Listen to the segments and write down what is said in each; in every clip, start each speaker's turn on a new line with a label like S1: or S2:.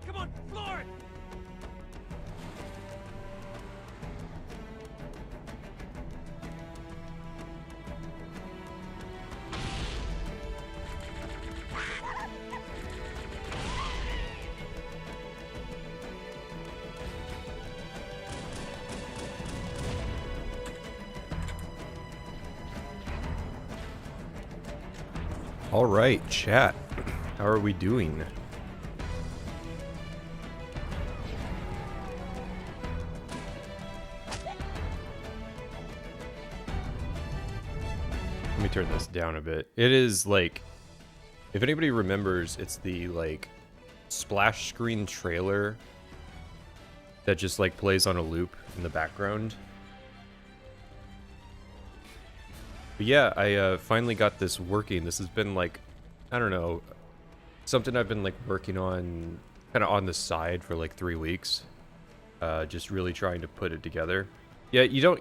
S1: Come on, floor it!
S2: All right, chat. How are we doing? Let me turn this down a bit. It is like, if anybody remembers, it's the like splash screen trailer that just like plays on a loop in the background. But yeah, I finally got this working. This has been like, I don't know, something I've been like working on kind of on the side for like 3 weeks. Just really trying to put it together. Yeah, you're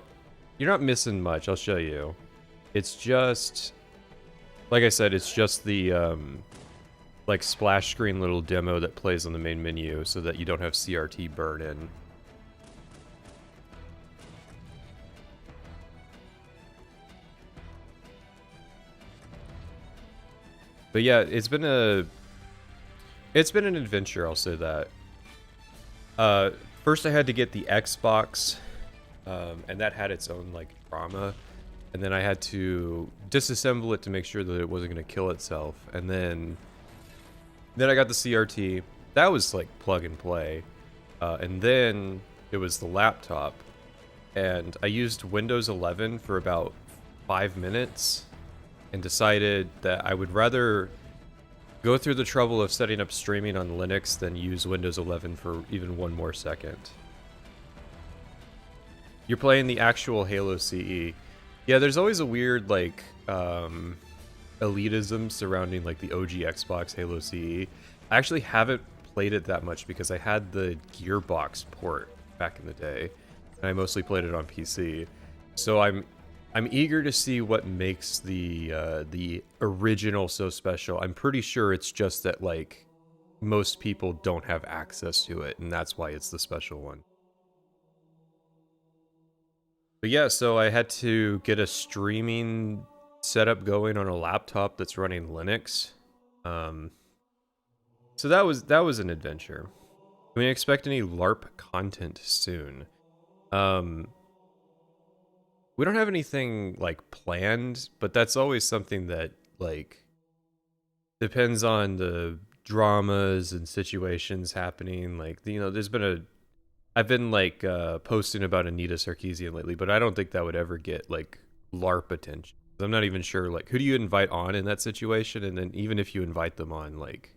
S2: not missing much. I'll show you. It's just, like I said, it's just the like splash screen little demo that plays on the main menu so that you don't have CRT burn in. But yeah, it's been an adventure, I'll say that. First I had to get the Xbox, and that had its own like drama. And then I had to disassemble it to make sure that it wasn't going to kill itself. And then I got the CRT. That was like plug and play. And then it was the laptop. And I used Windows 11 for about 5 minutes and decided that I would rather go through the trouble of setting up streaming on Linux than use Windows 11 for even 1 more second. You're playing the actual Halo CE. Yeah, there's always a weird, like, elitism surrounding, like, the OG Xbox Halo CE. I actually haven't played it that much because I had the Gearbox port back in the day, and I mostly played it on PC. So I'm eager to see what makes the original so special. I'm pretty sure it's just that, like, most people don't have access to it, and that's why it's the special one. But yeah, so I had to get a streaming setup going on a laptop that's running Linux. So that was an adventure. Can we expect any LARP content soon? We don't have anything like planned, but that's always something that like depends on the dramas and situations happening. Like, you know, I've been like posting about Anita Sarkeesian lately, but I don't think that would ever get like LARP attention. I'm not even sure like who do you invite on in that situation, and then even if you invite them on, like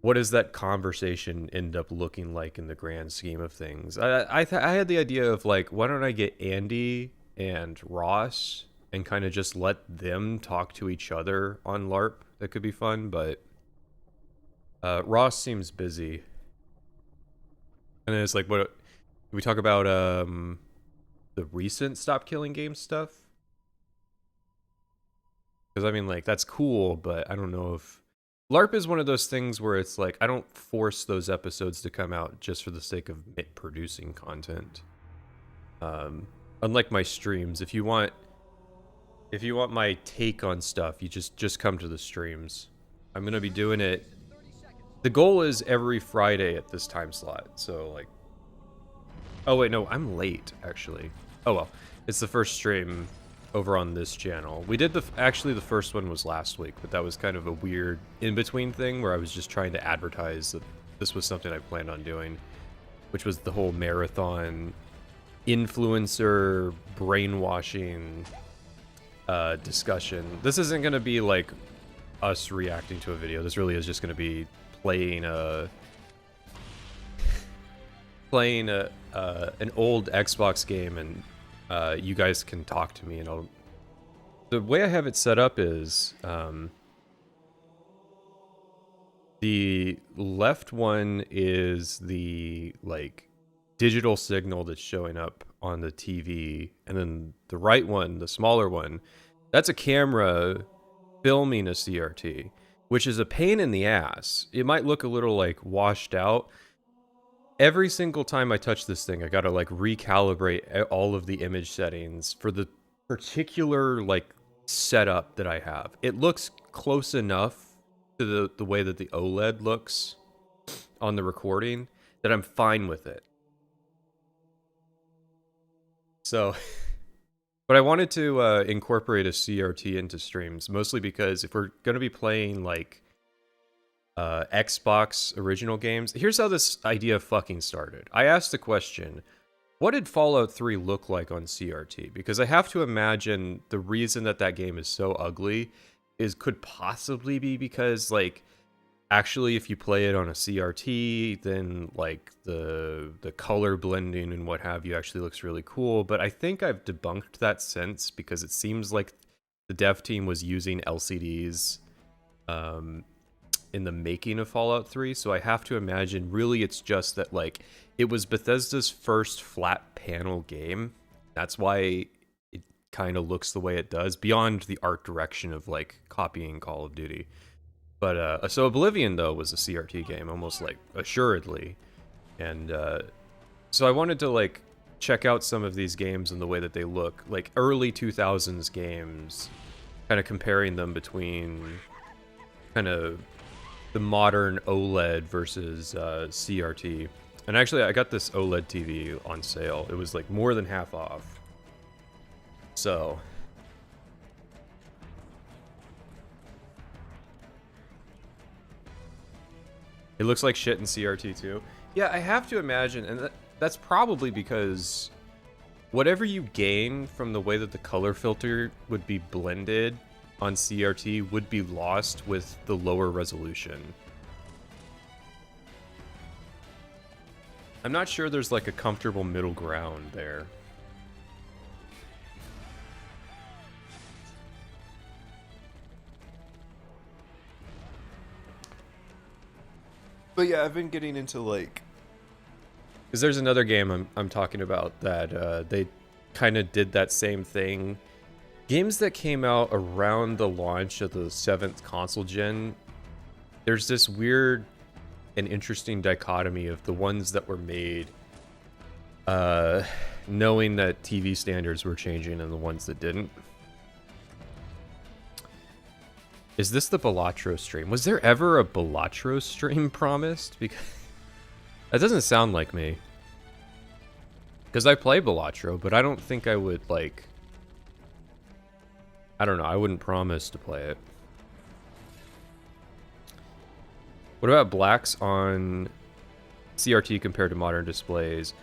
S2: what does that conversation end up looking like in the grand scheme of things? I had the idea of like, why don't I get Andy and Ross and kind of just let them talk to each other on LARP? That could be fun, but Ross seems busy. And then it's like, what we talk about the recent Stop Killing Games stuff? Because I mean, like, that's cool, but I don't know if LARP is one of those things where it's like I don't force those episodes to come out just for the sake of it producing content. Unlike my streams, if you want my take on stuff, you just come to the streams. I'm gonna be doing it. The goal is every Friday at this time slot. So like, oh wait, no, I'm late actually. Oh well, it's the first stream over on this channel. We did actually the first one was last week, but that was kind of a weird in-between thing where I was just trying to advertise that this was something I planned on doing, which was the whole marathon influencer brainwashing discussion. This isn't going to be like us reacting to a video. This really is just going to be playing an old Xbox game, and you guys can talk to me, and the way I have it set up is the left one is the like digital signal that's showing up on the TV, and then the right one, the smaller one, that's a camera filming a CRT, which is a pain in the ass. It might look a little like washed out. Every single time I touch this thing, I gotta like recalibrate all of the image settings for the particular like setup that I have. It looks close enough to the way that the OLED looks on the recording that I'm fine with it. So, but I wanted to incorporate a CRT into streams, mostly because if we're gonna be playing like Xbox original games, here's how this idea fucking started. I asked the question, what did Fallout 3 look like on CRT? Because I have to imagine the reason that that game is so ugly could possibly be because like actually if you play it on a CRT, then like the color blending and what have you actually looks really cool. But I think I've debunked that since, because it seems like the dev team was using LCDs in the making of Fallout 3, so I have to imagine really it's just that like it was Bethesda's first flat panel game. That's why it kind of looks the way it does, beyond the art direction of like copying Call of Duty. But so Oblivion though was a CRT game, almost like assuredly, and so I wanted to like check out some of these games and the way that they look, like early 2000s games, kind of comparing them between kind of the modern OLED versus CRT. And actually, I got this OLED TV on sale. It was like more than half off. So it looks like shit in CRT too. Yeah, I have to imagine, and that's probably because whatever you gain from the way that the color filter would be blended on CRT would be lost with the lower resolution. I'm not sure there's like a comfortable middle ground there. But yeah, I've been getting into like, because there's another game I'm talking about that they kind of did that same thing. Games that came out around the launch of the 7th console gen, there's this weird and interesting dichotomy of the ones that were made knowing that TV standards were changing and the ones that didn't. Is this the Balatro stream? Was there ever a Balatro stream promised? Because that doesn't sound like me. Because I play Balatro, but I don't think I would like... I don't know, I wouldn't promise to play it. What about blacks on CRT compared to modern displays?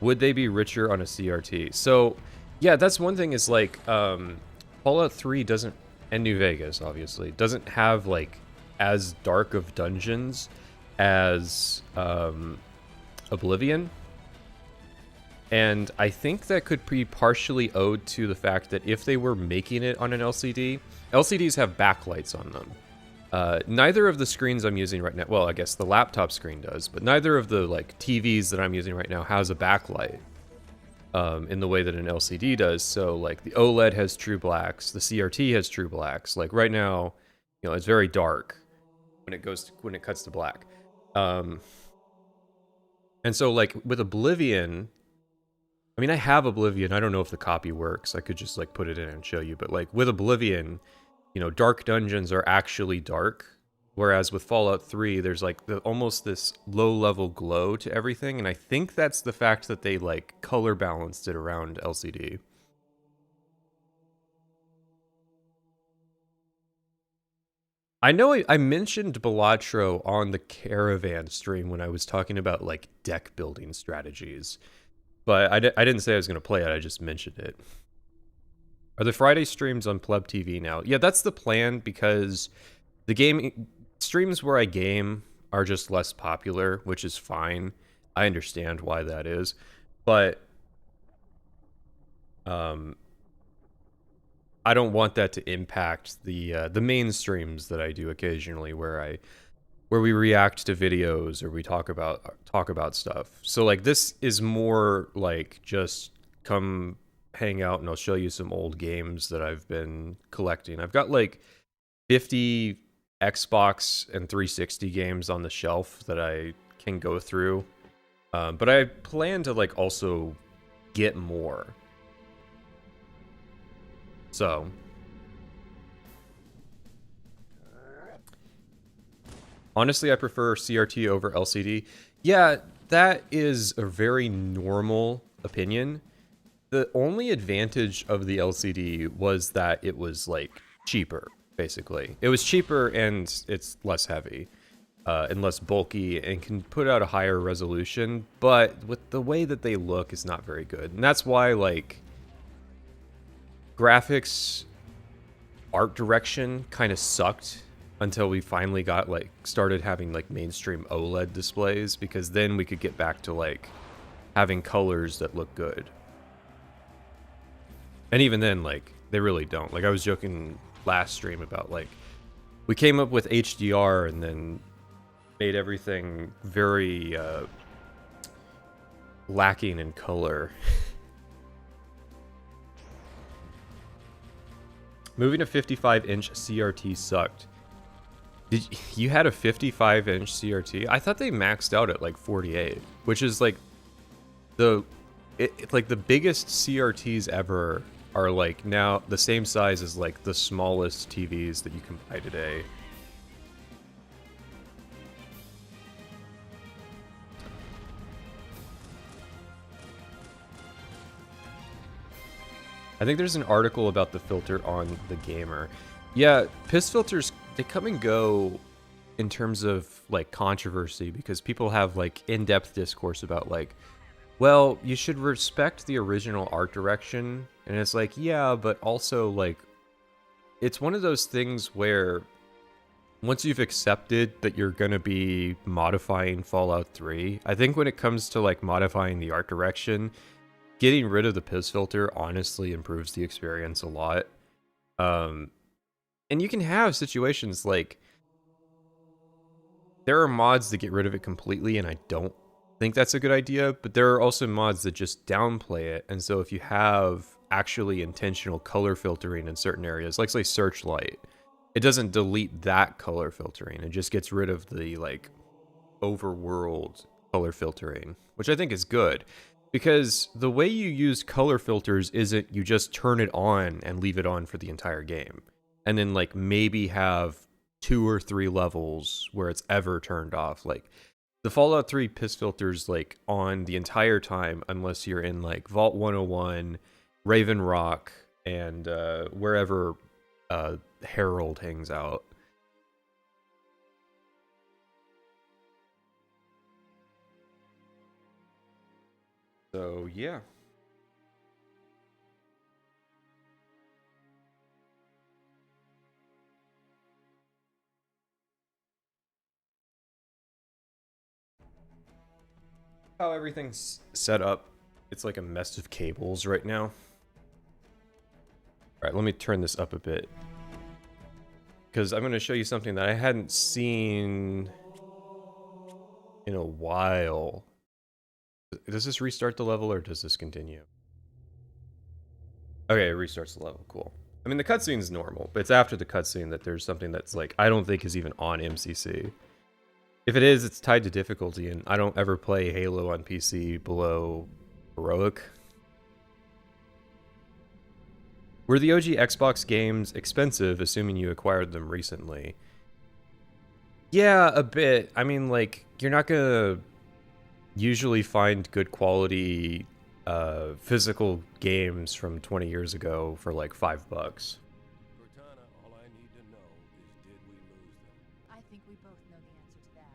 S2: Would they be richer on a CRT? So, yeah, that's one thing is like, Fallout 3 doesn't, and New Vegas, obviously, doesn't have like as dark of dungeons as Oblivion. And I think that could be partially owed to the fact that if they were making it on an LCD, LCDs have backlights on them. Neither of the screens I'm using right now, well, I guess the laptop screen does, but neither of the like TVs that I'm using right now has a backlight in the way that an LCD does. So like the OLED has true blacks, the CRT has true blacks. Like right now, you know, it's very dark when it cuts to black. And so like with Oblivion, I mean, I have Oblivion. I don't know if the copy works. I could just like put it in and show you. But like with Oblivion, you know, dark dungeons are actually dark. Whereas with Fallout 3, there's like almost this low-level glow to everything. And I think that's the fact that they like color balanced it around LCD. I know I mentioned Balatro on the Caravan stream when I was talking about like deck building strategies. But I didn't say I was going to play it, I just mentioned it. Are the Friday streams on Pleb TV now? Yeah, that's the plan, because the game streams where I game are just less popular, which is fine. I understand why that is. But I don't want that to impact the main streams that I do occasionally, where we react to videos or we talk about stuff. So like this is more like just come hang out and I'll show you some old games that I've been collecting. I've got like 50 Xbox and 360 games on the shelf that I can go through. But I plan to like also get more. So honestly, I prefer CRT over LCD. Yeah, that is a very normal opinion. The only advantage of the LCD was that it was like cheaper, basically. It was cheaper and it's less heavy and less bulky and can put out a higher resolution, but with the way that they look is not very good. And that's why like graphics, art direction kind of sucked until we finally got like started having like mainstream OLED displays, because then we could get back to like having colors that look good. And even then, like, they really don't. Like, I was joking last stream about, like, we came up with HDR and then made everything very lacking in color. Moving to 55-inch CRT sucked. You had a 55-inch CRT? I thought they maxed out at, like, 48, which is, like, like, the biggest CRTs ever are like now the same size as like the smallest TVs that you can buy today. I think there's an article about the filter on The Gamer. Yeah, piss filters, they come and go in terms of like controversy, because people have like in-depth discourse about like, well, you should respect the original art direction. And it's like, yeah, but also, like, it's one of those things where once you've accepted that you're going to be modifying Fallout 3, I think when it comes to, like, modifying the art direction, getting rid of the piss filter honestly improves the experience a lot. And you can have situations like, there are mods that get rid of it completely, and I don't think that's a good idea, but there are also mods that just downplay it. And so if you have actually intentional color filtering in certain areas, like say Searchlight, it doesn't delete that color filtering, it just gets rid of the like overworld color filtering, which I think is good, because the way you use color filters isn't you just turn it on and leave it on for the entire game and then like maybe have 2 or 3 levels where it's ever turned off. Like the Fallout 3 piss filter's like on the entire time unless you're in like Vault 101, Raven Rock, and wherever Harold hangs out. So, yeah. How everything's set up, it's like a mess of cables right now. Alright, let me turn this up a bit, because I'm going to show you something that I hadn't seen in a while. Does this restart the level, or does this continue? Okay, it restarts the level, cool. I mean, the cutscene's normal, but it's after the cutscene that there's something that's like, I don't think is even on MCC. If it is, it's tied to difficulty, and I don't ever play Halo on PC below Heroic. Were the OG Xbox games expensive, assuming you acquired them recently? Yeah, a bit. I mean, like, you're not gonna usually find good quality physical games from 20 years ago for like $5.
S1: Cortana, all I need to know is did we lose them?
S3: I think we both know the answer to that.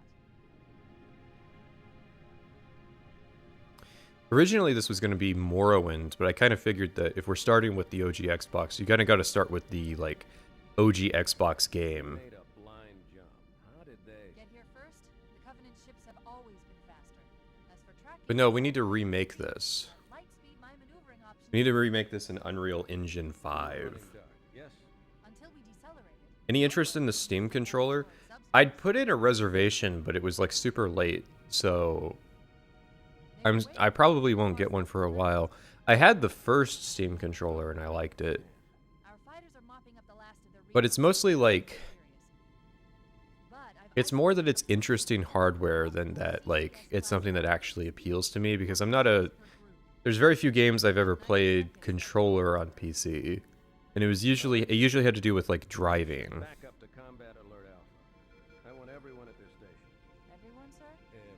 S2: Originally, this was going to be Morrowind, but I kind of figured that if we're starting with the OG Xbox, you kind of got to start with the like OG Xbox game.
S1: Made a blind jump. How did they?
S3: Get here first? The Covenant ships have always been faster. As for tracking,
S2: But no, we need to remake this.
S3: light speed, my maneuvering options.
S2: We need to remake this in Unreal Engine 5.
S1: Yes.
S3: Until we decelerated.
S2: Any interest in the Steam controller? I'd put in a reservation, but it was like super late, so I probably won't get one for a while. I had the first Steam controller and I liked it,
S3: Our fighters are mopping up the last of the
S2: but it's mostly like It's more that it's interesting hardware than that, like, it's something that actually appeals to me, because I'm not a... There's very few games I've ever played controller on PC. And it usually had to do with, like, driving.
S1: Back up to combat alert alpha. I want everyone at their station.
S3: Everyone, sir?
S1: Everyone.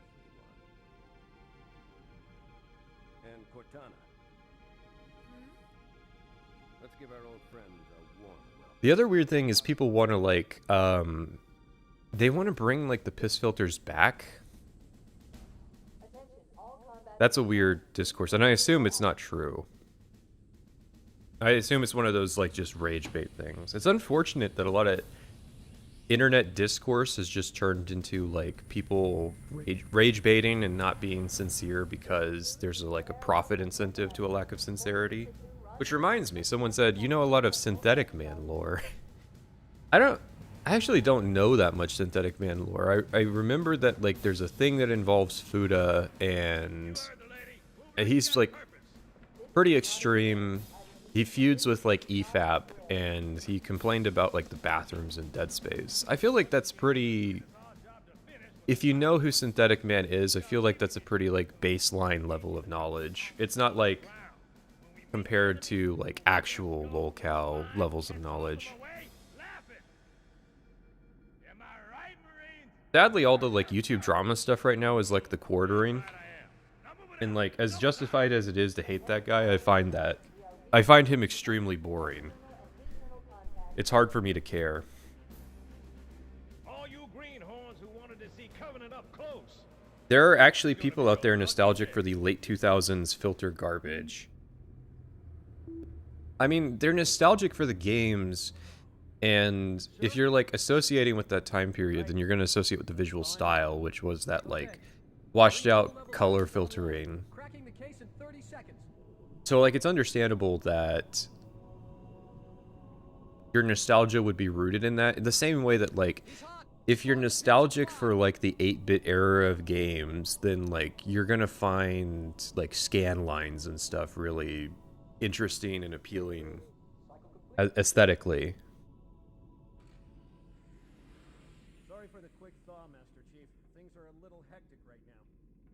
S1: And Cortana. Let's give our old friends a warm welcome.
S2: The other weird thing is people want to, like, they want to bring, like, the piss filters back. That's a weird discourse, and I assume it's not true. I assume it's one of those, like, just rage bait things. It's unfortunate that a lot of internet discourse has just turned into, like, people rage baiting and not being sincere because there's, like, a profit incentive to a lack of sincerity. Which reminds me, someone said, you know a lot of Synthetic Man lore. I actually don't know that much Synthetic Man lore. I remember that, like, there's a thing that involves Fuda, and he's, like, pretty extreme. He feuds with, like, EFAP, and he complained about, like, the bathrooms in Dead Space. I feel like that's pretty... If you know who Synthetic Man is, I feel like that's a pretty, like, baseline level of knowledge. It's not, like, compared to, like, actual lolcow levels of knowledge. Sadly, all the, like, YouTube drama stuff right now is, like, the quartering. And, like, as justified as it is to hate that guy, I find him extremely boring. It's hard for me to care.
S4: All you greenhorns who wanted to see Covenant up close.
S2: There are actually people out there nostalgic for the late 2000s filter garbage. I mean, they're nostalgic for the games, and if you're, like, associating with that time period, then you're going to associate with the visual style, which was that, like, washed out color filtering.
S1: Cracking the case in 30 seconds.
S2: So, like, it's understandable that your nostalgia would be rooted in that. The same way that, like, if you're nostalgic for, like, the 8-bit era of games, then, like, you're gonna find, like, scan lines and stuff really interesting and appealing aesthetically.
S1: Sorry for the quick thaw, Master Chief. Things are a little hectic right now.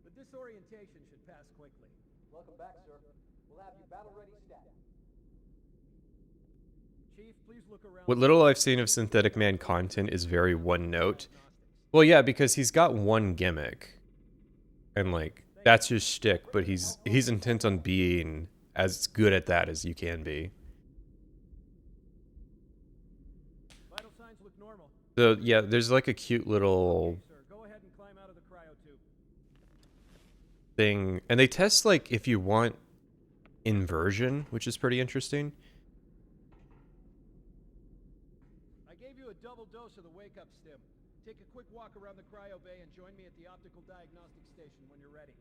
S1: But this orientation should pass quickly.
S5: Welcome back, sir. We'll have you battle-ready stat.
S1: Chief, please look around.
S2: What little I've seen of Synthetic Man content is very one note. Well, yeah, because he's got one gimmick. And, like, that's his shtick, but he's intent on being as good at that as you can be.
S1: Vital signs look normal.
S2: So, yeah, there's, like, a cute little
S1: Sir, go ahead and climb out of the cryotube.
S2: thing. And they test, like, if you want inversion, which is pretty interesting.
S1: I gave you a double dose of the wake-up stim. Take a quick walk around the cryo bay and join me at the optical diagnostic station when you're ready.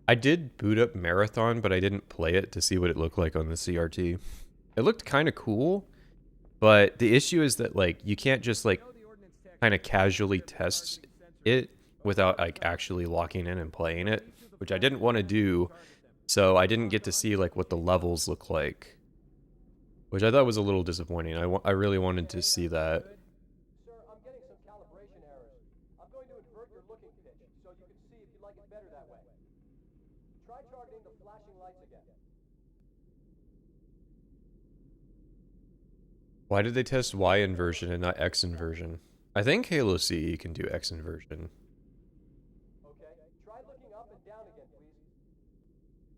S2: I did boot up Marathon, but I didn't play it to see what it looked like on the CRT. It looked kind of cool, but the issue is that, like, you can't just, like, kind of casually test it without, like, actually locking in and playing it, which I didn't want to do, so I didn't get to see, like, what the levels look like, which I thought was a little disappointing. I really wanted to see that.
S5: Sir, I'm getting some calibration errors. I'm going to invert your looking pitch so you can see if you like it better that way. Try targeting the flashing lights again.
S2: Why did they test Y inversion and not X inversion? I think Halo CE can do X inversion.
S5: Okay, try looking up and down again, please.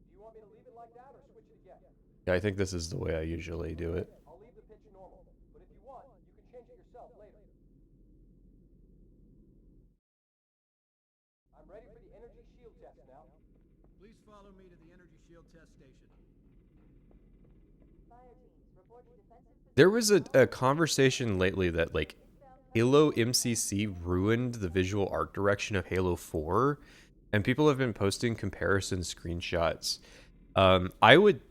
S5: Do you want me to leave it like that or switch it again?
S2: Yeah, I think this is the way I usually do it.
S5: I'll leave the pitch normal, but if you want, you can change it yourself later. I'm ready for the energy shield test now.
S1: Please follow me to the energy shield test station.
S3: Fire teams, report to defensive position.
S2: There was a conversation lately that, like, Halo MCC ruined the visual art direction of Halo 4, and people have been posting comparison screenshots. I would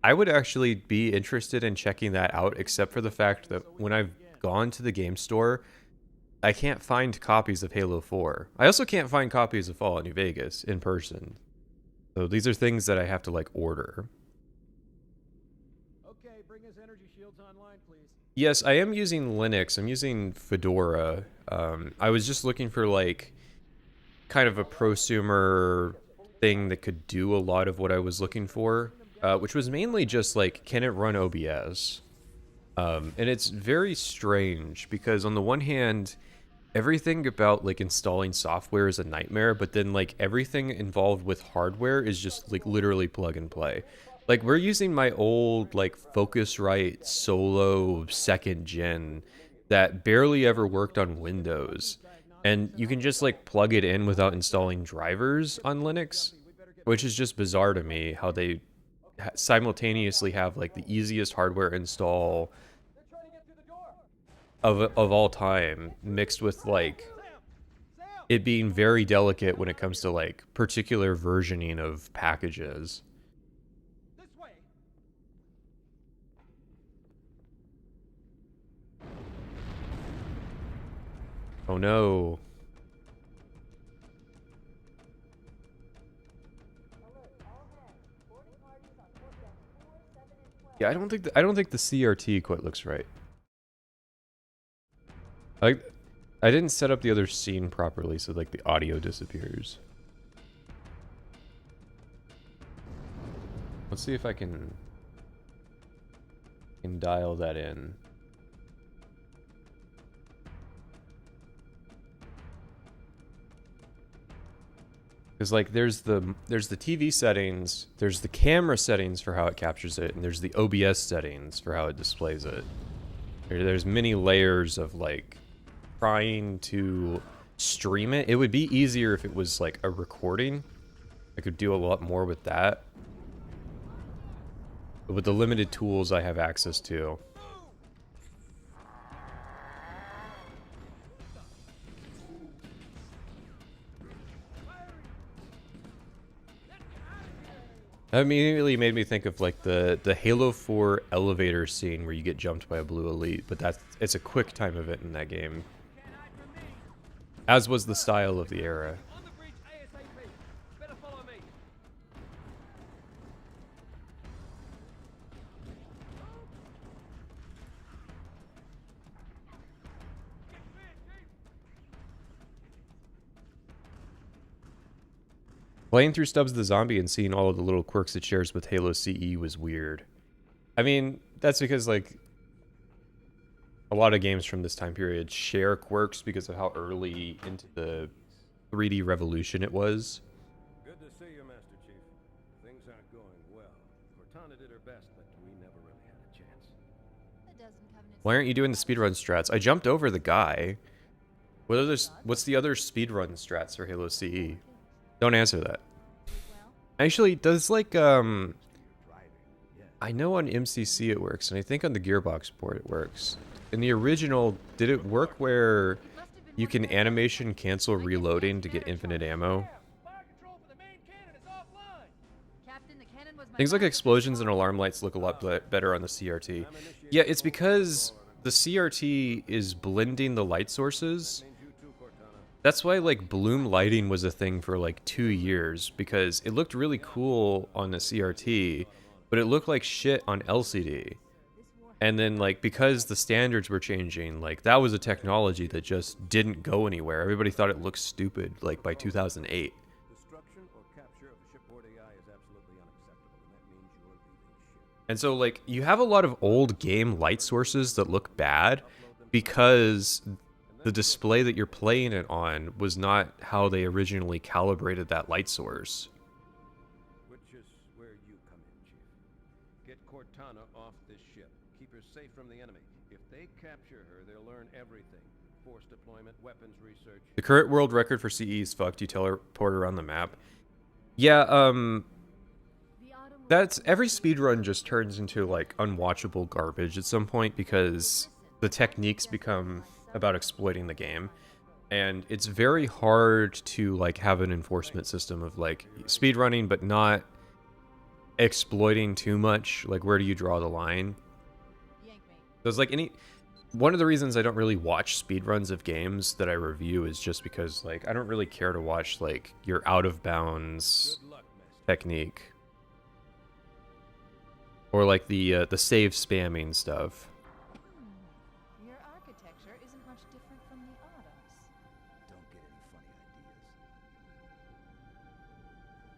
S2: actually be interested in checking that out, except for the fact that when I've gone to the game store, I can't find copies of Halo 4. I also can't find copies of Fallout New Vegas in person. So these are things that I have to, like, order.
S1: Okay, bring us his energy shields online, please.
S2: Yes, I am using Linux. I'm using Fedora. I was just looking for like kind of a prosumer thing that could do a lot of what I was looking for, which was mainly just like, can it run OBS? And it's very strange because on the one hand, everything about like installing software is a nightmare, but then like everything involved with hardware is just like literally plug and play. Like we're using my old like Focusrite Solo 2nd gen that barely ever worked on Windows. And you can just like plug it in without installing drivers on Linux, which is just bizarre to me how they simultaneously have like the easiest hardware install of all time mixed with like it being very delicate when it comes to like particular versioning of packages.
S1: This way.
S2: Oh no. Yeah, I don't think the CRT quite looks right. I didn't set up the other scene properly, so like the audio disappears. Let's see if I can dial that in. Because like there's the TV settings, there's the camera settings for how it captures it, and there's the OBS settings for how it displays it. There's many layers of like trying to stream it. It would be easier if it was like a recording. I could do a lot more with that. But with the limited tools I have access to. That immediately made me think of like the Halo 4 elevator scene where you get jumped by a blue elite, but it's a quick time event in that game. As was the style of the era.
S1: On the breach ASAP. Better follow me.
S2: Playing through Stubbs the Zombie and seeing all of the little quirks it shares with Halo CE was weird. I mean, that's because, like, a lot of games from this time period share quirks because of how early into the 3D revolution it was.
S4: Good to see you, Master Chief. Things aren't going well. Cortana did her best, but we never really had a chance.
S3: A dozen Covenant.
S2: Why aren't you doing the speedrun strats? I jumped over the guy. What's the other speedrun strats for Halo CE? Don't answer that.
S3: Well,
S2: Actually, does like, I know on MCC it works, and I think on the Gearbox port it works. In the original, did it work where you can animation cancel reloading to get infinite ammo?
S1: Fire control for the main cannon is offline.
S3: Captain, the cannon was my
S2: Things like
S3: backup.
S2: explosions and alarm lights look a lot better on the CRT. Yeah, it's because the CRT is blending the light sources. That's why, like, bloom lighting was a thing for, like, 2 years, because it looked really cool on the CRT, but it looked like shit on LCD. And then, like, because the standards were changing, like, that was a technology that just didn't go anywhere. Everybody thought it looked stupid, like, by 2008.
S4: Destruction or capture of the shipboard AI is absolutely unacceptable, and that means you're leaving ship.
S2: And so, like, you have a lot of old game light sources that look bad because the display that you're playing it on was not how they originally calibrated that light source.
S4: Which is where you come in, Chief. Get Cortana off this ship. Keep her safe from the enemy. If they capture her, they'll learn everything. Force deployment, weapons research.
S2: The current world record for CE is fucked. You teleport around the map. Yeah, that's every speedrun just turns into like unwatchable garbage at some point because the techniques become about exploiting the game, and it's very hard to like have an enforcement system of like speedrunning but not exploiting too much. Like, where do you draw the line?
S3: Yank me.
S2: There's like one of the reasons I don't really watch speedruns of games that I review is just because like I don't really care to watch like your out of bounds
S4: Good luck, Master.
S2: technique Or like the save spamming stuff.
S3: Your architecture isn't much different from the autos.
S6: Don't get any funny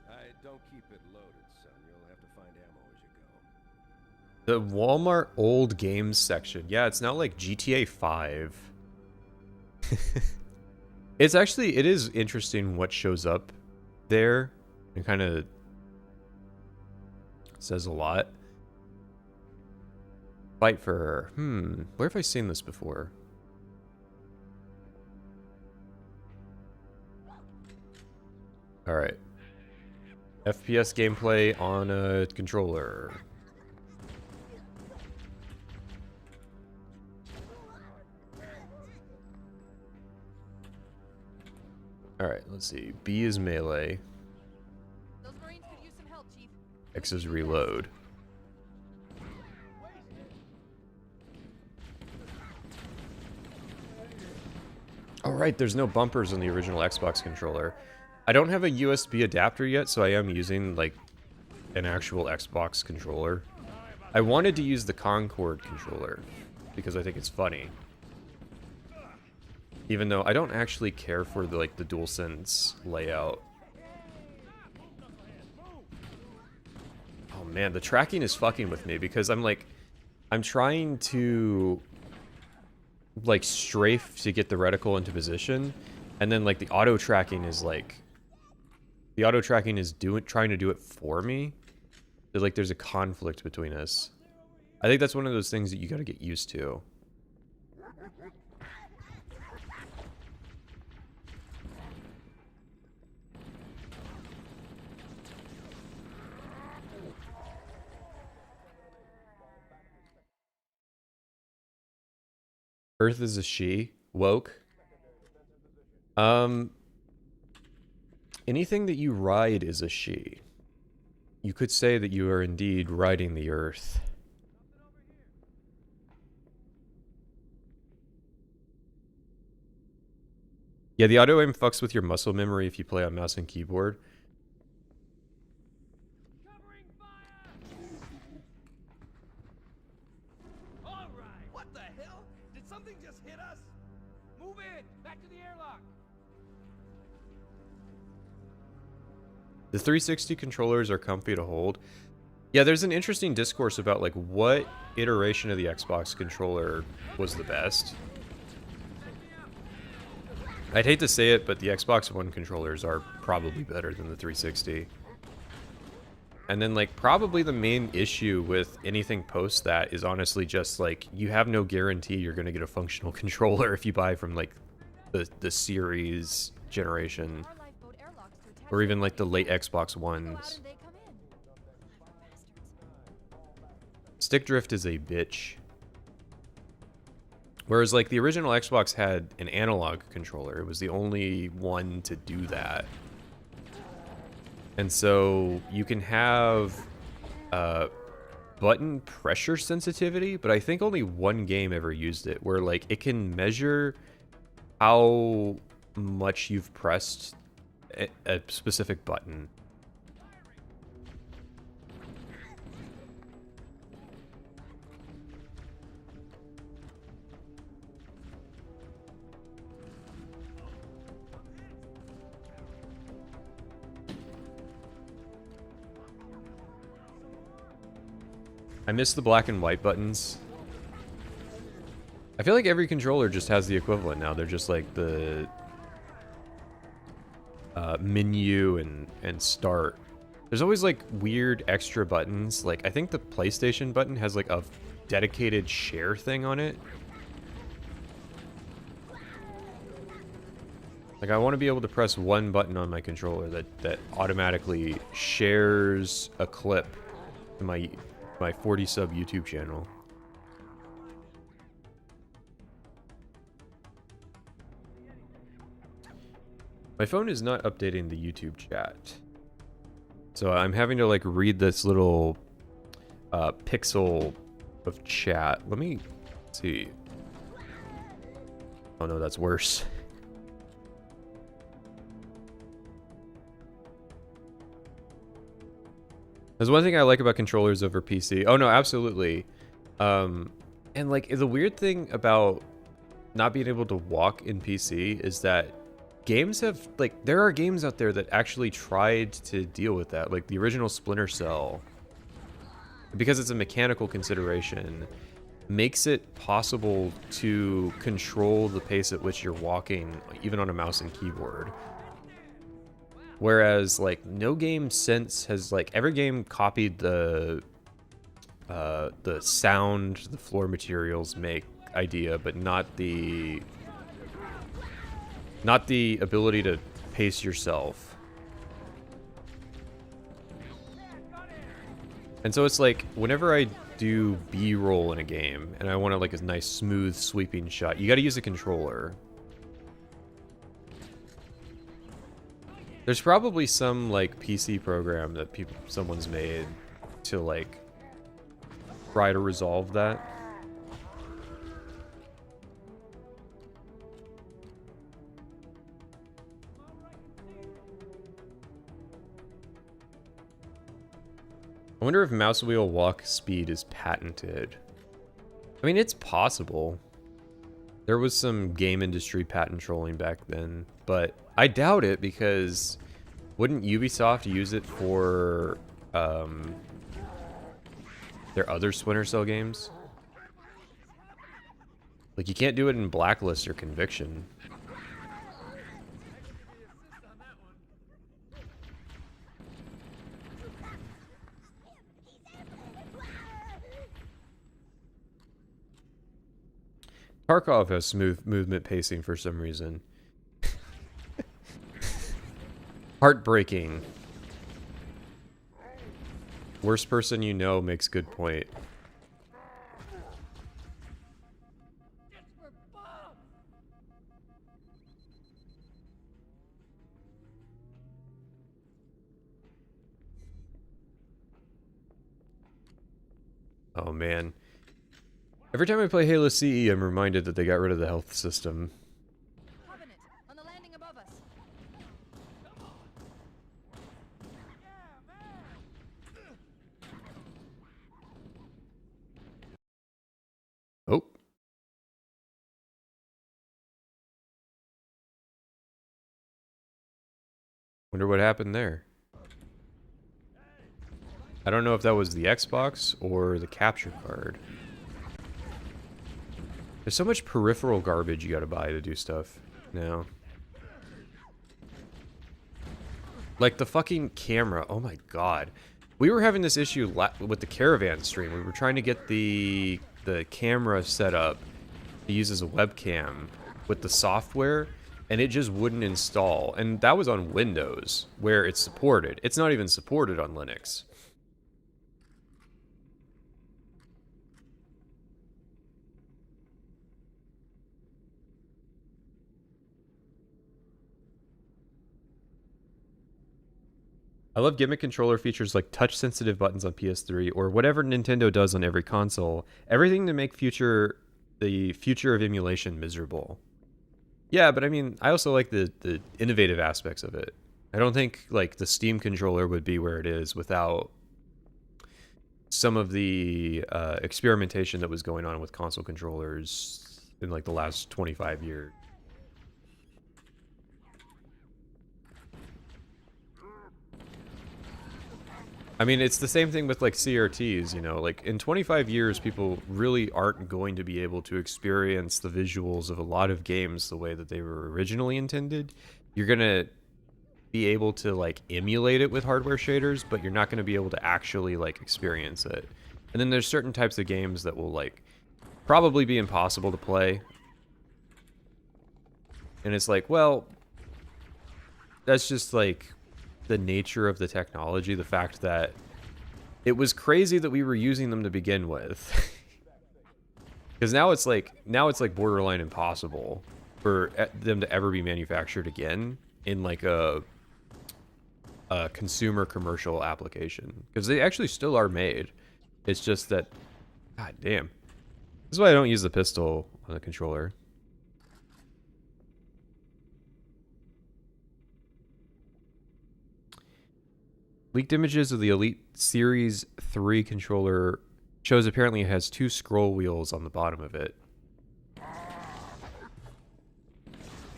S6: ideas.
S4: Don't keep it loaded, son. You'll have to find ammo as you go.
S2: The Walmart old games section. Yeah, it's now like GTA 5. It's actually, it is interesting what shows up there. It kind of says a lot. Fight for her. Where have I seen this before? Alright. FPS gameplay on a controller. Alright, let's see. B is melee.
S3: Those Marines could use some help, Chief.
S2: X is reload. Alright, there's no bumpers on the original Xbox controller. I don't have a USB adapter yet, so I am using, like, an actual Xbox controller. I wanted to use the Concord controller, because I think it's funny. Even though I don't actually care for, the, like, the DualSense layout. Oh man, the tracking is fucking with me, because I'm, like, I'm trying to, like, strafe to get the reticle into position, and then, like, the auto tracking is, like, the auto tracking is trying to do it for me. So, like, there's a conflict between us. I think that's one of those things that you gotta get used to. Earth is a she. Woke. Anything that you ride is a she. You could say that you are indeed riding the earth. Yeah, the auto aim fucks with your muscle memory if you play on mouse and keyboard.
S1: Covering fire! All right. What the hell? Did something just hit us? Move in. Back to the airlock.
S2: The 360 controllers are comfy to hold. Yeah, there's an interesting discourse about, like, what iteration of the Xbox controller was the best. I'd hate to say it, but the Xbox One controllers are probably better than the 360. And then, like, probably the main issue with anything post that is honestly just, like, you have no guarantee you're going to get a functional controller if you buy from, like, the series generation.
S3: Our lifeboat airlocks to attach
S2: Or even, like, the
S3: them.
S2: late Xbox
S3: Go out
S2: Ones.
S3: and they come in. Bastards.
S2: Stick drift is a bitch. Whereas, like, the original Xbox had an analog controller. It was the only one to do that. And so you can have button pressure sensitivity, but I think only one game ever used it, where, like, it can measure how much you've pressed a specific button. I miss the black and white buttons. I feel like every controller just has the equivalent now. They're just like the menu and start. There's always like weird extra buttons. Like, I think the PlayStation button has like a dedicated share thing on it. Like, I want to be able to press one button on my controller that automatically shares a clip to my 40 sub YouTube channel. My phone is not updating the YouTube chat. So I'm having to, like, read this little pixel of chat. Let me see. Oh no, that's worse. There's one thing I like about controllers over PC. Oh no, absolutely. And like the weird thing about not being able to walk in PC is that games have, like, there are games out there that actually tried to deal with that. Like the original Splinter Cell, because it's a mechanical consideration, makes it possible to control the pace at which you're walking, even on a mouse and keyboard. Whereas, like, no game since has, like, every game copied the sound, the floor materials make idea, but not the ability to pace yourself. And so it's like, whenever I do B-roll in a game, and I want to, like, a nice, smooth, sweeping shot, you gotta use a controller. There's probably some, like, PC program that someone's made to, like, try to resolve that. I wonder if mouse wheel walk speed is patented. I mean, it's possible. There was some game industry patent trolling back then, but I doubt it, because wouldn't Ubisoft use it for their other Splinter Cell games? Like, you can't do it in Blacklist or Conviction. Tarkov has smooth movement pacing for some reason. Heartbreaking. Worst person you know makes good point. Oh man. Every time I play Halo CE, I'm reminded that they got rid of the health system.
S3: Covenant, on the landing above us.
S2: Oh. Wonder what happened there. I don't know if that was the Xbox or the capture card. There's so much peripheral garbage you gotta buy to do stuff now. Like the fucking camera. Oh my god. We were having this issue with the Caravan stream. We were trying to get the camera set up to use as a webcam with the software, and it just wouldn't install. And that was on Windows, where it's supported. It's not even supported on Linux. I love gimmick controller features like touch-sensitive buttons on PS3, or whatever Nintendo does on every console. Everything to make the future of emulation miserable. Yeah, but I mean, I also like the innovative aspects of it. I don't think, like, the Steam controller would be where it is without some of the experimentation that was going on with console controllers in, like, the last 25 years. I mean, it's the same thing with, like, CRTs, you know? Like, in 25 years, people really aren't going to be able to experience the visuals of a lot of games the way that they were originally intended. You're going to be able to, like, emulate it with hardware shaders, but you're not going to be able to actually, like, experience it. And then there's certain types of games that will, like, probably be impossible to play. And it's like, well, that's just, like, the nature of the technology, the fact that it was crazy that we were using them to begin with. Because now it's like borderline impossible for them to ever be manufactured again in, like, a consumer commercial application, because they actually still are made. It's just that, god damn, this is why I don't use the pistol on the controller. Leaked images of the Elite Series 3 controller shows apparently it has 2 scroll wheels on the bottom of it.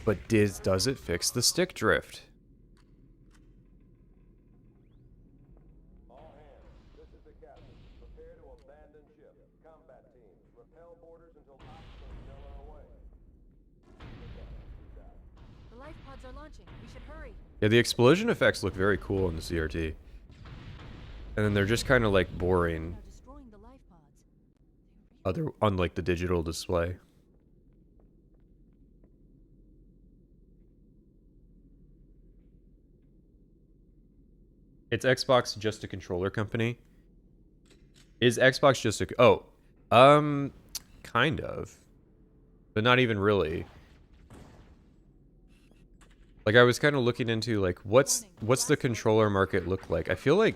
S2: But does it fix the stick drift?
S4: All hands, this is the captain. Prepare to abandon ship. Combat teams, repel borders until obstacles are away.
S3: The life pods are launching. We should hurry.
S2: Yeah, the explosion effects look very cool in the CRT. And then they're just kind of like boring.
S3: They're destroying the life pods.
S2: Unlike the digital display. It's Xbox just a controller company? Is Xbox just a... kind of. But not even really. Like, I was kind of looking into, like, what's the controller market look like? I feel like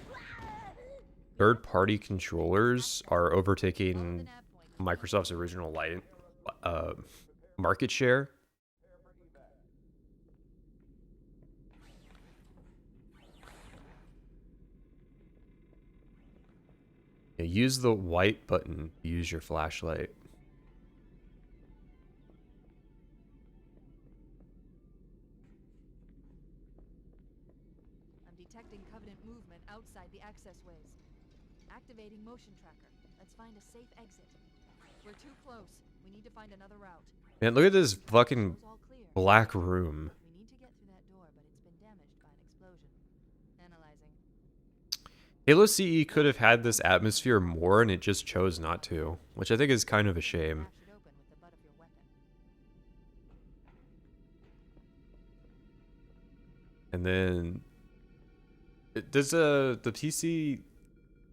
S2: third-party controllers are overtaking Microsoft's original market share. Yeah, use the white button to use your flashlight.
S3: I'm detecting Covenant movement outside the access ways. Activating motion tracker. Let's find a safe exit. We're too close. We need to find another route.
S2: Man, look at this fucking
S3: Door's all clear.
S2: black room.
S3: We need to get through that door, but it's been damaged by an explosion. Analyzing.
S2: Halo CE could have had this atmosphere more, and it just chose not to, which I think is kind of a shame.
S3: Bash it open with the butt of your weapon.
S2: And then does the PC?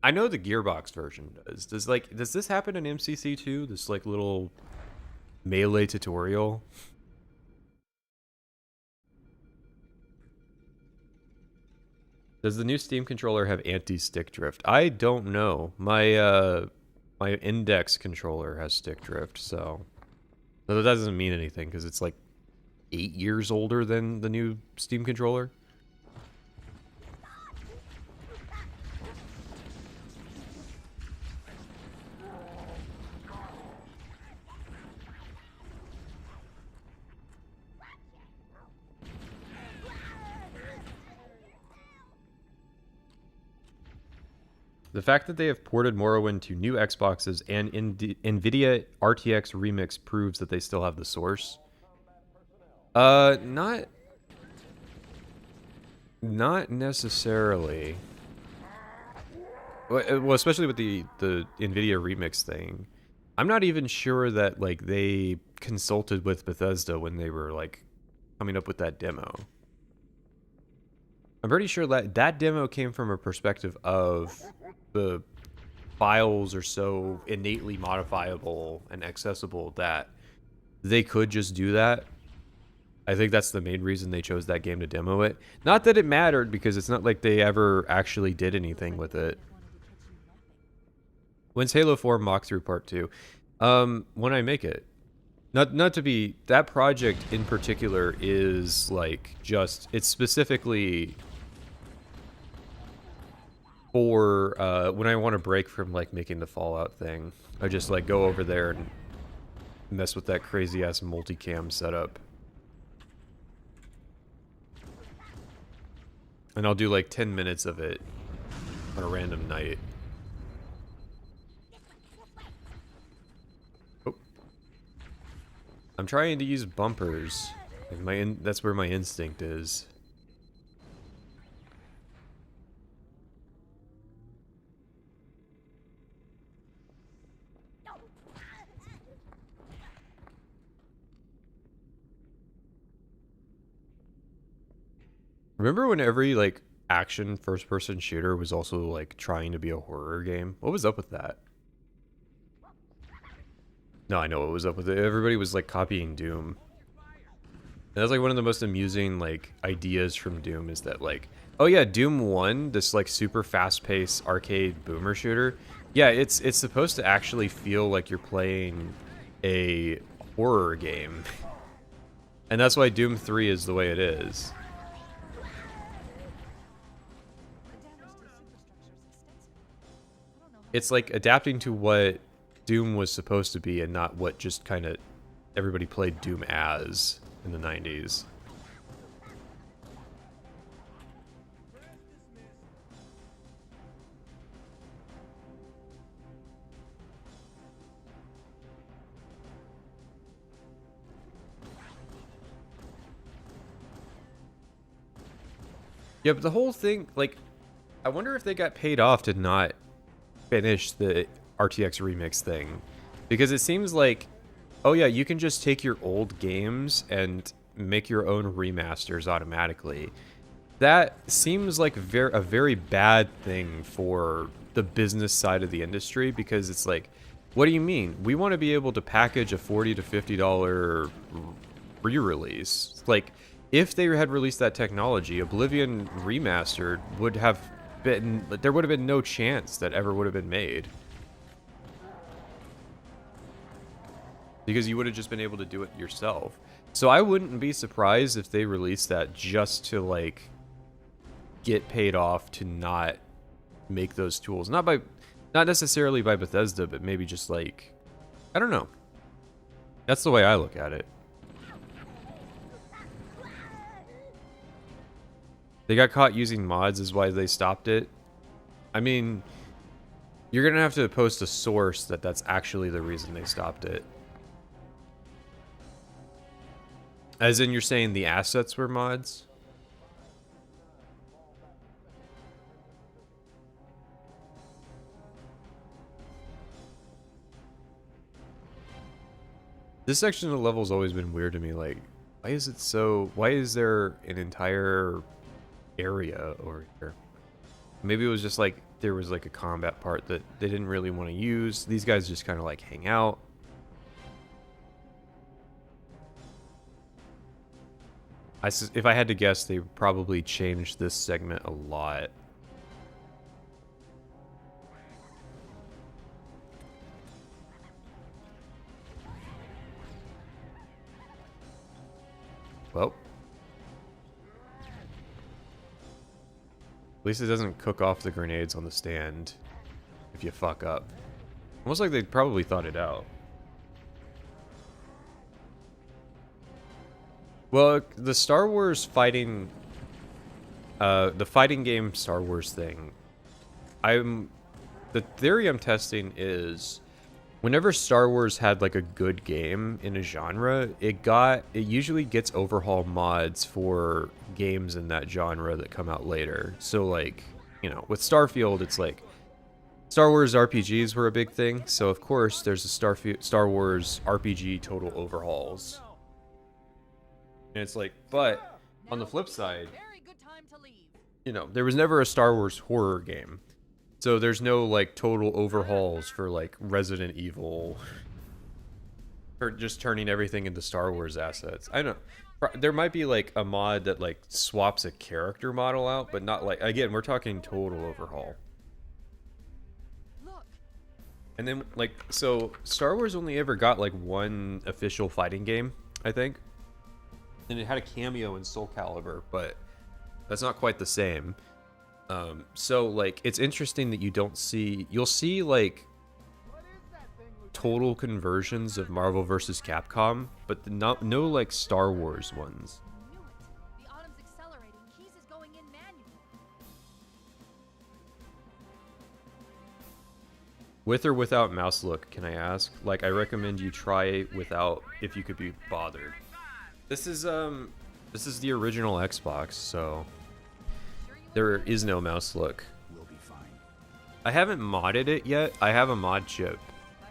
S2: I know the Gearbox version does. Does this happen in MCC too? This like little melee tutorial. Does the new Steam controller have anti-stick drift? I don't know. My my Index controller has stick drift, so that doesn't mean anything because it's like 8 years older than the new Steam controller. The fact that they have ported Morrowind to new Xboxes and NVIDIA RTX Remix proves that they still have the source. Not necessarily. Well, especially with the NVIDIA Remix thing. I'm not even sure that like they consulted with Bethesda when they were like coming up with that demo. I'm pretty sure that demo came from a perspective of the files are so innately modifiable and accessible that they could just do that. I think that's the main reason they chose that game to demo it. Not that it mattered, because it's not like they ever actually did anything with it. When's Halo 4 Mach through Part 2? When I make it. Not to be... That project in particular is like just... It's specifically... for when I want to break from like making the Fallout thing. I just like go over there and mess with that crazy ass multicam setup. And I'll do like 10 minutes of it on a random night. Oh. I'm trying to use bumpers. Like that's where my instinct is. Remember when every like action first-person shooter was also like trying to be a horror game? What was up with that? No, I know what was up with it. Everybody was like copying Doom. And that's like one of the most amusing like ideas from Doom is that like, oh yeah, Doom 1, this like super fast-paced arcade boomer shooter. Yeah, it's supposed to actually feel like you're playing a horror game. And that's why Doom 3 is the way it is.
S3: The damage to
S2: it's like adapting to what Doom was supposed to be and not what just kind of everybody played Doom as in the 90s. Yeah, but the whole thing, like, I wonder if they got paid off to not finish the RTX remix thing. Because it seems like, oh yeah, you can just take your old games and make your own remasters automatically. That seems like a very bad thing for the business side of the industry, because it's like, what do you mean? We want to be able to package a $40 to $50 re-release. Like, if they had released that technology, Oblivion Remastered would have been... There would have been no chance that ever would have been made. Because you would have just been able to do it yourself. So I wouldn't be surprised if they released that just to, like, get paid off to not make those tools. Not necessarily by Bethesda, but maybe just, like... I don't know. That's the way I look at it. They got caught using mods is why they stopped it. I mean, you're going to have to post a source that's actually the reason they stopped it. As in, you're saying the assets were mods? This section of the level's always been weird to me. Like, why is there an entire area over here? Maybe it was just like there was like a combat part that they didn't really want to use. These guys just kind of like hang out. If I had to guess, they probably changed this segment a lot. Well, at least it doesn't cook off the grenades on the stand if you fuck up. Almost like they probably thought it out. Well, the Star Wars fighting... the fighting game Star Wars thing... The theory I'm testing is... Whenever Star Wars had like a good game in a genre, it usually gets overhaul mods for games in that genre that come out later. So like, you know, with Starfield, it's like Star Wars RPGs were a big thing. So of course there's a Star Wars RPG total overhauls. And it's like, but on the flip side, you know, there was never a Star Wars horror game. So there's no, like, total overhauls for, like, Resident Evil. Or just turning everything into Star Wars assets. I don't know. There might be, like, a mod that, like, swaps a character model out, but not, like... Again, we're talking total overhaul. And then, like, so Star Wars only ever got, like, one official fighting game, I think. And it had a cameo in Soul Calibur, but that's not quite the same. So, like, it's interesting that you'll see, like, total conversions of Marvel vs. Capcom, but no, like, Star Wars ones.
S3: The autumn's accelerating. Keys is going in manually.
S2: With or without mouse look, can I ask? Like, I recommend you try without if you could be bothered. This is the original Xbox, so... There is no mouse look.
S6: We'll be fine.
S2: I haven't modded it yet. I have a mod chip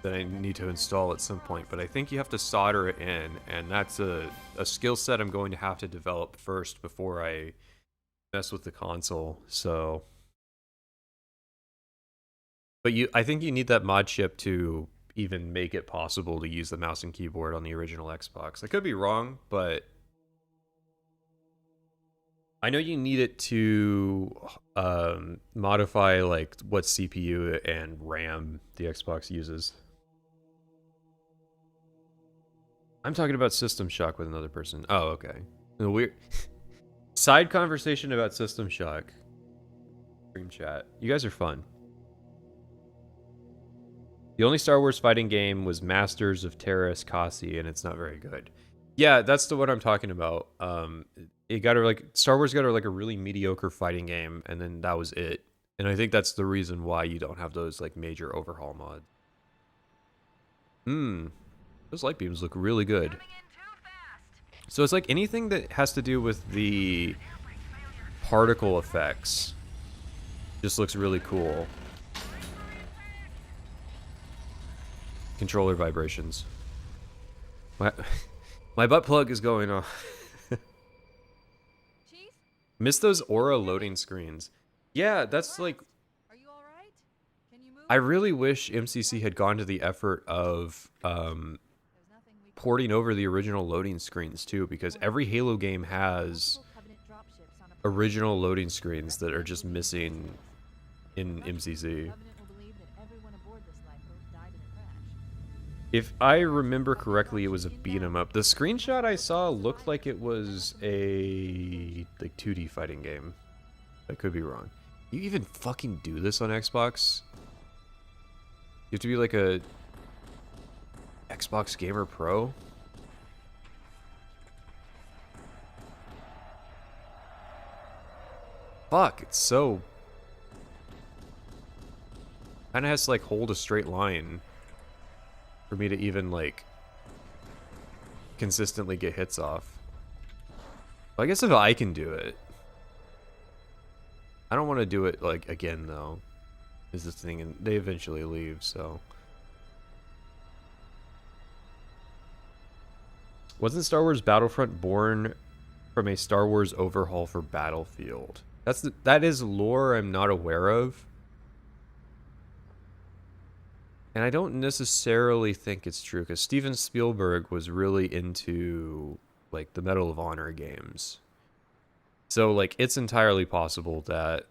S2: that I need to install at some point, but I think you have to solder it in, and that's a skill set I'm going to have to develop first before I mess with the console. So, but I think you need that mod chip to even make it possible to use the mouse and keyboard on the original Xbox. I could be wrong, but I know you need it to modify like what CPU and RAM the Xbox uses. I'm talking about System Shock with another person. Oh, okay. A weird side conversation about System Shock. Stream chat. You guys are fun. The only Star Wars fighting game was Masters of Terras Kasi, and it's not very good. Yeah, that's the one I'm talking about. It got Star Wars got like a really mediocre fighting game, and then that was it. And I think that's the reason why you don't have those like major overhaul mods. Those light beams look really good. So it's like anything that has to do with the particle effects just looks really cool. Controller vibrations. My butt plug is going off.
S3: Chief?
S2: Miss those aura loading screens. Yeah, that's like...
S3: Are you alright? Can you move?
S2: I really wish MCC had gone to the effort of
S3: There's nothing we can
S2: porting over the original loading screens too, because every Halo game has
S3: Covenant dropships on a
S2: original loading screens that are just missing in MCC.
S3: Covenant will believe that everyone aboard this lifeboat died in a crash.
S2: If I remember correctly, it was a beat 'em up. The screenshot I saw looked like it was a like 2D fighting game. I could be wrong. You even fucking do this on Xbox? You have to be like a Xbox Gamer Pro? Fuck, it's so... Kinda has to like hold a straight line for me to even like consistently get hits off. Well, I guess if I can do it. I don't want to do it like again though. Is this thing, and they eventually leave, so. Wasn't Star Wars Battlefront born from a Star Wars overhaul for Battlefield? That is lore I'm not aware of. And I don't necessarily think it's true, because Steven Spielberg was really into like the Medal of Honor games. So like it's entirely possible that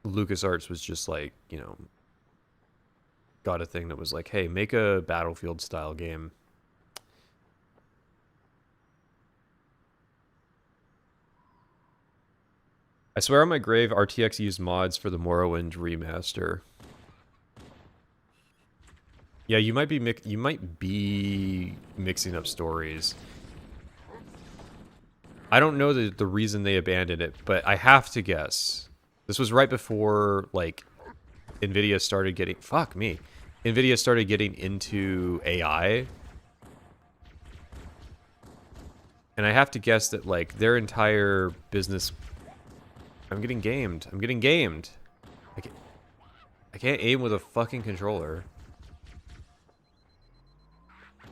S2: LucasArts was just like, you know, got a thing that was like, hey, make a Battlefield style game. I swear on my grave, RTX used mods for the Morrowind remaster. Yeah, you might be mixing up stories. I don't know the reason they abandoned it, but I have to guess. This was right before like Nvidia started getting Nvidia started getting into AI. And I have to guess that like their entire business... I'm getting gamed. I can't aim with a fucking controller.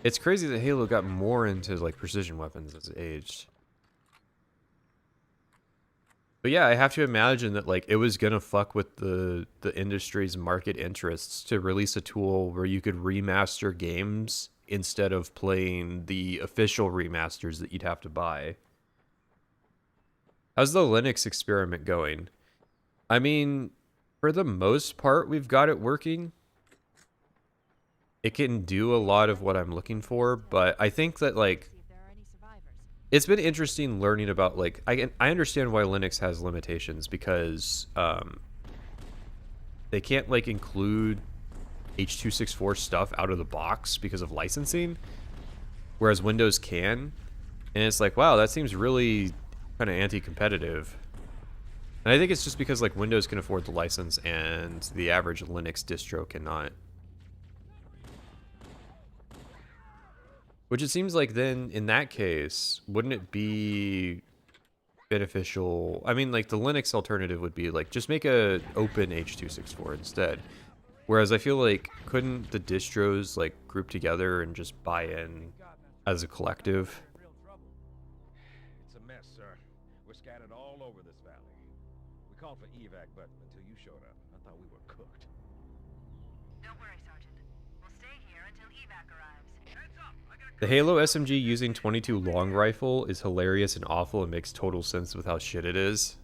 S2: It's crazy that Halo got more into like precision weapons as it aged. But yeah, I have to imagine that like it was gonna fuck with the industry's market interests to release a tool where you could remaster games instead of playing the official remasters that you'd have to buy. How's the Linux experiment going? I mean, for the most part, we've got it working. It can do a lot of what I'm looking for, but I think that like
S3: see if there are any survivors.
S2: it's been interesting learning about like I understand why Linux has limitations, because they can't like include H.264 stuff out of the box because of licensing, whereas Windows can. And it's like, wow, that seems really kind of anti-competitive. And I think it's just because like Windows can afford the license and the average Linux distro cannot. Which it seems like then, in that case, wouldn't it be beneficial? I mean, like, the Linux alternative would be, like, just make a open H.264 instead. Whereas I feel like, couldn't the distros, like, group together and just buy in as a collective?
S4: It's a mess, sir. We're scattered all over this valley. We called for evac, but until you showed up, I thought we were cooked.
S7: Don't worry, Sergeant. We'll stay here until evac arrives. Heads up! I got
S2: The Halo SMG using 22 long rifle is hilarious and awful and makes total sense with how shit it is.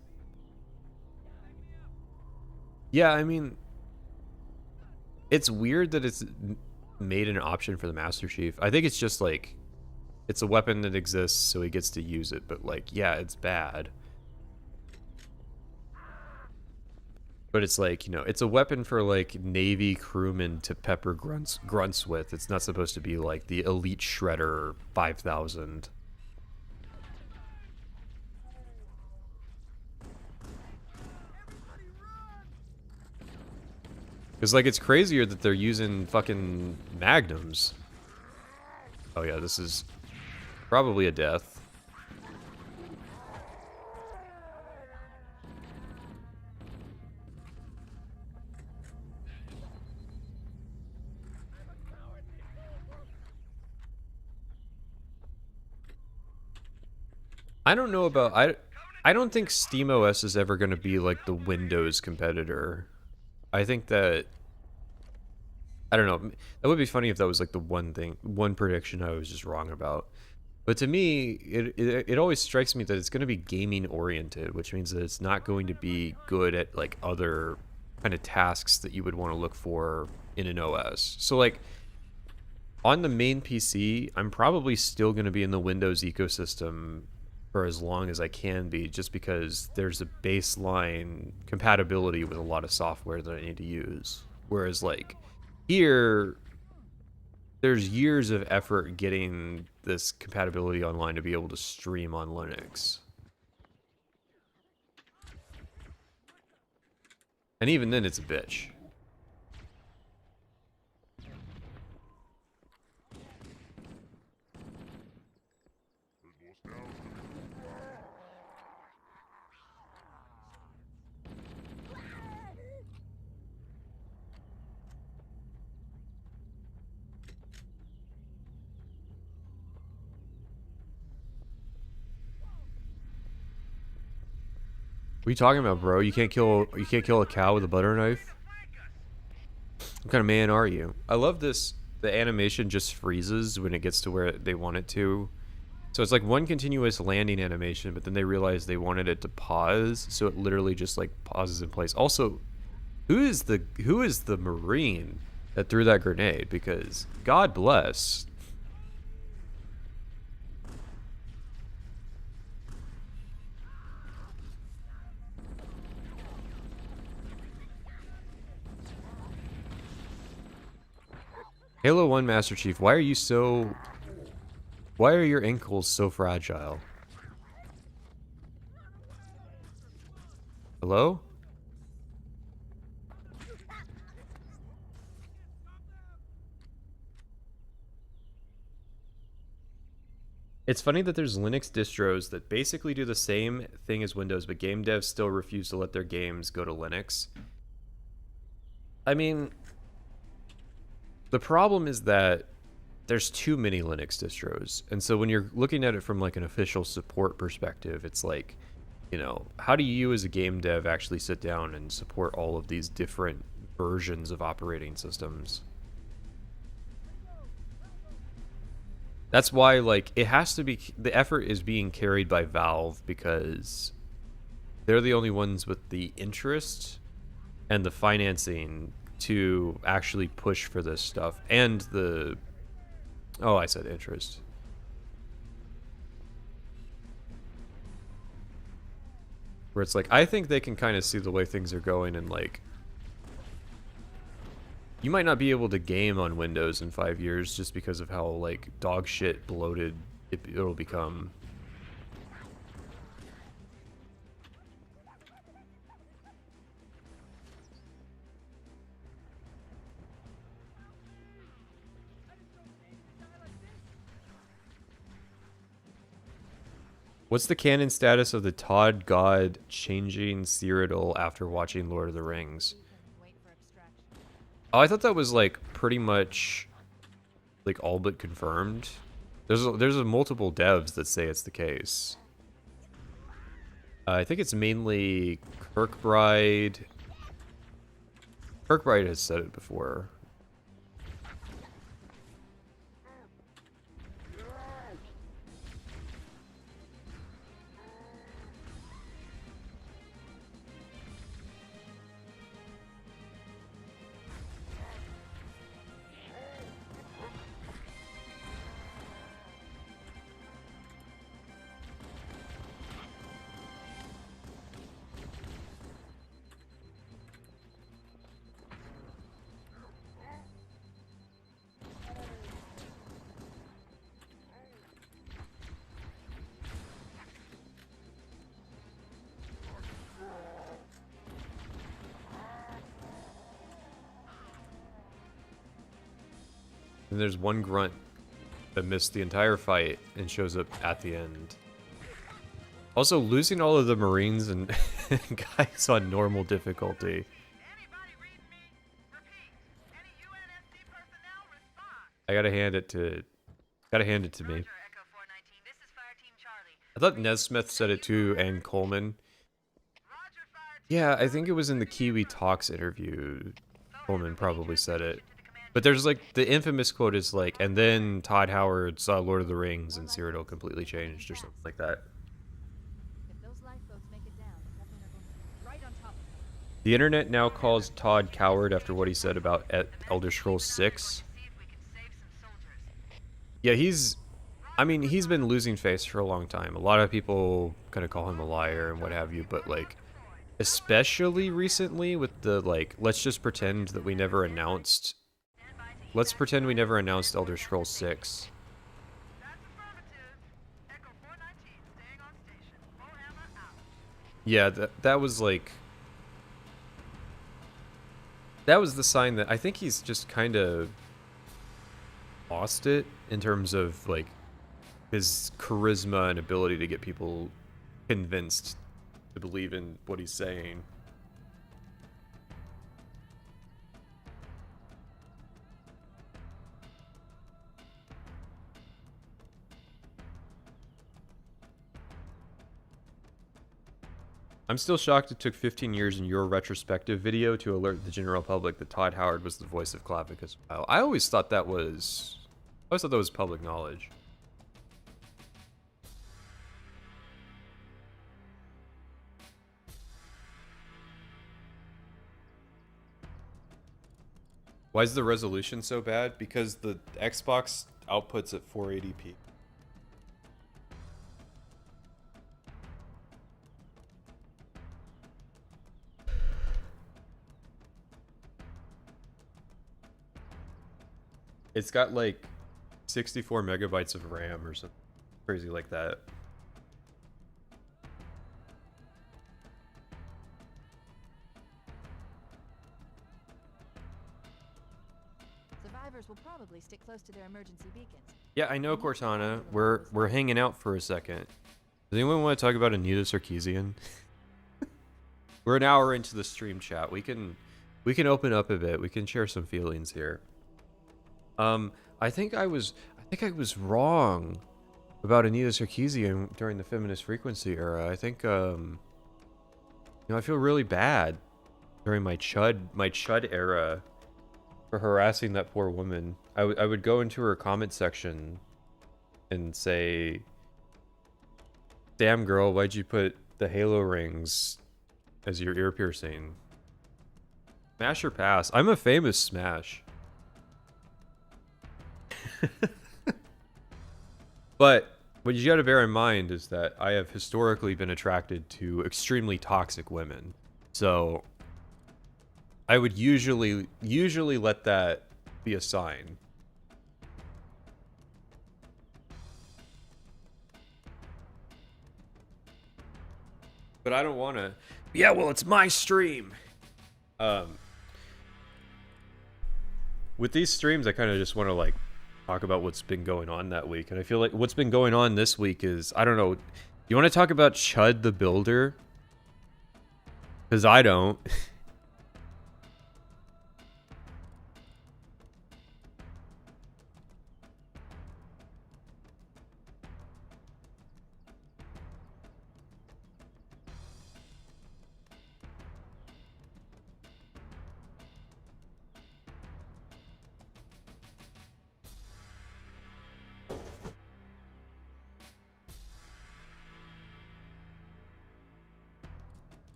S2: Yeah, I mean, it's weird that it's made an option for the Master Chief. I think it's just like, it's a weapon that exists, so he gets to use it. But like, yeah, it's bad. But it's like, you know, it's a weapon for like Navy crewmen to pepper grunts with. It's not supposed to be like the elite shredder 5000. Because like it's crazier that they're using fucking magnums. Oh yeah, this is probably a death. I don't know about I don't think SteamOS is ever going to be like the Windows competitor. I think that I don't know. That would be funny if that was like the one prediction I was just wrong about. But to me, it always strikes me that it's going to be gaming oriented, which means that it's not going to be good at like other kind of tasks that you would want to look for in an OS. So like on the main PC, I'm probably still going to be in the Windows ecosystem for as long as I can be, just because there's a baseline compatibility with a lot of software that I need to use. Whereas like here, there's years of effort getting this compatibility online to be able to stream on Linux. And even then, it's a bitch. What are you talking about, bro? You can't kill a cow with a butter knife? What kind of man are you? I love this. The animation just freezes when it gets to where they want it to. So it's like one continuous landing animation, but then they realize they wanted it to pause, so it literally just like pauses in place. Also, who is the Marine that threw that grenade? Because God bless. Halo 1 Master Chief, why are your ankles so fragile? Hello? It's funny that there's Linux distros that basically do the same thing as Windows, but game devs still refuse to let their games go to Linux. I mean, the problem is that there's too many Linux distros. And so when you're looking at it from like an official support perspective, it's like, you know, how do you as a game dev actually sit down and support all of these different versions of operating systems? That's why like it has to be, the effort is being carried by Valve because they're the only ones with the interest and the financing to actually push for this stuff, and the I said interest. Where it's like, I think they can kind of see the way things are going, and like you might not be able to game on Windows in 5 years just because of how like dog shit bloated it'll become. What's the canon status of the Todd God changing Cyrodiil after watching Lord of the Rings?
S3: Wait for extraction.
S2: Oh, I thought that was like pretty much like all but confirmed. There's multiple devs that say it's the case. I think it's mainly Kirkbride. Kirkbride has said it before. And there's one grunt that missed the entire fight and shows up at the end. Also, losing all of the Marines and guys on normal difficulty.
S7: Anybody read me? Repeat. Any UNSC personnel respond.
S2: I gotta hand it to me.
S7: Roger, Echo 419. This is Fire Team Charlie.
S2: I thought Nesmith said it too, and Coleman.
S7: Roger, Fire Team.
S2: Yeah, I think it was in the Kiwi Talks interview. Coleman probably said it. But there's like, the infamous quote is like, and then Todd Howard saw Lord of the Rings and Cyrodiil completely changed or something like that.
S3: If those lifeboats make it down, the Covenant are going to be right on top of them.
S2: The internet now calls Todd coward after what he said about Elder Scrolls 6.
S7: See if we can save some soldiers.
S2: Yeah, he's been losing face for a long time. A lot of people kind of call him a liar and what have you, but like, especially recently with the like, let's pretend we never announced Elder Scrolls 6.
S7: That's affirmative. Echo 419, staying on station. Bullhammer out.
S2: Yeah, that was like, that was the sign that I think he's just kind of lost it in terms of like his charisma and ability to get people convinced to believe in what he's saying. I'm still shocked it took 15 years in your retrospective video to alert the general public that Todd Howard was the voice of Clavicus. I always thought that was public knowledge. Why is the resolution so bad? Because the Xbox outputs at 480p. It's got like 64 megabytes of RAM or something crazy like that.
S3: Survivors will probably stick close to their emergency beacons.
S2: Yeah, I know, Cortana. We're hanging out for a second. Does anyone want to talk about Anita Sarkeesian? We're an hour into the stream chat. We can open up a bit. We can share some feelings here. I think I was wrong about Anita Sarkeesian during the feminist frequency era. I think I feel really bad during my chud era for harassing that poor woman. I would go into her comment section and say, "Damn girl, why'd you put the halo rings as your ear piercing?" Smash or pass? I'm a famous smash. But what you gotta bear in mind is that I have historically been attracted to extremely toxic women. So I would usually let that be a sign. But I don't want to. Yeah, well, it's my stream. With these streams, I kind of just want to like talk about what's been going on that week, and I feel like what's been going on this week is, I don't know. You want to talk about Chud the Builder? Because I don't.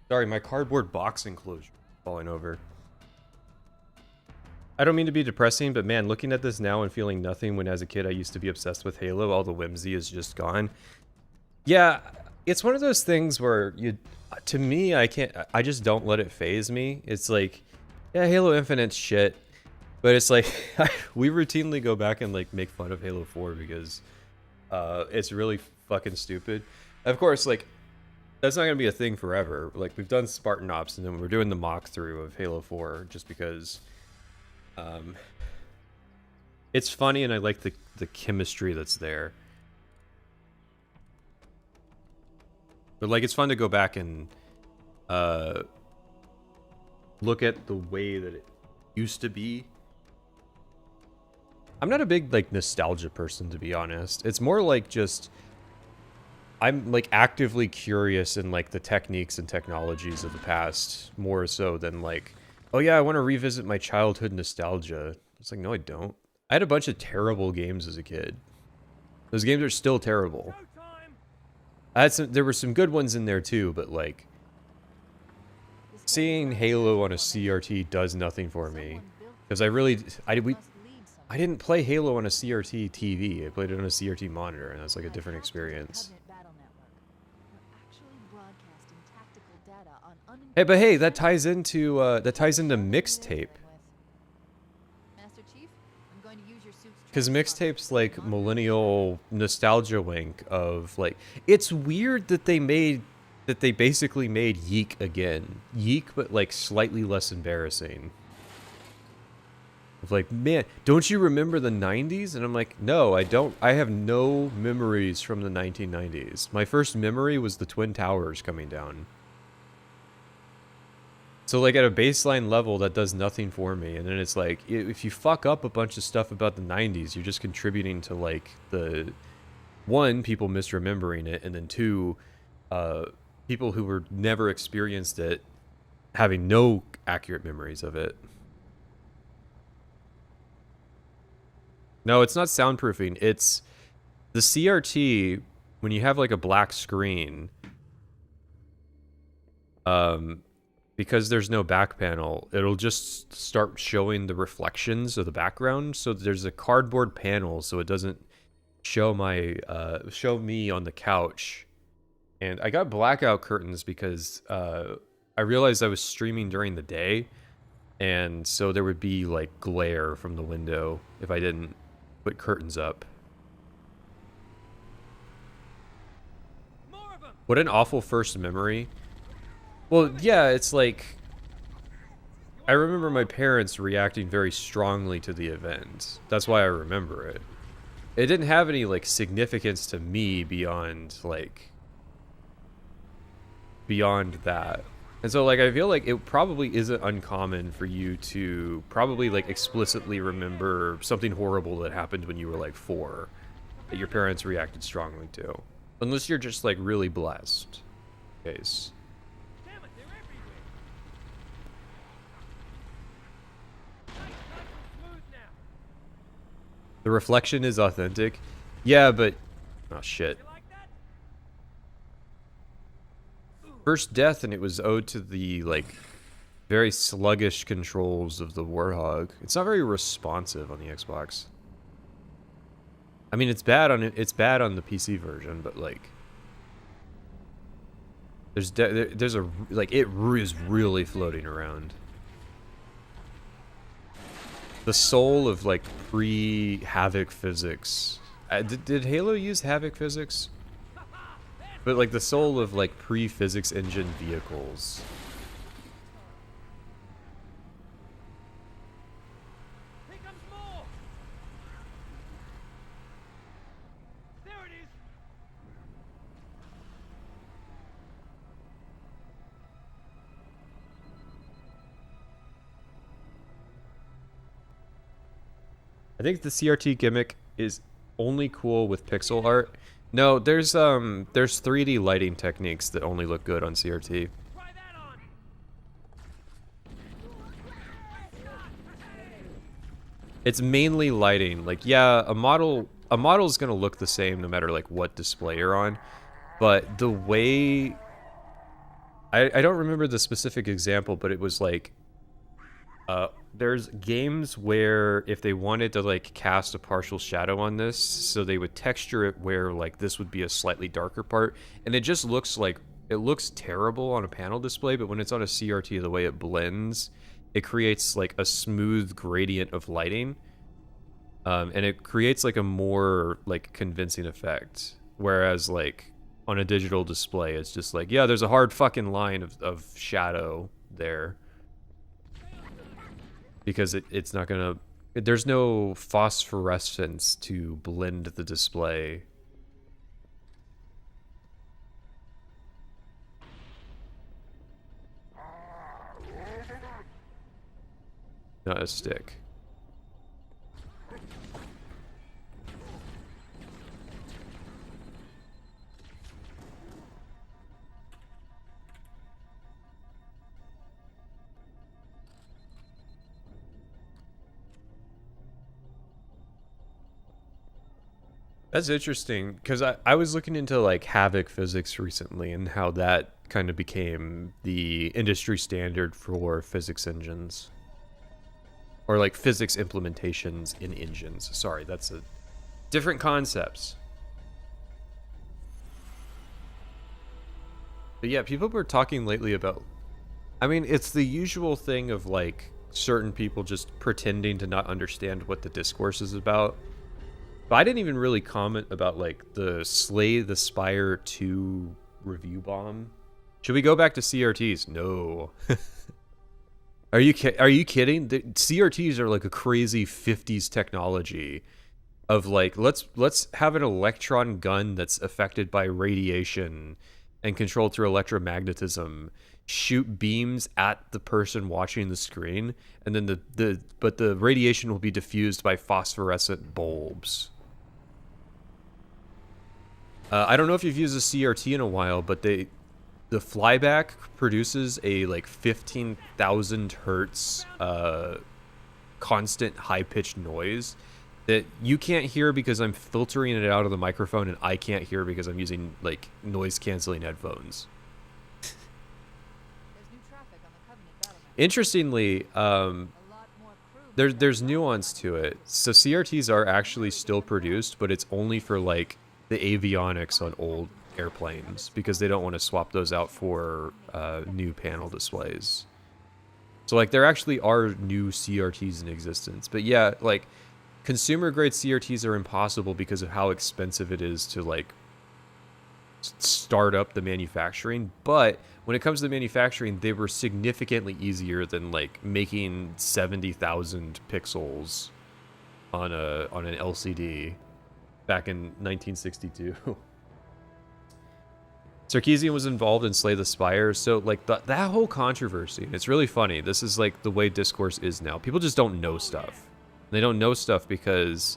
S2: Sorry, my cardboard box enclosure is falling over. I don't mean to be depressing, but man, looking at this now and feeling nothing when as a kid I used to be obsessed with Halo, all the whimsy is just gone. Yeah, it's one of those things where to me, I just don't let it phase me. It's like, yeah, Halo Infinite's shit, but it's like, we routinely go back and like make fun of Halo 4 because it's really fucking stupid. Of course, like, that's not gonna be a thing forever. Like, we've done Spartan Ops and then we're doing the mock through of Halo 4 just because it's funny and I like the chemistry that's there. But like, it's fun to go back and look at the way that it used to be. I'm not a big like nostalgia person, to be honest. It's more like just I'm like actively curious in like the techniques and technologies of the past more so than like, oh yeah, I want to revisit my childhood nostalgia. It's like, no, I don't. I had a bunch of terrible games as a kid. Those games are still terrible. There were some good ones in there too, but like, seeing Halo on a CRT does nothing for me. Because I didn't play Halo on a CRT TV. I played it on a CRT monitor, and that's like a different experience. Hey, but hey, that ties into mixtape. Because mixtape's like millennial nostalgia wink of like, it's weird that they basically made Yeek again. Yeek, but like slightly less embarrassing. Of like, man, don't you remember the 90s? And I'm like, no, I don't. I have no memories from the 1990s. My first memory was the Twin Towers coming down. So like at a baseline level, that does nothing for me. And then it's like, if you fuck up a bunch of stuff about the 90s, you're just contributing to like the, one, people misremembering it, and then two, people who were never experienced it having no accurate memories of it. No, it's not soundproofing. It's the CRT, when you have like a black screen, because there's no back panel, it'll just start showing the reflections of the background. So there's a cardboard panel, so it doesn't show show me on the couch. And I got blackout curtains because I realized I was streaming during the day, and so there would be like glare from the window if I didn't put curtains up. What an awful first memory. Well, yeah, it's like, I remember my parents reacting very strongly to the event. That's why I remember it. It didn't have any, like, significance to me beyond that. And so, like, I feel like it probably isn't uncommon for you to probably, like, explicitly remember something horrible that happened when you were, like, 4, that your parents reacted strongly to. Unless you're just, like, really blessed. Case. The reflection is authentic. Yeah, but... oh, shit. First death, and it was owed to the, like, very sluggish controls of the Warthog. It's not very responsive on the Xbox. I mean, it's bad on the PC version, but, like... there's a... like, it is really floating around. The soul of, like, pre-Havoc physics. Did Halo use Havoc physics? But, like, the soul of, like, pre-physics engine vehicles.
S5: Here comes more! There it is!
S2: I think the CRT gimmick is only cool with pixel art. No, there's 3D lighting techniques that only look good on CRT.
S5: Try that on!
S2: It's mainly lighting. Like, yeah, a model's gonna look the same no matter like what display you're on, but the way I don't remember the specific example, but it was like there's games where if they wanted to like cast a partial shadow on this, so they would texture it where like this would be a slightly darker part, and it just looks like it looks terrible on a panel display, but when it's on a CRT, the way it blends, it creates like a smooth gradient of lighting, and it creates like a more like convincing effect. Whereas like on a digital display, it's just like, yeah, there's a hard fucking line of shadow there. Because it's not gonna, there's no phosphorescence to blend the display. Not a stick. That's interesting, because I was looking into like havoc physics recently and how that kind of became the industry standard for physics engines. Or like physics implementations in engines. Sorry, that's a different concepts. But yeah, people were talking lately about, I mean, it's the usual thing of like certain people just pretending to not understand what the discourse is about. But I didn't even really comment about like the Slay the Spire 2 review bomb. Should we go back to CRTs? No. Are you kidding? The CRTs are like a crazy 50s technology of like let's have an electron gun that's affected by radiation and controlled through electromagnetism, shoot beams at the person watching the screen, and then the radiation will be diffused by phosphorescent bulbs. I don't know if you've used a CRT in a while, but the flyback produces a like 15,000 hertz constant high-pitched noise that you can't hear because I'm filtering it out of the microphone, and I can't hear because I'm using like noise-canceling headphones.
S3: There's new traffic on the Covenant battle map.
S2: Interestingly,
S3: A lot more crew
S2: there's nuance to it. So CRTs are actually still produced, but it's only for like the avionics on old airplanes because they don't want to swap those out for new panel displays. So like there actually are new CRTs in existence. But yeah, like consumer grade CRTs are impossible because of how expensive it is to like start up the manufacturing. But when it comes to manufacturing, they were significantly easier than like making 70,000 pixels on an LCD back in 1962. Sarkeesian was involved in Slay the Spire, so like that whole controversy, and it's really funny. This is like the way discourse is now. People just don't know stuff. They don't know stuff because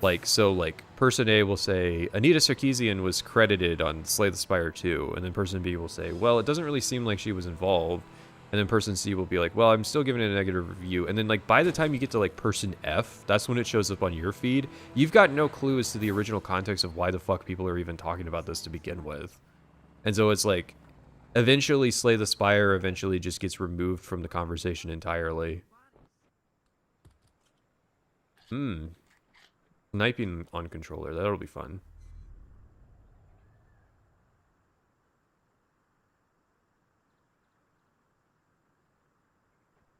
S2: like, so like person A will say Anita Sarkeesian was credited on Slay the Spire 2, and then person B will say, well, it doesn't really seem like she was involved. And then person C will be like, well, I'm still giving it a negative review. And then like by the time you get to like person F, that's when it shows up on your feed. You've got no clue as to the original context of why the fuck people are even talking about this to begin with. And so it's like, eventually Slay the Spire eventually just gets removed from the conversation entirely. Sniping on controller, that'll be fun.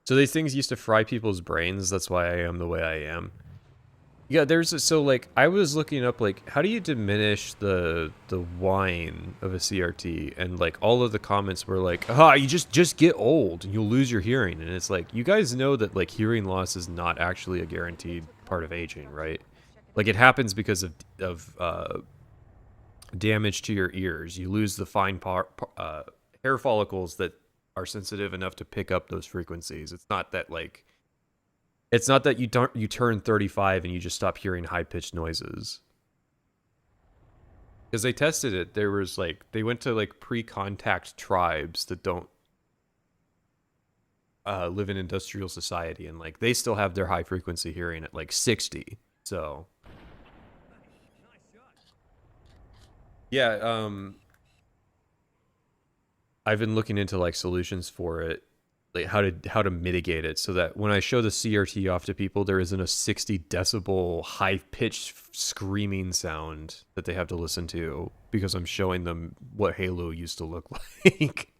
S2: So these things used to fry people's brains. That's why I am the way I am. Yeah, so like I was looking up like how do you diminish the whine of a CRT, and like all of the comments were like, you just get old and you'll lose your hearing. And it's like, you guys know that like hearing loss is not actually a guaranteed part of aging, right? Like it happens because of damage to your ears. You lose the fine hair follicles that are sensitive enough to pick up those frequencies. It's not that like, it's not that you turn 35 and you just stop hearing high-pitched noises. Because they tested it. There was like, they went to like pre-contact tribes that don't live in industrial society, and like they still have their high frequency hearing at like 60. So yeah, I've been looking into like solutions for it, like how to mitigate it so that when I show the CRT off to people, there isn't a 60 decibel high pitched screaming sound that they have to listen to because I'm showing them what Halo used to look like.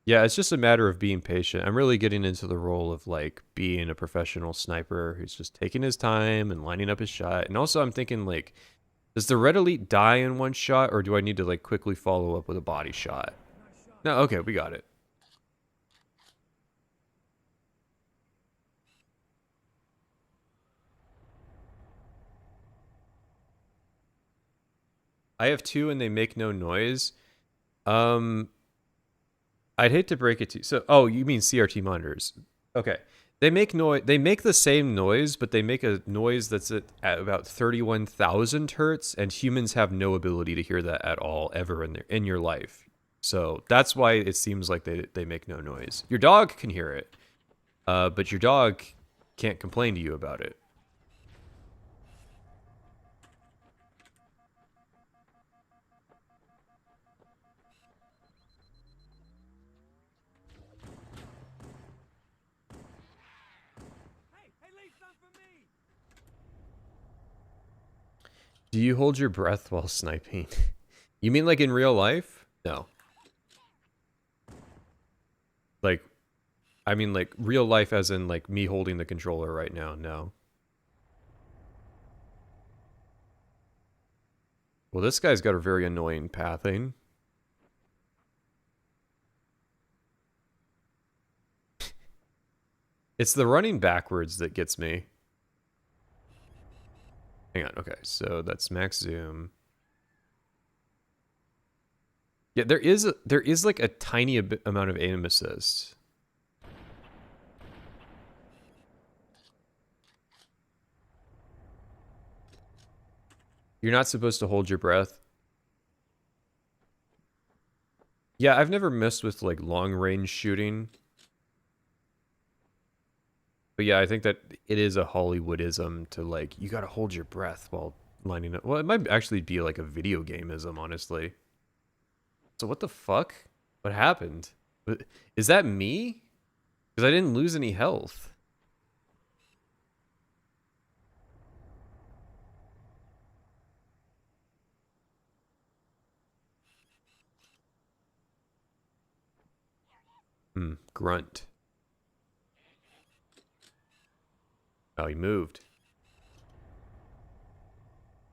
S2: Yeah, it's just a matter of being patient. I'm really getting into the role of like being a professional sniper who's just taking his time and lining up his shot. And also I'm thinking like, does the Red Elite die in one shot or do I need to like quickly follow up with a body shot? No, okay, we got it. I have 2 and they make no noise. I'd hate to break it to you. So, oh, you mean CRT monitors? Okay, they make noise. They make the same noise, but they make a noise that's at about 31,000 hertz, and humans have no ability to hear that at all ever in your life. So that's why it seems like they make no noise. Your dog can hear it, but your dog can't complain to you about it. Do you hold your breath while sniping? You mean like in real life? No. Like, I mean like real life as in like me holding the controller right now, no. Well, this guy's got a very annoying pathing. It's the running backwards that gets me. Hang on, okay, so that's max zoom. Yeah, there is like a tiny amount of aim assist. You're not supposed to hold your breath. Yeah, I've never messed with like long range shooting. But yeah, I think that it is a Hollywoodism to like, you gotta hold your breath while lining up. Well, it might actually be like a video gameism, honestly. So what the fuck? What happened? Is that me? Because I didn't lose any health. Grunt. Oh, he moved.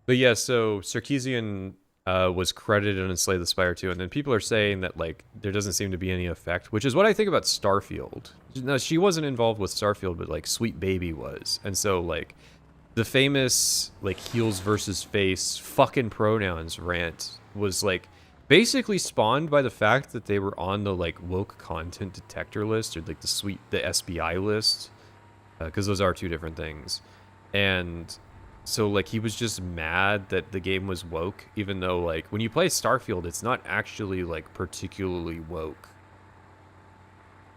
S2: But yeah, so Sarkeesian was credited on Slay the Spire 2, and then people are saying that like there doesn't seem to be any effect, which is what I think about Starfield. No, she wasn't involved with Starfield, but like Sweet Baby was. And so like the famous like heels versus face fucking pronouns rant was like basically spawned by the fact that they were on the like woke content detector list, or like the SBI list, because those are 2 different things. And so like he was just mad that the game was woke, even though like when you play Starfield, it's not actually like particularly woke.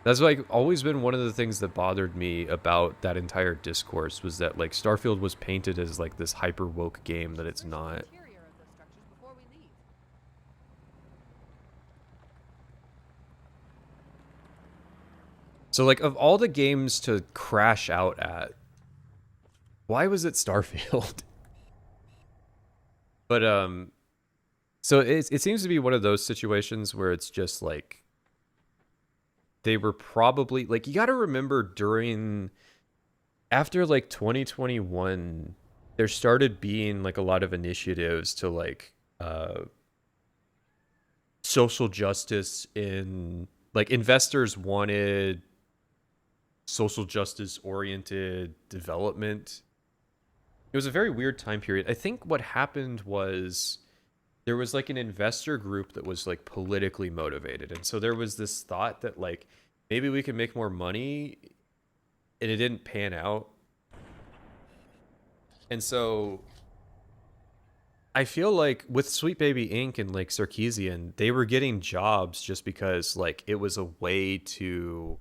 S2: That's like always been one of the things that bothered me about that entire discourse, was that like Starfield was painted as like this hyper woke game that it's not. So like of all the games to crash out at, why was it Starfield? But so it seems to be one of those situations where it's just like they were probably like, you got to remember after like 2021 there started being like a lot of initiatives to like social justice, in like investors wanted social justice oriented development. It was a very weird time period. I think what happened was there was like an investor group that was like politically motivated. And so there was this thought that like maybe we can make more money, and it didn't pan out. And so I feel like with Sweet Baby Inc. and like Sarkeesian, they were getting jobs just because like it was a way to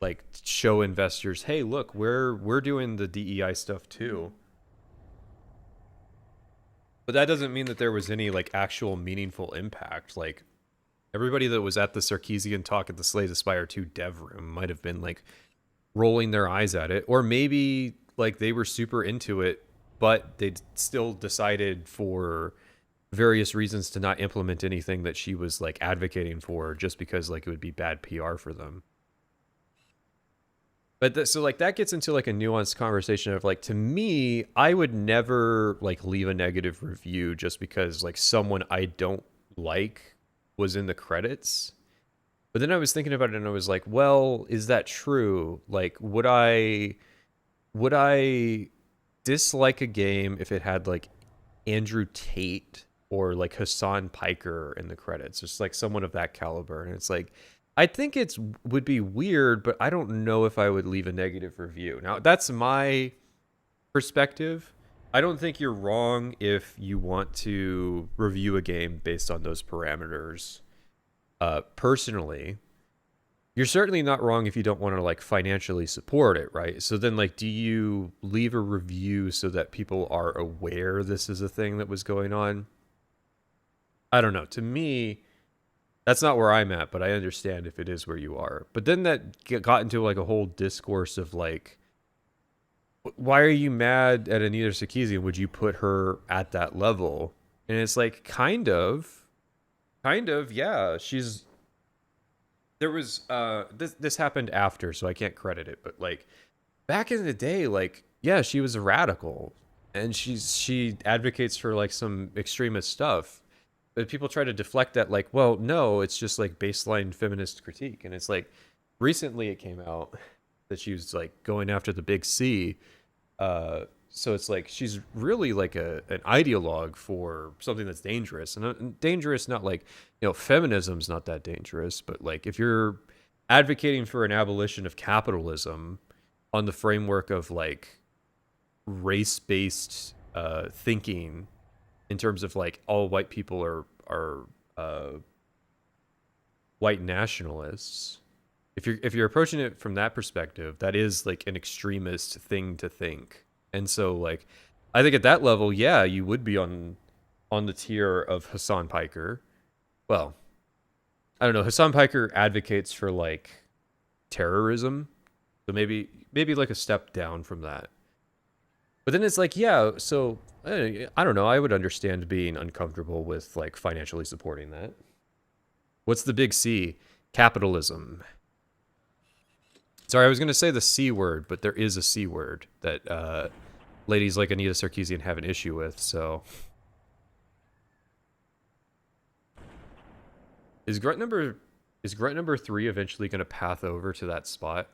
S2: like show investors, hey, look, we're doing the DEI stuff too. But that doesn't mean that there was any like actual meaningful impact. Like everybody that was at the Sarkeesian talk at the Slay the Spire 2 dev room might have been like rolling their eyes at it, or maybe like they were super into it, but they still decided for various reasons to not implement anything that she was like advocating for, just because like it would be bad PR for them. But so like that gets into like a nuanced conversation of like, to me, I would never like leave a negative review just because like someone I don't like was in the credits. But then I was thinking about it and I was like, well, is that true? Like, would I dislike a game if it had like Andrew Tate or like Hassan Piker in the credits? Just like someone of that caliber. And it's like, I think would be weird, but I don't know if I would leave a negative review. Now, that's my perspective. I don't think you're wrong if you want to review a game based on those parameters. Personally, you're certainly not wrong if you don't want to like financially support it, right? So then like, do you leave a review so that people are aware this is a thing that was going on? I don't know. To me, that's not where I'm at, but I understand if it is where you are. But then that got into like a whole discourse of like, why are you mad at Anita Sarkeesian? Would you put her at that level? And it's like, kind of, yeah. There was, this happened after, so I can't credit it, but like, back in the day, like, yeah, she was a radical, and she advocates for like some extremist stuff. But people try to deflect that like, well, no, it's just like baseline feminist critique. And it's like, recently it came out that she was like going after the big C. So it's like, she's really like an ideologue for something that's dangerous. And dangerous, not like, feminism's not that dangerous. But like, if you're advocating for an abolition of capitalism on the framework of like race-based thinking, in terms of like all white people are white nationalists. If you're approaching it from that perspective, that is like an extremist thing to think. And so like, I think at that level, yeah, you would be on the tier of Hassan Piker. Well, I don't know. Hassan Piker advocates for like terrorism, so maybe like a step down from that. But then it's like, yeah, so I don't know. I would understand being uncomfortable with like financially supporting that. What's the big C? Capitalism. Sorry, I was going to say the C word, but there is a C word that ladies like Anita Sarkeesian have an issue with, so. Is grunt number 3 eventually going to path over to that spot?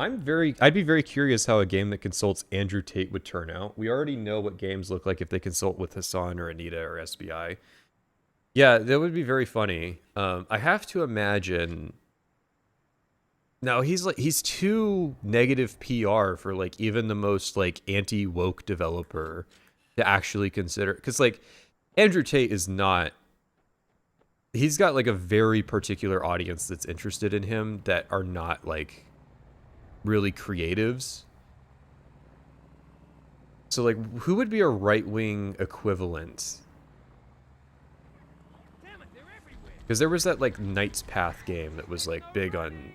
S2: I'd be very curious how a game that consults Andrew Tate would turn out. We already know what games look like if they consult with Hassan or Anita or SBI. Yeah, that would be very funny. I have to imagine. Now he's too negative PR for like even the most like anti-woke developer to actually consider, because like Andrew Tate is not. He's got like a very particular audience that's interested in him that are not like really creatives. So like, who would be a right-wing equivalent? Because there was that like Knight's Path game that was like big on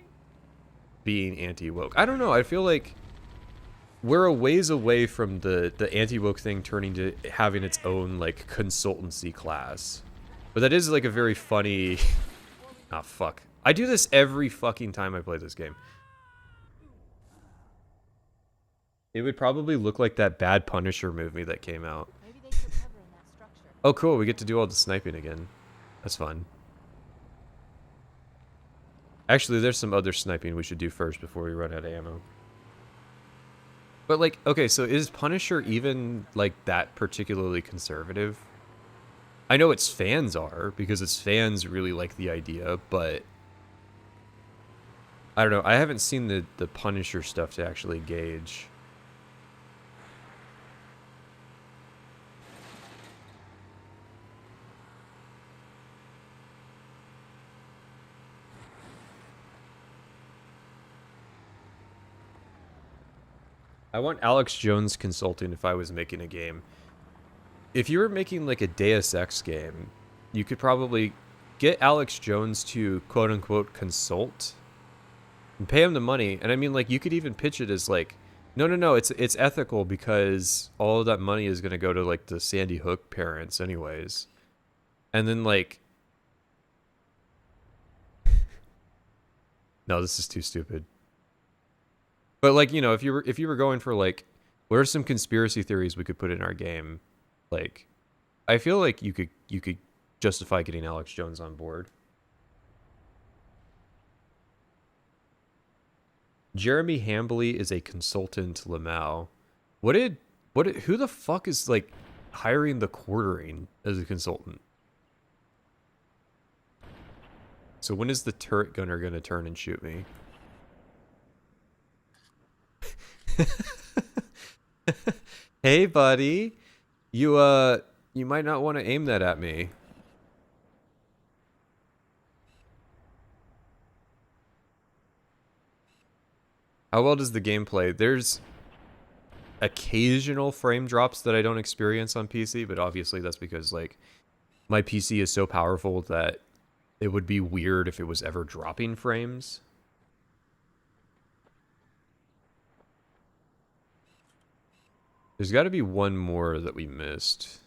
S2: being anti-woke. I don't know, I feel like we're a ways away from the anti-woke thing turning to having its own like consultancy class. But that is like a very funny ah, fuck. I do this every fucking time I play this game. It would probably look like that bad Punisher movie that came out.
S3: Maybe they could cover in that structure.
S2: Oh, cool. We get to do all the sniping again. That's fun. Actually, there's some other sniping we should do first before we run out of ammo. But, like, okay, so is Punisher even, like, that particularly conservative? I know its fans are, because its fans really like the idea, but I don't know. I haven't seen the Punisher stuff to actually gauge. I want Alex Jones consulting if I was making a game. If you were making like a Deus Ex game, you could probably get Alex Jones to quote unquote consult and pay him the money. And I mean, like, you could even pitch it as like, no, it's ethical because all of that money is going to go to like the Sandy Hook parents anyways. And then like, no, this is too stupid. But like, you know, if you were going for like, what are some conspiracy theories we could put in our game? Like, I feel like you could justify getting Alex Jones on board. Jeremy Hambley is a consultant Lamau. Who the fuck is like hiring the Quartering as a consultant? So when is the turret gunner gonna turn and shoot me? Hey buddy, you might not want to aim that at me. How well does the game play? There's occasional frame drops that I don't experience on PC, but obviously that's because like my PC is so powerful that it would be weird if it was ever dropping frames. There's got to be one more that we missed.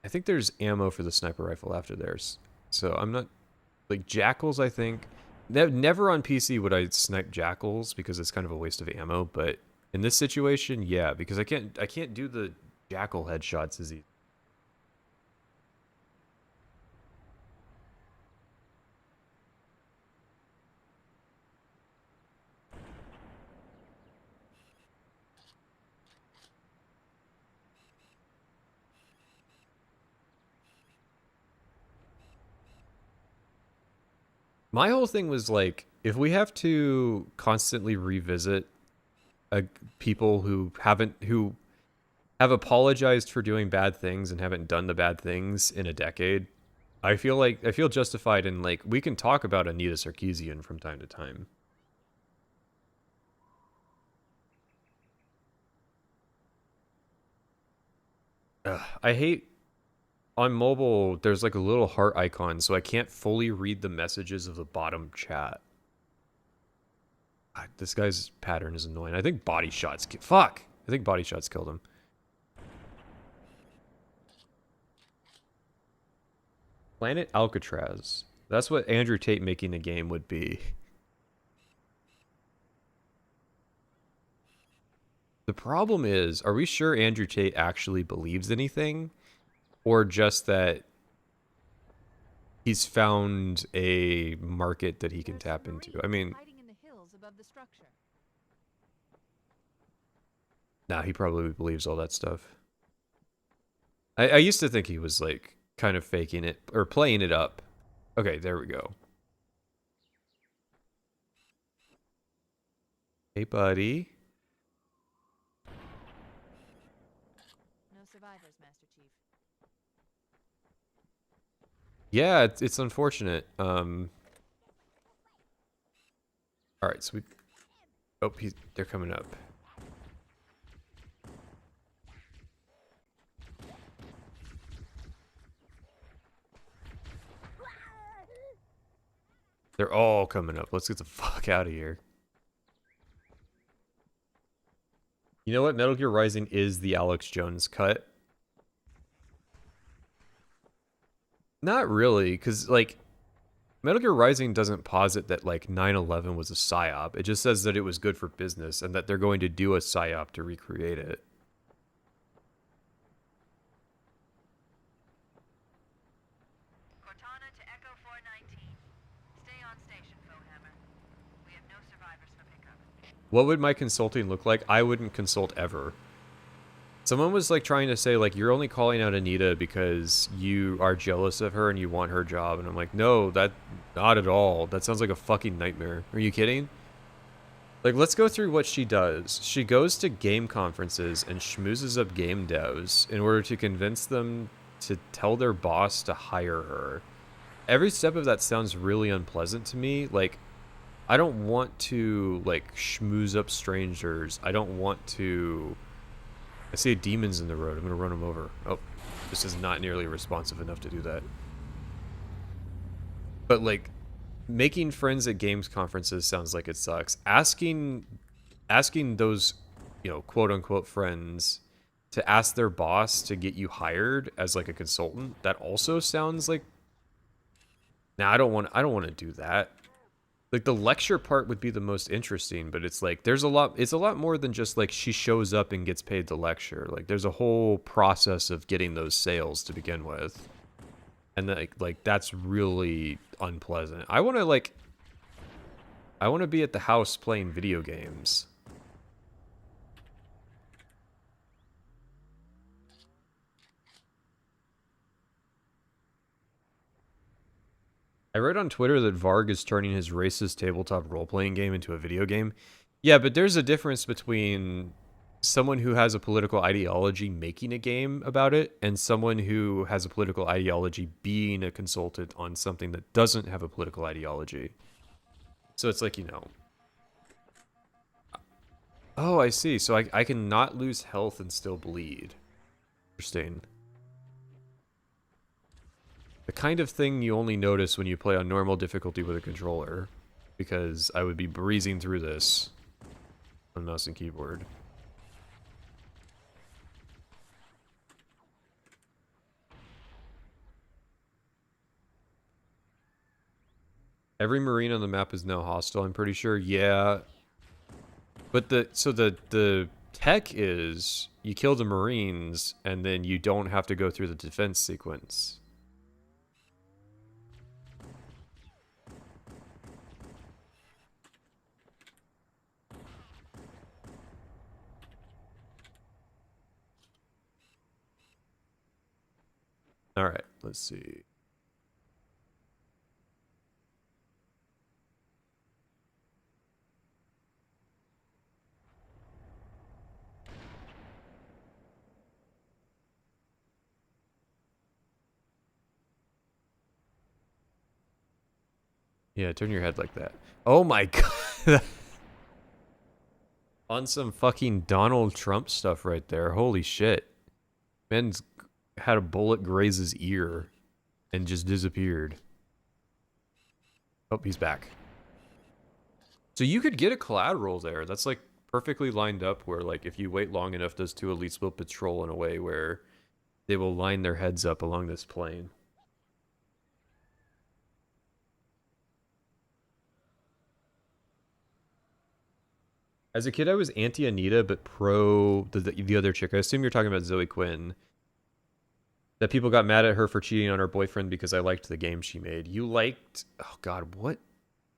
S2: I think there's ammo for the sniper rifle after theirs. So I'm not... Like, jackals, I think... Never on PC would I snipe jackals because it's kind of a waste of ammo, but in this situation, yeah, because I can't do the jackal headshots as easy. My whole thing was like, if we have to constantly revisit people who have apologized for doing bad things and haven't done the bad things in a decade, I feel justified in like, we can talk about Anita Sarkeesian from time to time. I hate on mobile, there's like a little heart icon, so I can't fully read the messages of the bottom chat. God, this guy's pattern is annoying. I think body shots... Fuck! I think body shots killed him. Planet Alcatraz. That's what Andrew Tate making a game would be. The problem is, are we sure Andrew Tate actually believes anything? Or just that he's found a market that he can tap into? I mean... Nah, he probably believes all that stuff. I used to think he was, like, kind of faking it, or playing it up. Okay, there we go. Hey, buddy.
S3: No survivors, Master Chief.
S2: Yeah, it's unfortunate. Alright, so we... Oh, they're coming up. They're all coming up. Let's get the fuck out of here. You know what? Metal Gear Rising is the Alex Jones cut. Not really, because, like, Metal Gear Rising doesn't posit that, like, 9/11 was a psyop. It just says that it was good for business and that they're going to do a psyop to recreate it.
S7: Cortana to Echo 419. Stay on station, Foehammer. We have no survivors for pickup.
S2: What would my consulting look like? I wouldn't consult ever. Someone was like trying to say like, you're only calling out Anita because you are jealous of her and you want her job. And I'm like, no, not at all. That sounds like a fucking nightmare. Are you kidding? Like, let's go through what she does. She goes to game conferences and schmoozes up game devs in order to convince them to tell their boss to hire her. Every step of that sounds really unpleasant to me. Like, I don't want to like schmooze up strangers. I don't want to. I see demons in the road. I'm gonna run them over. Oh, this is not nearly responsive enough to do that. But like, making friends at games conferences sounds like it sucks. Asking those, you know, quote unquote friends to ask their boss to get you hired as like a consultant, that also sounds like. Nah, I don't want to do that. Like the lecture part would be the most interesting, but it's like it's a lot more than just like she shows up and gets paid to lecture. Like there's a whole process of getting those sales to begin with. And like that's really unpleasant. I want to be at the house playing video games. I read on Twitter that Varg is turning his racist tabletop role-playing game into a video game. Yeah, but there's a difference between someone who has a political ideology making a game about it and someone who has a political ideology being a consultant on something that doesn't have a political ideology. So it's like, you know... Oh, I see. So I can not lose health and still bleed. Interesting. The kind of thing you only notice when you play on normal difficulty with a controller. Because I would be breezing through this on mouse and keyboard. Every marine on the map is now hostile, I'm pretty sure. Yeah. But the tech is you kill the marines and then you don't have to go through the defense sequence. All right, let's see. Yeah, turn your head like that. Oh my god. On some fucking Donald Trump stuff right there. Holy shit. Man's had a bullet graze his ear and just disappeared. Oh, he's back. So you could get a collateral there. That's like perfectly lined up where like if you wait long enough, those two elites will patrol in a way where they will line their heads up along this plane. As a kid, I was anti-Anita, but pro the other chick. I assume you're talking about Zoe Quinn. That people got mad at her for cheating on her boyfriend because I liked the game she made. You liked... Oh, God, what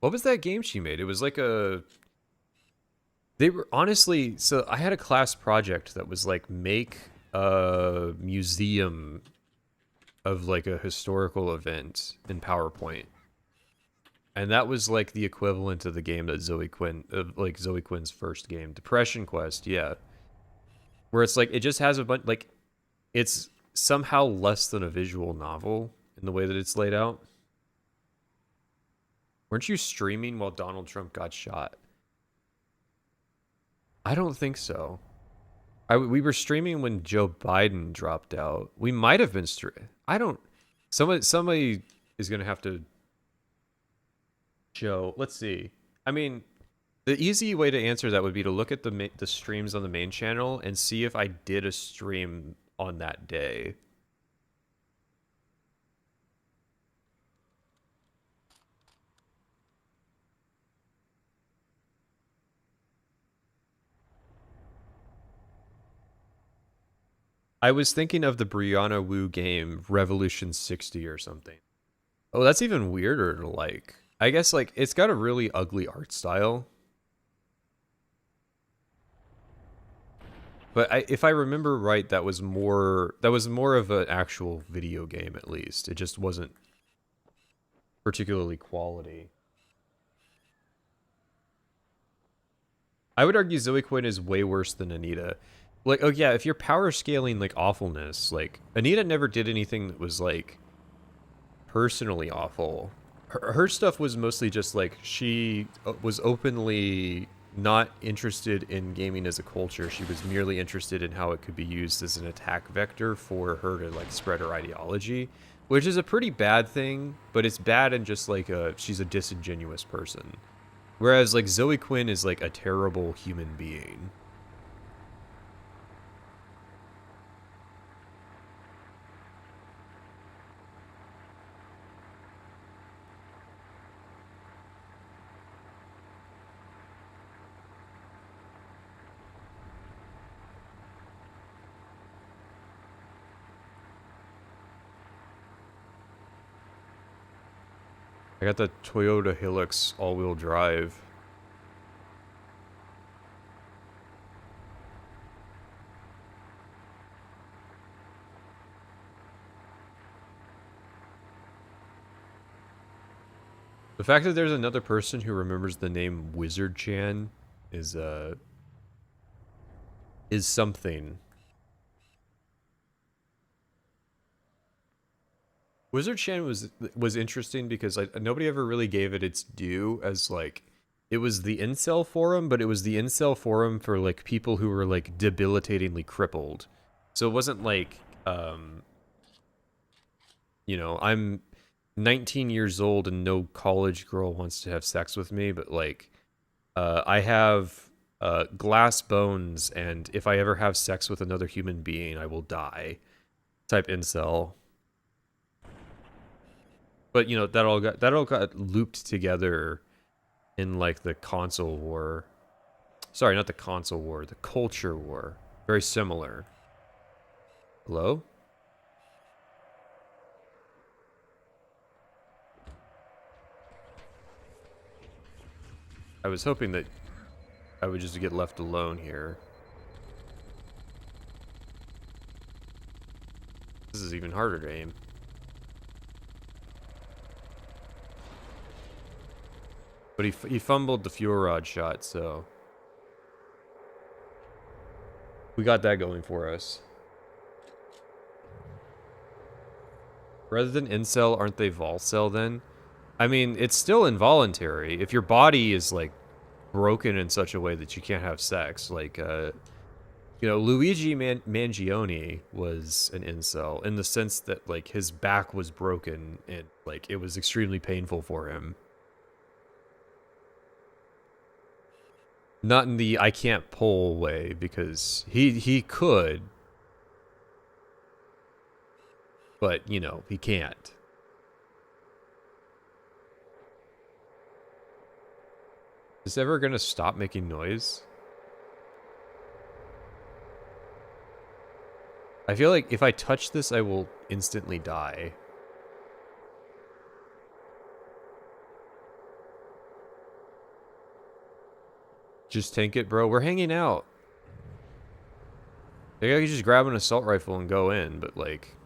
S2: was that game she made? It was like a... They were... Honestly, so I had a class project that was like, make a museum of like a historical event in PowerPoint. And that was like the equivalent of the game that Zoe Quinn's first game, Depression Quest, yeah. Where it's like, it just has a bunch, like, it's somehow less than a visual novel in the way that it's laid out. Weren't you streaming while Donald Trump got shot? I don't think so. We were streaming when Joe Biden dropped out. We might have been I don't... Somebody is going to have to... Joe, let's see. I mean, the easy way to answer that would be to look at the streams on the main channel and see if I did a stream on that day. I was thinking of the Brianna Wu game, Revolution 60 or something. Oh, that's even weirder to like. I guess, like, it's got a really ugly art style. But if I remember right, that was more of an actual video game, at least. It just wasn't particularly quality. I would argue Zoe Quinn is way worse than Anita. Like, oh yeah, if you're power scaling, like, awfulness, like, Anita never did anything that was, like, personally awful. her stuff was mostly just like she was openly not interested in gaming as a culture. She was merely interested in how it could be used as an attack vector for her to like spread her ideology, which is a pretty bad thing, but it's bad in just like she's a disingenuous person. Whereas like Zoe Quinn is like a terrible human being. I got the Toyota Hilux all-wheel drive. The fact that there's another person who remembers the name Wizard Chan is something. Wizard Chan was interesting because nobody ever really gave it its due as like it was the incel forum, but it was the incel forum for like people who were like debilitatingly crippled. So it wasn't like you know, I'm 19 years old and no college girl wants to have sex with me, but like I have glass bones, and if I ever have sex with another human being, I will die. Type incel. But you know, that all got looped together in like the console war. Sorry, not the console war, the culture war. Very similar. Hello? I was hoping that I would just get left alone here. This is even harder to aim. But he fumbled the fuel rod shot, so we got that going for us. Rather than incel, aren't they volcel then? I mean, it's still involuntary. If your body is like broken in such a way that you can't have sex, like you know, Luigi Mangione was an incel in the sense that like his back was broken and like it was extremely painful for him. Not in the I can't pull way, because he could, but you know, he can't. Is this ever gonna stop making noise? I feel like if I touch this, I will instantly die. Just tank it, bro. We're hanging out. Maybe I could just grab an assault rifle and go in, but like...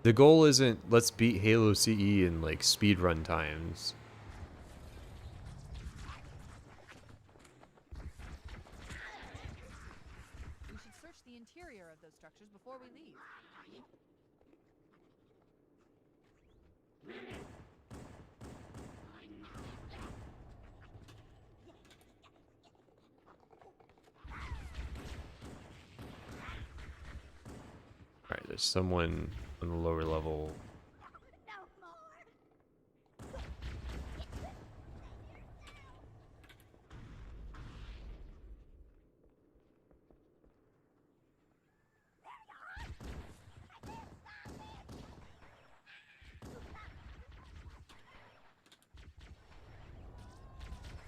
S2: The goal isn't let's beat Halo CE in like speedrun times.
S3: We should search the interior of those structures before we leave.
S2: Alright, there's someone on the lower level.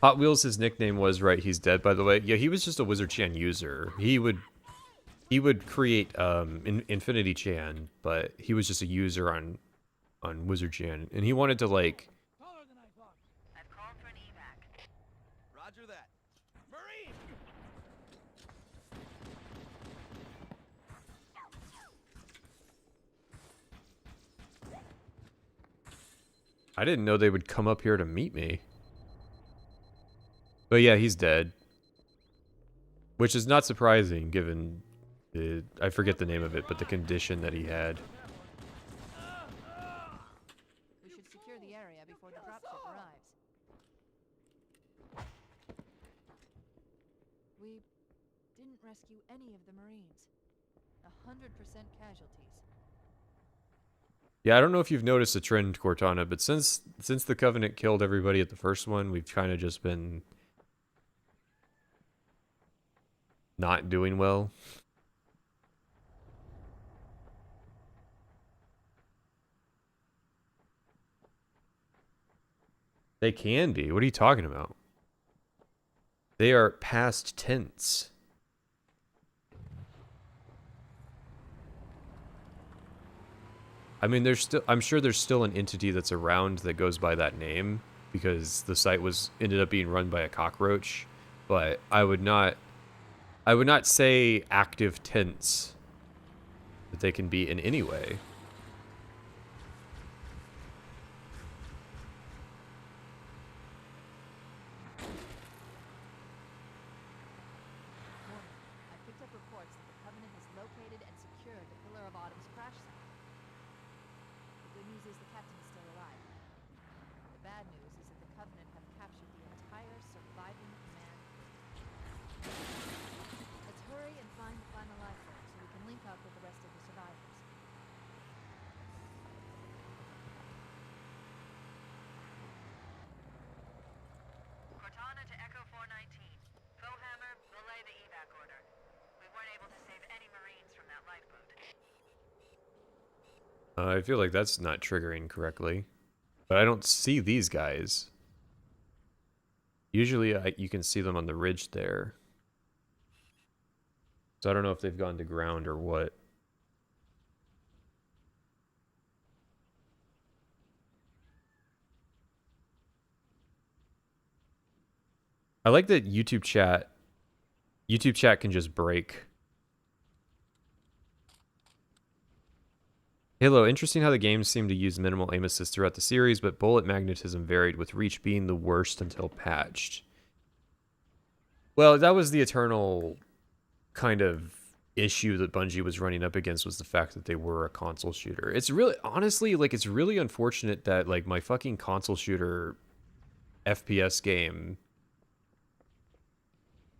S2: Hot Wheels, his nickname was, right, he's dead, by the way. Yeah, he was just a Wizard Chan user. He would create Infinity Chan, but he was just a user on Wizard Chan, and he wanted to like.
S7: I've called for an evac.
S6: Roger that. Marine!
S2: I didn't know they would come up here to meet me. But yeah, he's dead, which is not surprising given I forget the name of it, but the condition that he had.
S3: We should secure the area before the dropship arrives. We didn't rescue any of the Marines. 100% casualties.
S2: Yeah, I don't know if you've noticed a trend, Cortana, but since the Covenant killed everybody at the first one, we've kind of just been not doing well. They can be. What are you talking about? They are past tense. I mean, I'm sure there's still an entity that's around that goes by that name because the site ended up being run by a cockroach, but I would not say active tense that they can be in any way.
S3: I picked up reports that the Covenant has located and secured the Pillar of Autumn's crash site. The good news is the captain is still alive. The bad news is that the Covenant have captured the entire surviving command. Let's hurry and find the final life form so we can link up with the rest of the survivors.
S7: Cortana to Echo 419. Fohammer, relay the evac order. We weren't able to save any Marines from that lifeboat.
S2: I feel like that's not triggering correctly, but I don't see these guys. Usually you can see them on the ridge there. So I don't know if they've gone to ground or what. I like that YouTube chat can just break. Halo, interesting how the games seem to use minimal aim assist throughout the series, but bullet magnetism varied, with Reach being the worst until patched. Well, that was the eternal kind of issue that Bungie was running up against, was the fact that they were a console shooter. It's really, honestly, like, it's really unfortunate that, like, my fucking console shooter FPS game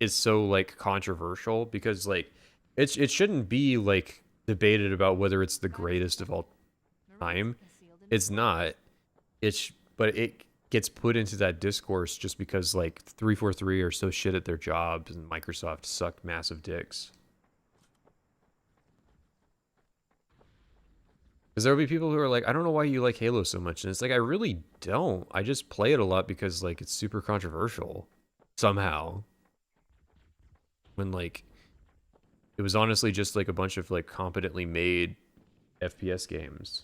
S2: is so, like, controversial, because, like, it shouldn't be, like, debated about whether it's the greatest of all time. It's not. But it gets put into that discourse just because, like, 343 are so shit at their jobs and Microsoft sucked massive dicks. Because there will be people who are like, I don't know why you like Halo so much. And it's like, I really don't. I just play it a lot because, like, it's super controversial. Somehow. When, like, it was honestly just, like, a bunch of, like, competently made FPS games.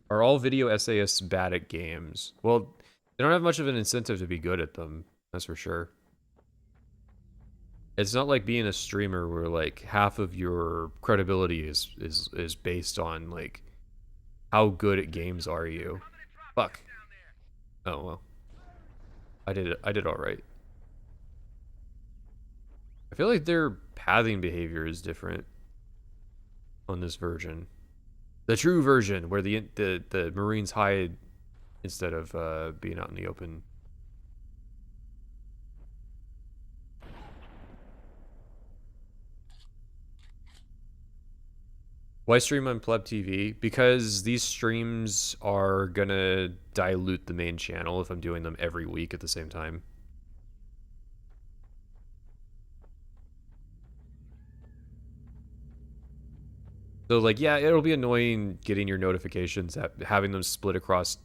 S2: Are all video essayists bad at games? Well, they don't have much of an incentive to be good at them. That's for sure. It's not like being a streamer where, like, half of your credibility is based on, like, how good at games are you. Fuck. Oh, well. I did all right. I feel like their pathing behavior is different on this version. The true version, where the Marines hide instead of being out in the open. Why stream on Pleb TV? Because these streams are gonna dilute the main channel if I'm doing them every week at the same time. So, like, yeah, it'll be annoying getting your notifications, having them split across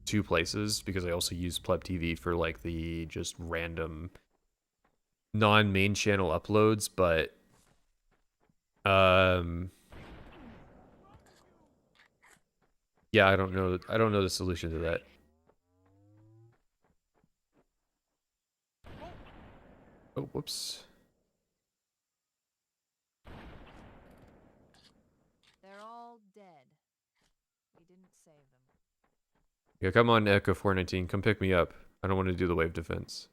S2: 2 places, because I also use Pleb TV for, like, the just random non-main channel uploads, but yeah, I don't know the solution to that. Oh, whoops.
S3: They're all dead. We didn't save them.
S2: Yeah, come on, Echo 419, come pick me up. I don't want to do the wave defense.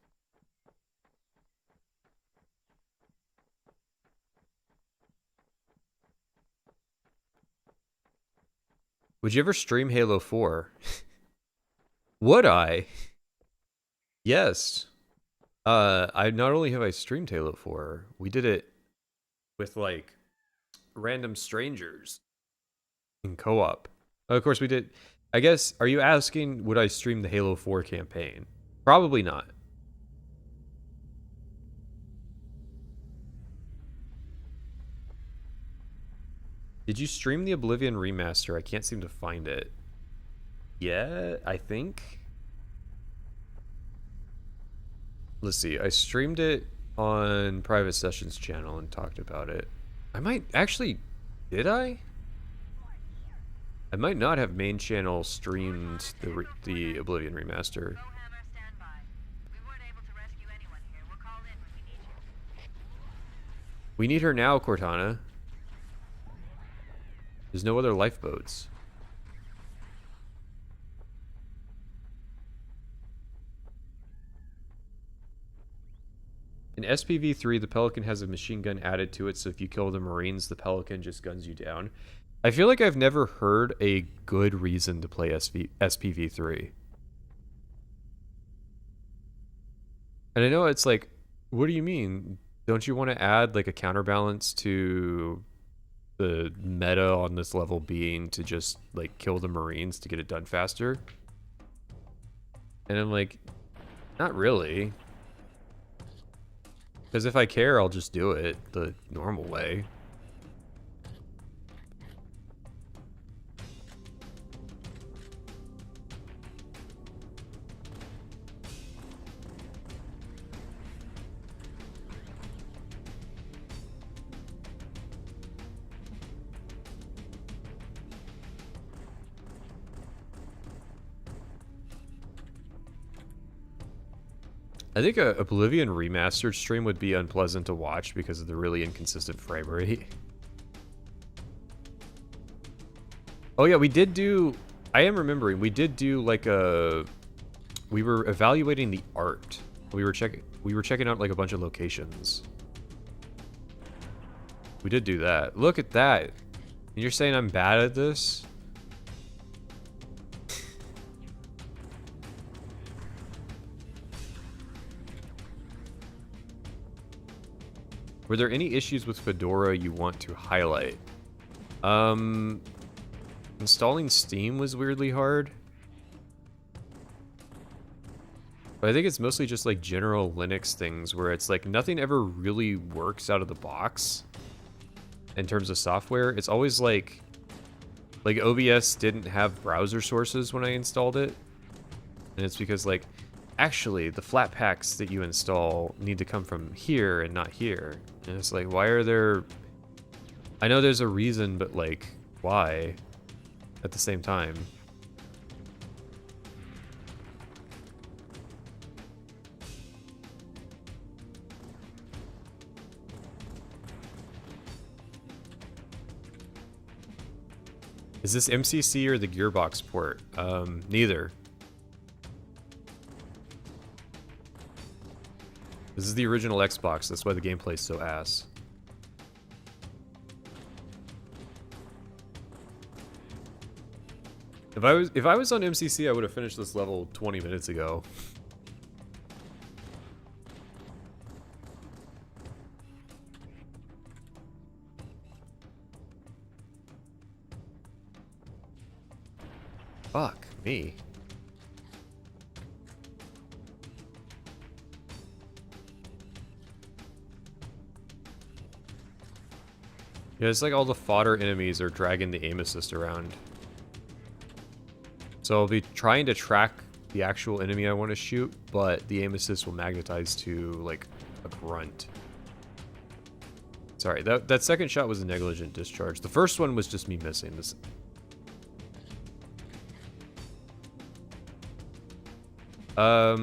S2: Would you ever stream Halo 4? Would I? Yes. I not only have I streamed Halo 4, we did it with like random strangers in co-op. Of course we did. I guess, are you asking would I stream the Halo 4 campaign? Probably not. Did you stream the Oblivion remaster? I can't seem to find it. Yeah, I think. Let's see. I streamed it on Private Sessions channel and talked about it. I might actually. Did I? I might not have main channel streamed the Oblivion remaster.
S7: Bowhammer, stand by. We weren't able to rescue anyone here. We'll call in when we need you.
S2: We need her now, Cortana. There's no other lifeboats. In SPV3, the Pelican has a machine gun added to it, so if you kill the Marines, the Pelican just guns you down. I feel like I've never heard a good reason to play SPV3. And I know it's like, what do you mean? Don't you want to add like a counterbalance to the meta on this level being to just like kill the Marines to get it done faster? And I'm like, not really. Because if I care, I'll just do it the normal way. I think a Oblivion remastered stream would be unpleasant to watch because of the really inconsistent frame rate. Oh yeah, we did do... I am remembering, we did do like a... We were evaluating the art. We were checking out like a bunch of locations. We did do that. Look at that. And you're saying I'm bad at this? Were there any issues with Fedora you want to highlight? Installing Steam was weirdly hard. But I think it's mostly just like general Linux things where it's like nothing ever really works out of the box in terms of software. It's always like OBS didn't have browser sources when I installed it. And it's because like, actually, the flat packs that you install need to come from here and not here. And it's like, why are there... I know there's a reason, but like, why? At the same time. Is this MCC or the Gearbox port? Neither. This is the original Xbox, that's why the gameplay's so ass. If I was on MCC, I would have finished this level 20 minutes ago. Fuck me. Yeah, it's like all the fodder enemies are dragging the aim assist around. So I'll be trying to track the actual enemy I want to shoot, but the aim assist will magnetize to, like, a grunt. Sorry, that second shot was a negligent discharge. The first one was just me missing. This. I'll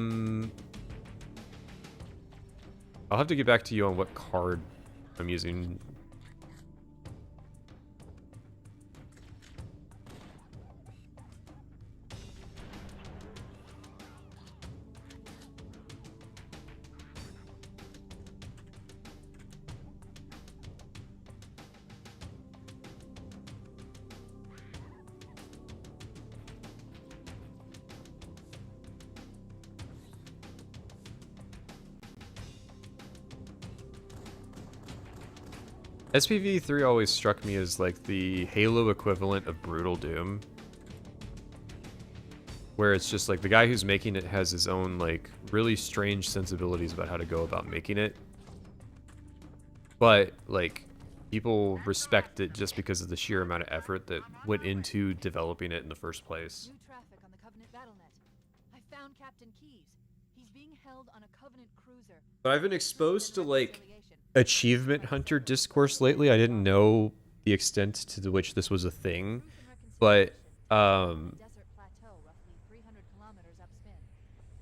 S2: have to get back to you on what card I'm using. SPV3 always struck me as like the Halo equivalent of Brutal Doom. Where it's just like the guy who's making it has his own like really strange sensibilities about how to go about making it. But like people respect it just because of the sheer amount of effort that went into developing it in the first place.
S3: New traffic on the Covenant BattleNet. I found Captain Keyes. He's being held on a Covenant cruiser.
S2: But I've been exposed to like achievement hunter discourse lately. I didn't know the extent to which this was a thing, but
S3: Desert plateau, roughly 300 kilometers upspin.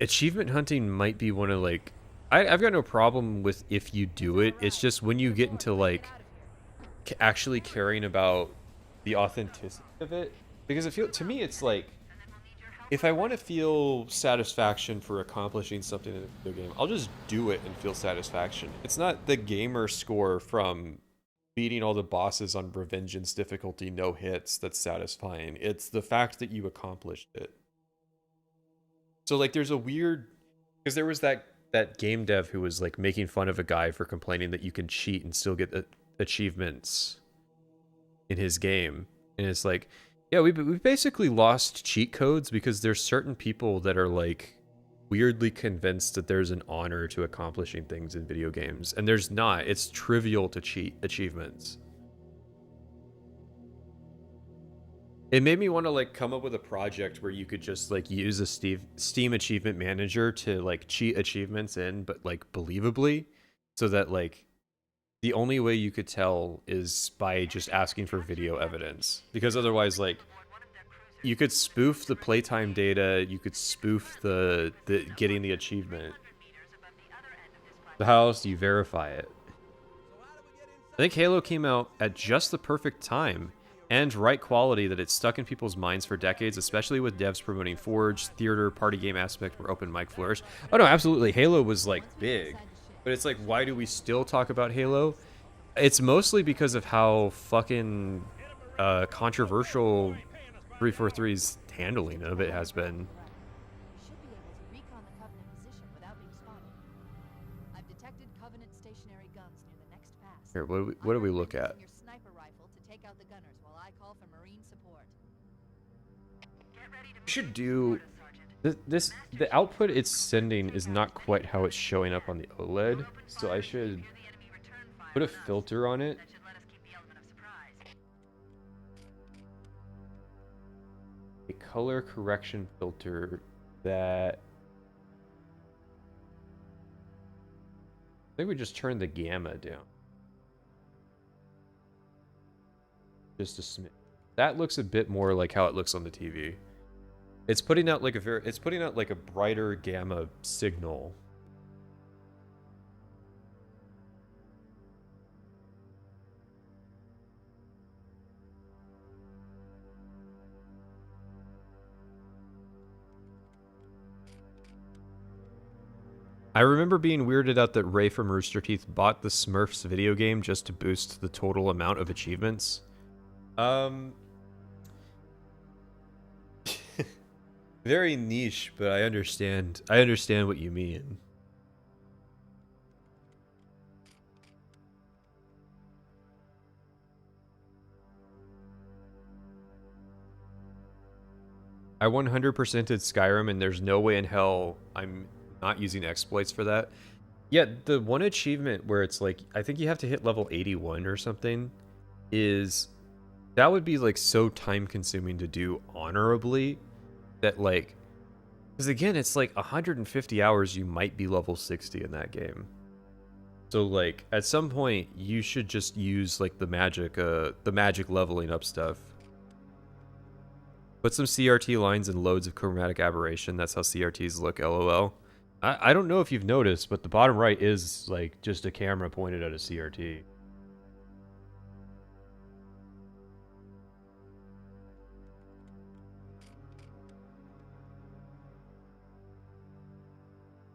S2: achievement hunting might be one of like I've got no problem with if you do it. It's just when you get into like actually caring about the authenticity of it, because to me it's like if I want to feel satisfaction for accomplishing something in a video game, I'll just do it and feel satisfaction. It's not the gamer score from beating all the bosses on Revengeance difficulty no hits that's satisfying. It's the fact that you accomplished it. So like there's a weird, because there was that game dev who was like making fun of a guy for complaining that you can cheat and still get achievements in his game, and it's like, yeah, we basically lost cheat codes because there's certain people that are like weirdly convinced that there's an honor to accomplishing things in video games, and there's not. It's trivial to cheat achievements. It made me want to like come up with a project where you could just like use a Steam achievement manager to like cheat achievements in, but like believably, so that like the only way you could tell is by just asking for video evidence, because otherwise like you could spoof the playtime data, you could spoof the getting the achievement. So how else do you verify it? I think Halo came out at just the perfect time and right quality that it's stuck in people's minds for decades, especially with devs promoting Forge, theater, party game aspect where open mic flourish. Oh no, absolutely. Halo was like big. But it's like, why do we still talk about Halo? It's mostly because of how fucking controversial 343's handling of it has been.
S3: You should be able to recon the Covenant position without being spotted. I've detected Covenant stationary guns near the next pass.
S2: Here, what do we look at?
S3: Your sniper rifle to take out the gunners while I call for Marine support.
S2: We should do the output it's sending is not quite how it's showing up on the OLED, so I should put a filter on it. A color correction filter that I think we just turn the gamma down just a smidge. That looks a bit more like how it looks on the TV. It's putting out like a brighter gamma signal. I remember being weirded out that Ray from Rooster Teeth bought the Smurfs video game just to boost the total amount of achievements. Very niche, but I understand what you mean. I 100%ed Skyrim, and there's no way in hell I'm not using exploits for that. Yeah, the one achievement where it's like, I think you have to hit level 81 or something, that would be like so time consuming to do honorably that like, because again, it's like 150 hours you might be level 60 in that game. So like at some point you should just use like the magic leveling up stuff. Put some CRT lines and loads of chromatic aberration. That's how CRTs look, LOL. I don't know if you've noticed, but the bottom right is like just a camera pointed at a CRT.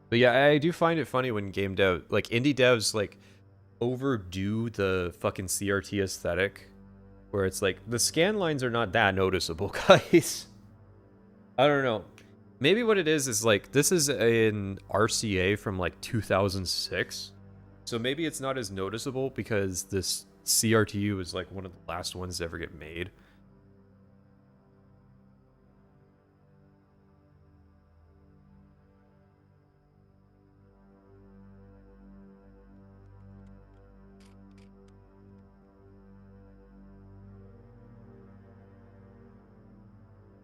S2: But yeah, I do find it funny when game dev, like indie devs, like overdo the fucking CRT aesthetic, where it's like the scan lines are not that noticeable, guys. I don't know. Maybe what it is like this is an RCA from like 2006, so maybe it's not as noticeable because this CRTU was like one of the last ones to ever get made.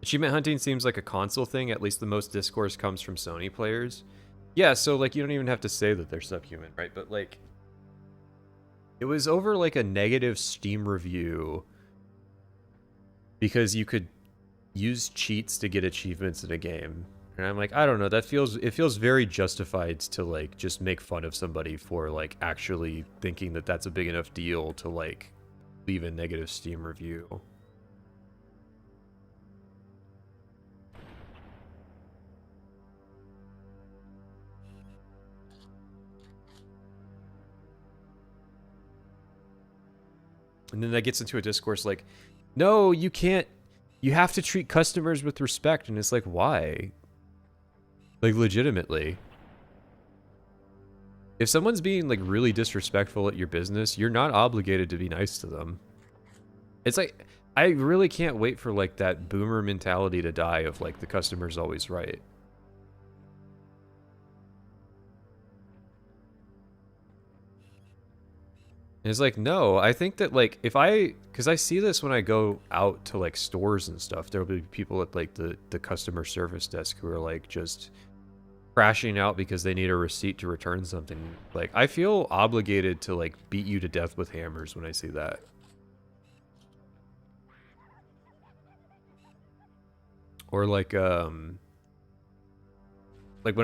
S2: Achievement hunting seems like a console thing. At least the most discourse comes from Sony players. Yeah, so like you don't even have to say that they're subhuman, right? But like it was over like a negative Steam review because you could use cheats to get achievements in a game. And I'm like, I don't know, it feels very justified to like just make fun of somebody for like actually thinking that that's a big enough deal to like leave a negative Steam review. And then that gets into a discourse like, no, you can't, you have to treat customers with respect. And it's like, why? Like, legitimately. If someone's being like really disrespectful at your business, you're not obligated to be nice to them. It's like, I really can't wait for like that boomer mentality to die of like the customer's always right. And it's like, no, I think that like because I see this when I go out to like stores and stuff, there'll be people at like the customer service desk who are like just crashing out because they need a receipt to return something. Like, I feel obligated to like beat you to death with hammers when I see that. Or like when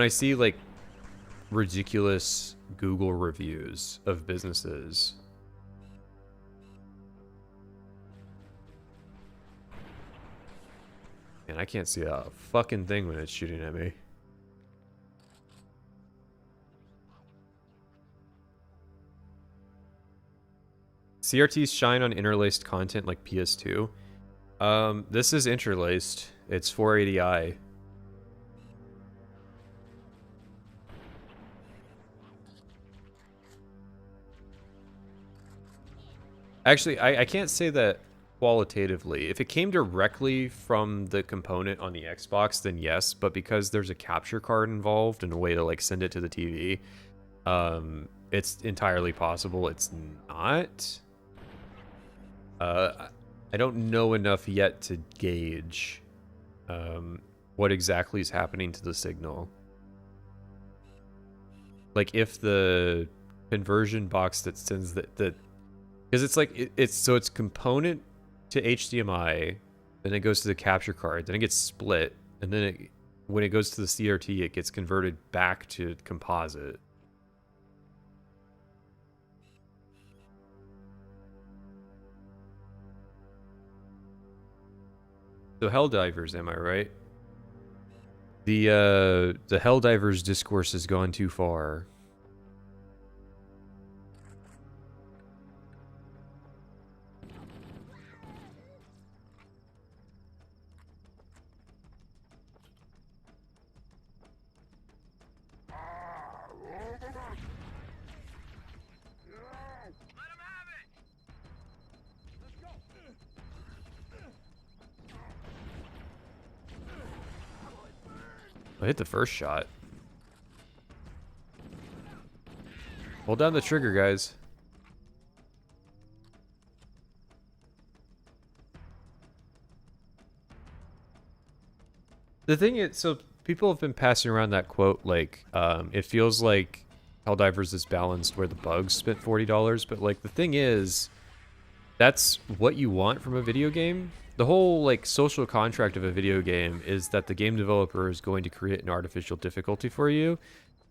S2: I see like ridiculous Google reviews of businesses. And I can't see a fucking thing when it's shooting at me. CRTs shine on interlaced content like PS2. This is interlaced. It's 480i. Actually, I can't say that qualitatively. If it came directly from the component on the Xbox, then yes, but because there's a capture card involved and a way to like send it to the TV, it's entirely possible it's not. I don't know enough yet to gauge what exactly is happening to the signal. Like if the conversion box that sends that because it's like it's component to HDMI, then it goes to the capture card, then it gets split, and then when it goes to the CRT, it gets converted back to composite. So Helldivers, am I right? The Helldivers discourse has gone too far. I hit the first shot. Hold down the trigger, guys. The thing is, so people have been passing around that quote like, it feels like Helldivers is balanced where the bugs spent $40, but like the thing is, that's what you want from a video game. The whole like social contract of a video game is that the game developer is going to create an artificial difficulty for you.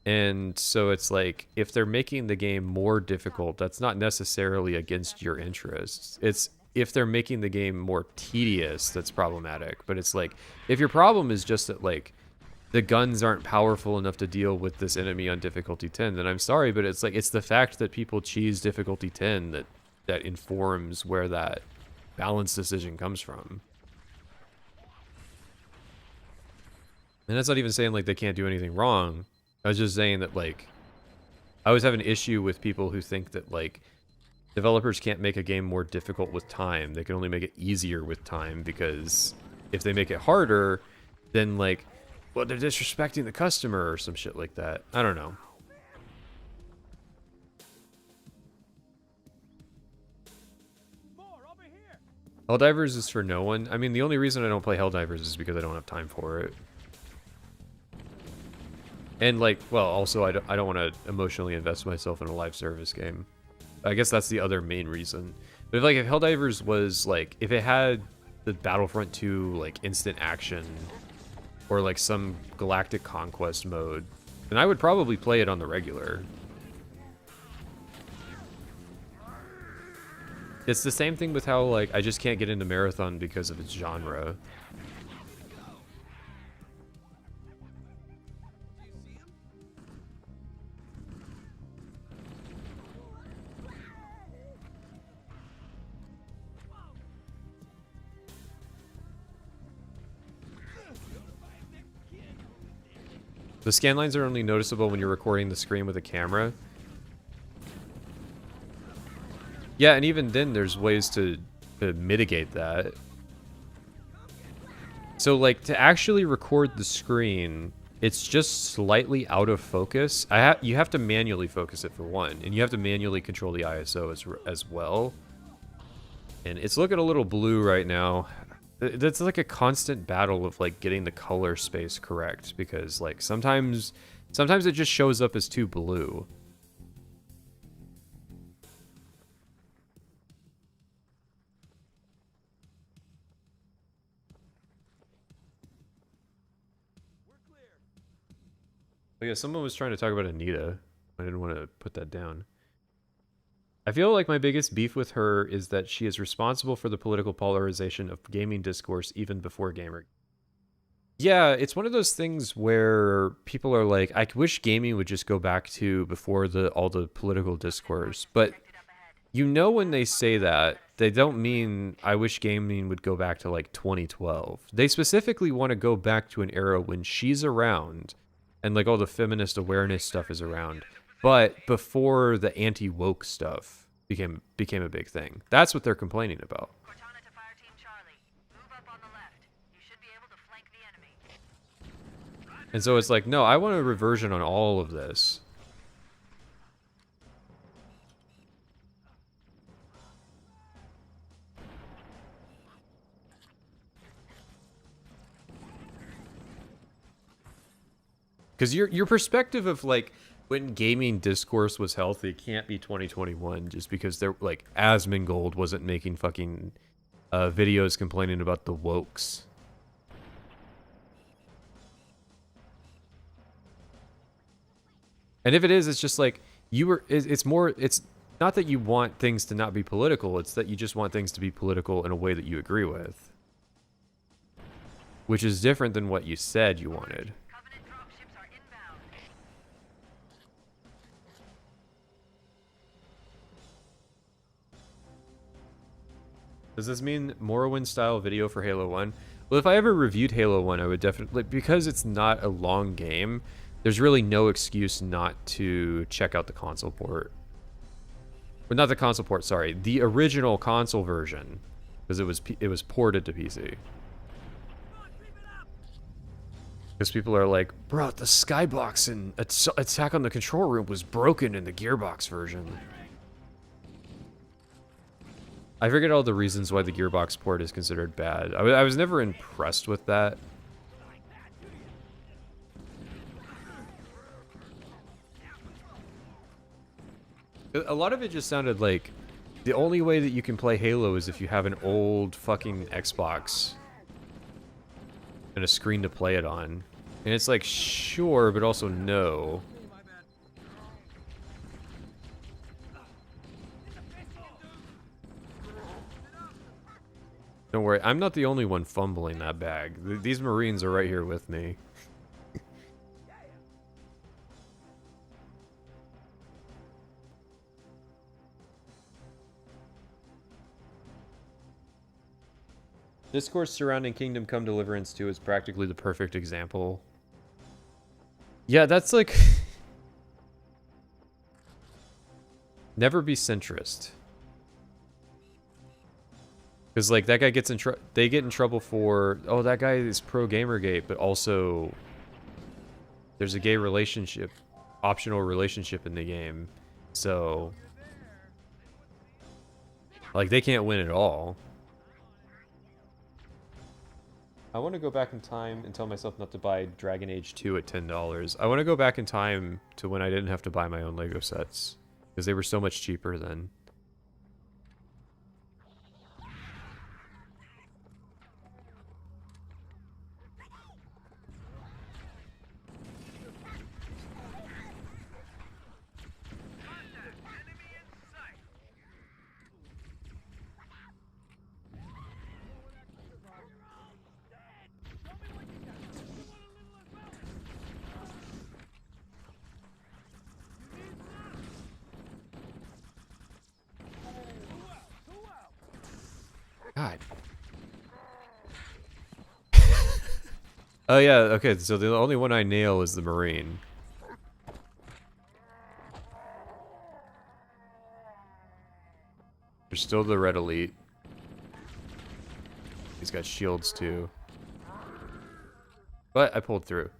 S2: And so it's like, if they're making the game more difficult, that's not necessarily against your interests. It's if they're making the game more tedious, that's problematic. But it's like, if your problem is just that like the guns aren't powerful enough to deal with this enemy on difficulty 10, then I'm sorry, but it's like, it's the fact that people choose difficulty 10 that informs where that balance decision comes from. And that's not even saying like they can't do anything wrong. I was just saying that like I always have an issue with people who think that like developers can't make a game more difficult with time. They can only make it easier with time, because if they make it harder, then like, well, they're disrespecting the customer or some shit like that. I don't know. Helldivers is for no one. I mean, the only reason I don't play Helldivers is because I don't have time for it. And like, well, also I don't want to emotionally invest myself in a live service game. I guess that's the other main reason. But if Helldivers was like, if it had the Battlefront 2 like instant action or like some galactic conquest mode, then I would probably play it on the regular. It's the same thing with how like I just can't get into Marathon because of its genre. The scan lines are only noticeable when you're recording the screen with a camera. Yeah, and even then there's ways to mitigate that. So like to actually record the screen, it's just slightly out of focus. You have to manually focus it for one, and you have to manually control the ISO as well. And it's looking a little blue right now. That's like a constant battle of like getting the color space correct, because like sometimes it just shows up as too blue. Oh yeah, someone was trying to talk about Anita. I didn't want to put that down. I feel like my biggest beef with her is that she is responsible for the political polarization of gaming discourse even before gamer. Yeah, it's one of those things where people are like, I wish gaming would just go back to before all the political discourse. But you know when they say that, they don't mean I wish gaming would go back to like 2012. They specifically want to go back to an era when she's around and like all the feminist awareness stuff is around, but before the anti-woke stuff became a big thing. That's what they're complaining about.
S7: Cortana to Fire Team Charlie. Move up on the left. You should be able to flank the enemy.
S2: And so it's like, no, I want a reversion on all of this. Because your perspective of like when gaming discourse was healthy can't be 2021, just because they're like Asmongold wasn't making fucking videos complaining about the wokes. And if it is, it's just like it's not that you want things to not be political, it's that you just want things to be political in a way that you agree with, which is different than what you said you wanted.
S7: Covenant dropships are inbound.
S2: Does this mean Morrowind-style video for Halo 1? Well, if I ever reviewed Halo 1, I would definitely... Because it's not a long game, there's really no excuse not to check out the console port. But not the console port, sorry. The original console version. Because it was ported to PC. Because people are like, bro, the skybox in Attack on the Control Room was broken in the Gearbox version. I forget all the reasons why the Gearbox port is considered bad. I was never impressed with that. A lot of it just sounded like the only way that you can play Halo is if you have an old fucking Xbox and a screen to play it on. And it's like, sure, but also no. Don't worry, I'm not the only one fumbling that bag. These Marines are right here with me. Discourse surrounding Kingdom Come Deliverance 2 is practically the perfect example. Yeah, that's like... Never be centrist. Because like that guy gets in trouble. They get in trouble for, oh, that guy is pro Gamergate, but also there's a gay relationship, optional relationship in the game, so like they can't win at all. I want to go back in time and tell myself not to buy Dragon Age 2 at $10. I want to go back in time to when I didn't have to buy my own Lego sets because they were so much cheaper then. God. Oh yeah, okay, so the only one I nail is the Marine. There's still the Red Elite. He's got shields too. But I pulled through.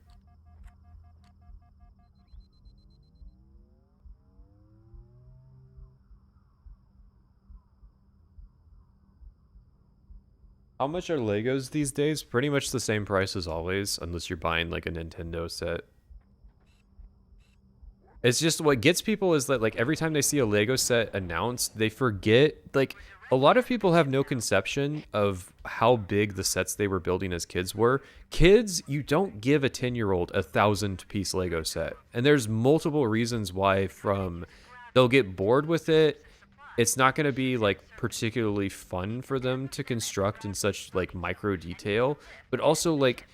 S2: How much are Legos these days? Pretty much the same price as always, unless you're buying like a Nintendo set. It's just what gets people is that like every time they see a Lego set announced, they forget, like a lot of people have no conception of how big the sets they were building as kids were. Kids, you don't give a 10-year-old a 1,000-piece Lego set. And there's multiple reasons why, from they'll get bored with it. It's not going to be like particularly fun for them to construct in such like micro detail, but also like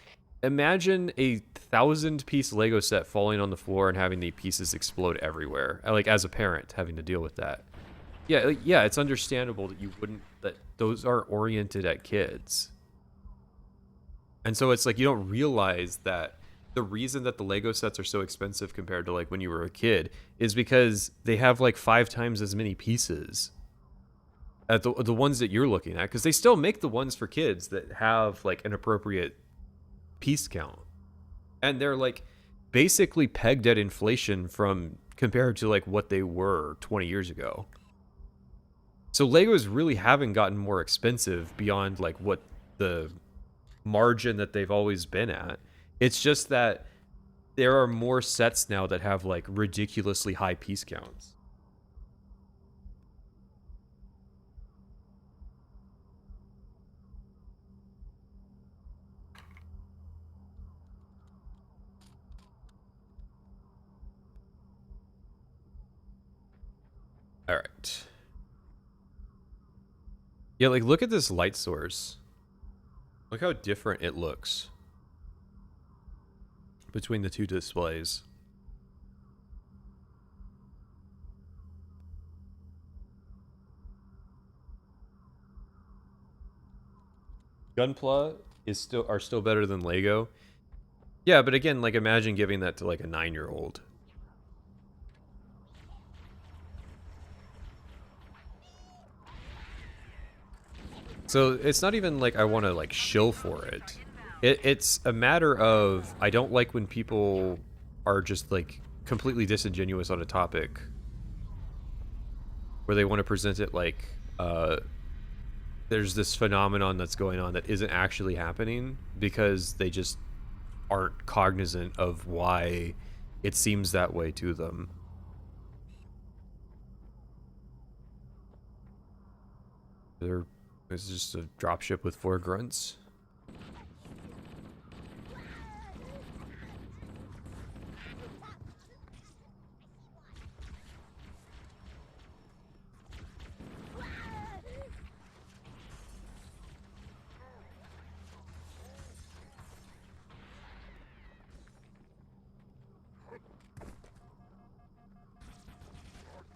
S2: imagine a 1,000-piece Lego set falling on the floor and having the pieces explode everywhere. Like as a parent having to deal with that. Yeah, it's understandable that you wouldn't, that those are oriented at kids. And so it's like you don't realize that the reason that the Lego sets are so expensive compared to like when you were a kid is because they have like 5 times as many pieces at the ones that you're looking at, because they still make the ones for kids that have like an appropriate piece count, and they're like basically pegged at inflation from compared to like what they were 20 years ago. So Legos really haven't gotten more expensive beyond like what the margin that they've always been at. It's just that there are more sets now that have like ridiculously high piece counts. All right. Yeah, like look at this light source. Look how different it looks between the two displays. Gunpla are still better than Lego. Yeah, but again, like imagine giving that to like a 9-year-old. So it's not even like I want to like shill for it. It's a matter of I don't like when people are just like completely disingenuous on a topic where they want to present it like there's this phenomenon that's going on that isn't actually happening because they just aren't cognizant of why it seems that way to them. This is just a dropship with 4 grunts.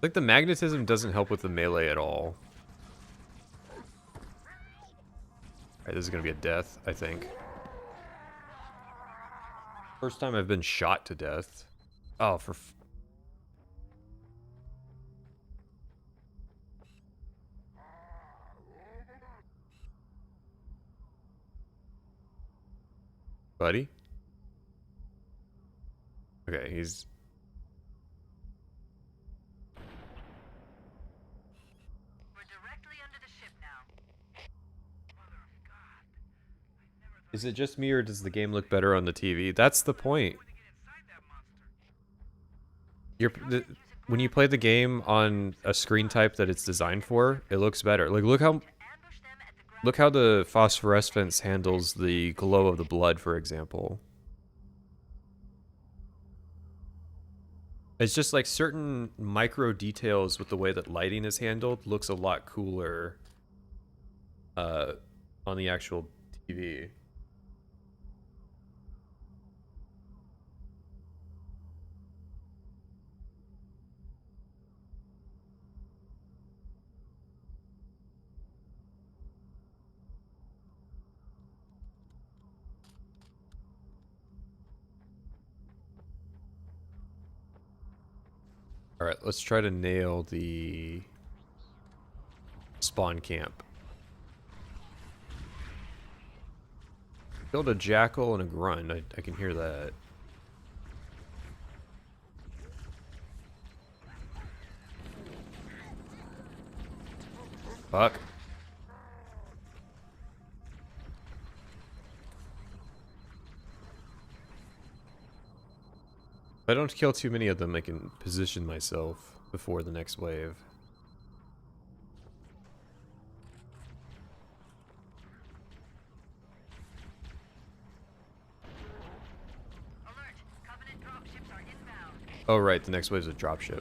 S2: Like the magnetism doesn't help with the melee at all. Alright, this is gonna be a death, I think. First time I've been shot to death. Oh, for Buddy? Okay, he's...
S7: We're directly under the ship now.
S2: Is it just me or does the game look better on the TV? That's the point. When you play the game on a screen type that it's designed for, it looks better. Like look how the phosphorescence handles the glow of the blood, for example. It's just like certain micro details with the way that lighting is handled looks a lot cooler on the actual TV. All right, let's try to nail the spawn camp. Killed a jackal and a grunt. I can hear that. Fuck. If I don't kill too many of them, I can position myself before the next wave.
S7: Alert! Covenant dropships are inbound.
S2: Oh right, the next wave is a dropship.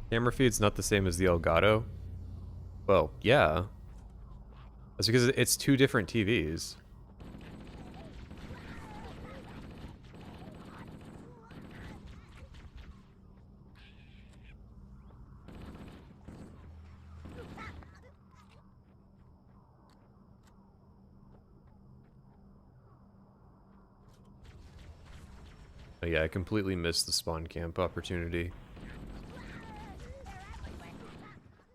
S2: Camera feed's not the same as the Elgato? Well, yeah. That's because it's two different TVs. Oh yeah, I completely missed the spawn camp opportunity.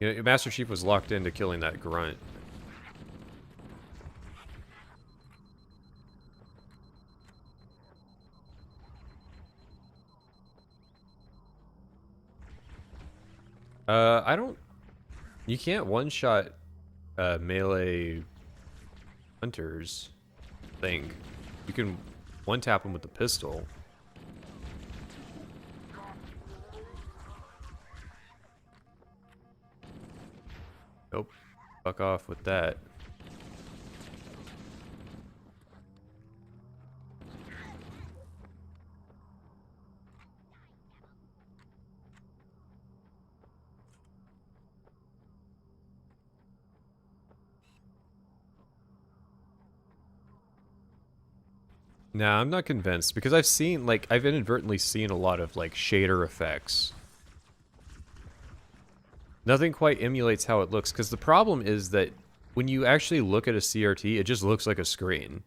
S2: You know, Master Chief was locked into killing that grunt. I don't... You can't one-shot melee hunters, I think. You can one-tap them with the pistol. Nope. Fuck off with that. Nah, I'm not convinced because I've seen, like, I've inadvertently seen a lot of, like, shader effects. Nothing quite emulates how it looks, because the problem is that when you actually look at a CRT, it just looks like a screen.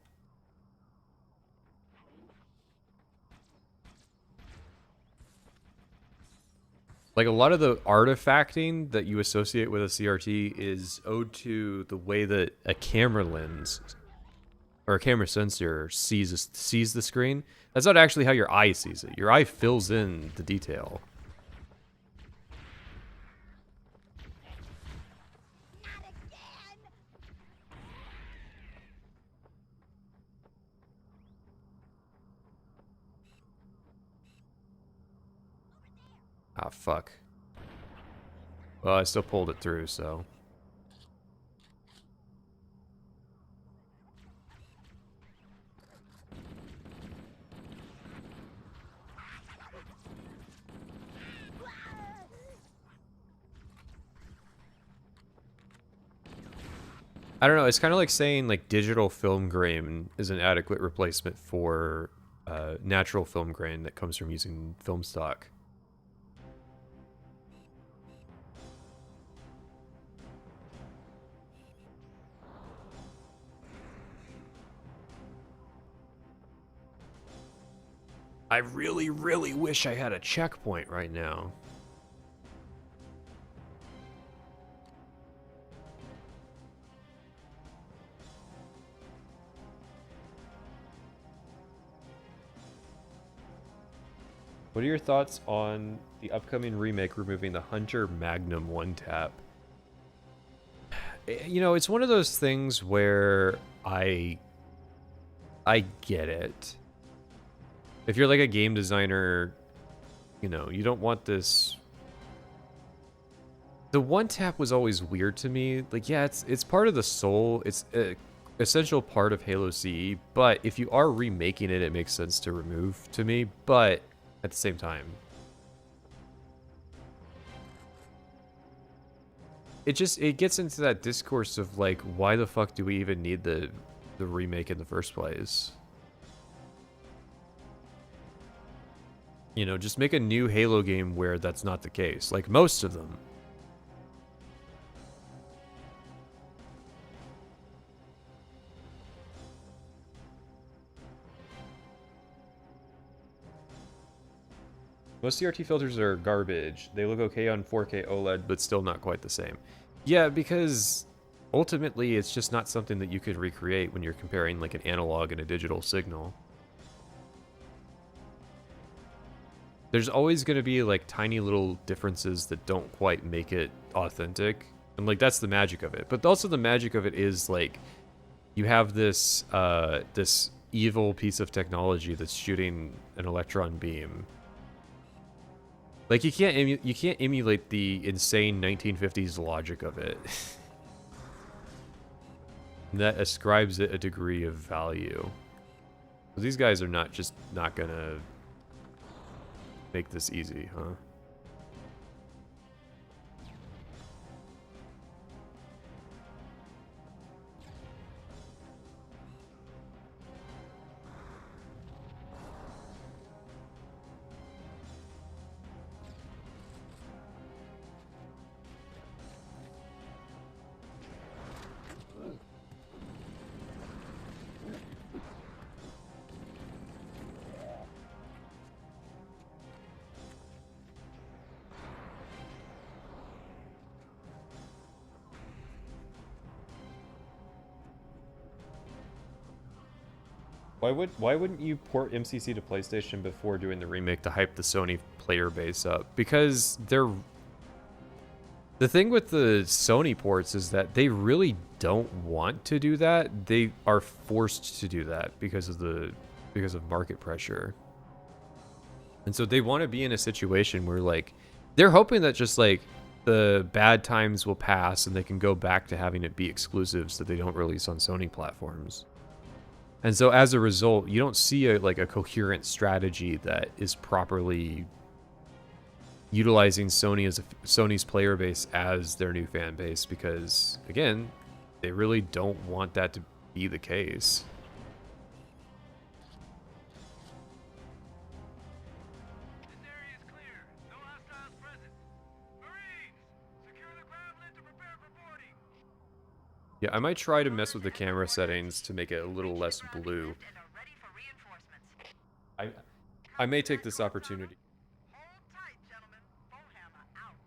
S2: Like, a lot of the artifacting that you associate with a CRT is owed to the way that a camera lens or a camera sensor sees the screen. That's not actually how your eye sees it. Your eye fills in the detail. Ah, fuck. Well, I still pulled it through, so... I don't know, it's kind of like saying, like, digital film grain is an adequate replacement for natural film grain that comes from using film stock. I really, really wish I had a checkpoint right now. What are your thoughts on the upcoming remake removing the Hunter Magnum one-tap? You know, it's one of those things where I get it. If you're like a game designer, you know, you don't want this. The one-tap was always weird to me. Like, yeah, it's part of the soul. It's an essential part of Halo CE, but if you are remaking it, it makes sense to remove to me, but at the same time, it gets into that discourse of like, why the fuck do we even need the remake in the first place? You know, just make a new Halo game where that's not the case, like most of them. Most CRT filters are garbage. They look okay on 4K OLED, but still not quite the same. Yeah, because ultimately it's just not something that you can recreate when you're comparing like an analog and a digital signal. There's always going to be like tiny little differences that don't quite make it authentic. And like that's the magic of it. But also the magic of it is like you have this this evil piece of technology that's shooting an electron beam. Like you can't emulate the insane 1950s logic of it. That ascribes it a degree of value. These guys are not gonna make this easy, huh? Why wouldn't you port MCC to PlayStation before doing the remake to hype the Sony player base up? Because the thing with the Sony ports is that they really don't want to do that. They are forced to do that because of market pressure. And so they want to be in a situation where like they're hoping that just like the bad times will pass and they can go back to having it be exclusives that they don't release on Sony platforms. And so as a result, you don't see a coherent strategy that is properly utilizing Sony's player base as their new fan base because, again, they really don't want that to be the case.
S6: This area is clear. No hostiles present. Marines, secure the gravel to prepare for boarding.
S2: Yeah, I might try to mess with the camera settings to make it a little less blue. I may take this opportunity.
S7: Hold tight, gentlemen. Bowhammer out.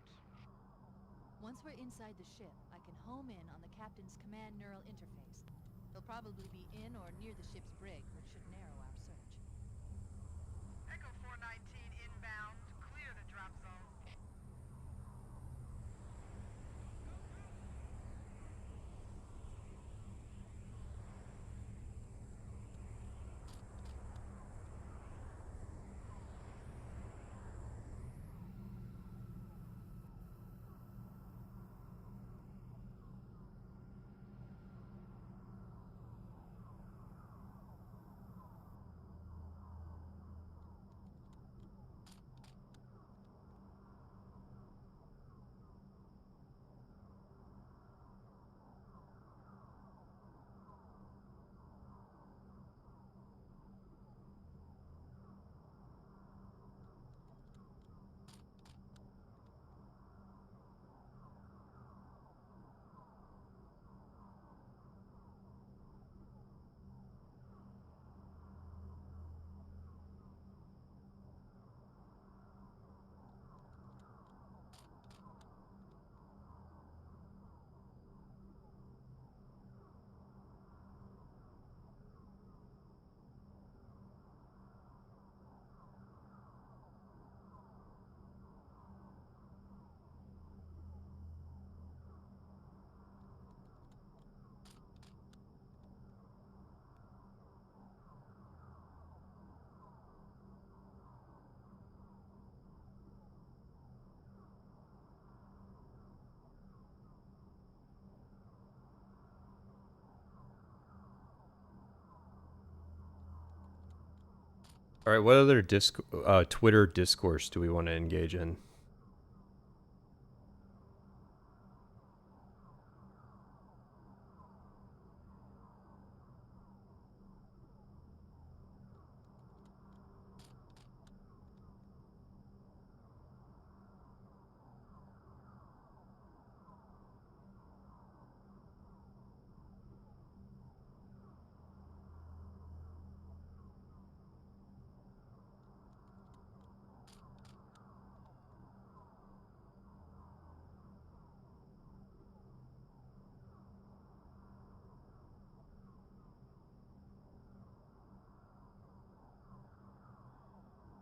S3: Once we're inside the ship, I can home in on the captain's command neural interface. He'll probably be in or near the ship's brig, which should narrow our search.
S7: Echo 419 inbound. Clear the drop zone.
S2: All right, what other Twitter discourse do we want to engage in?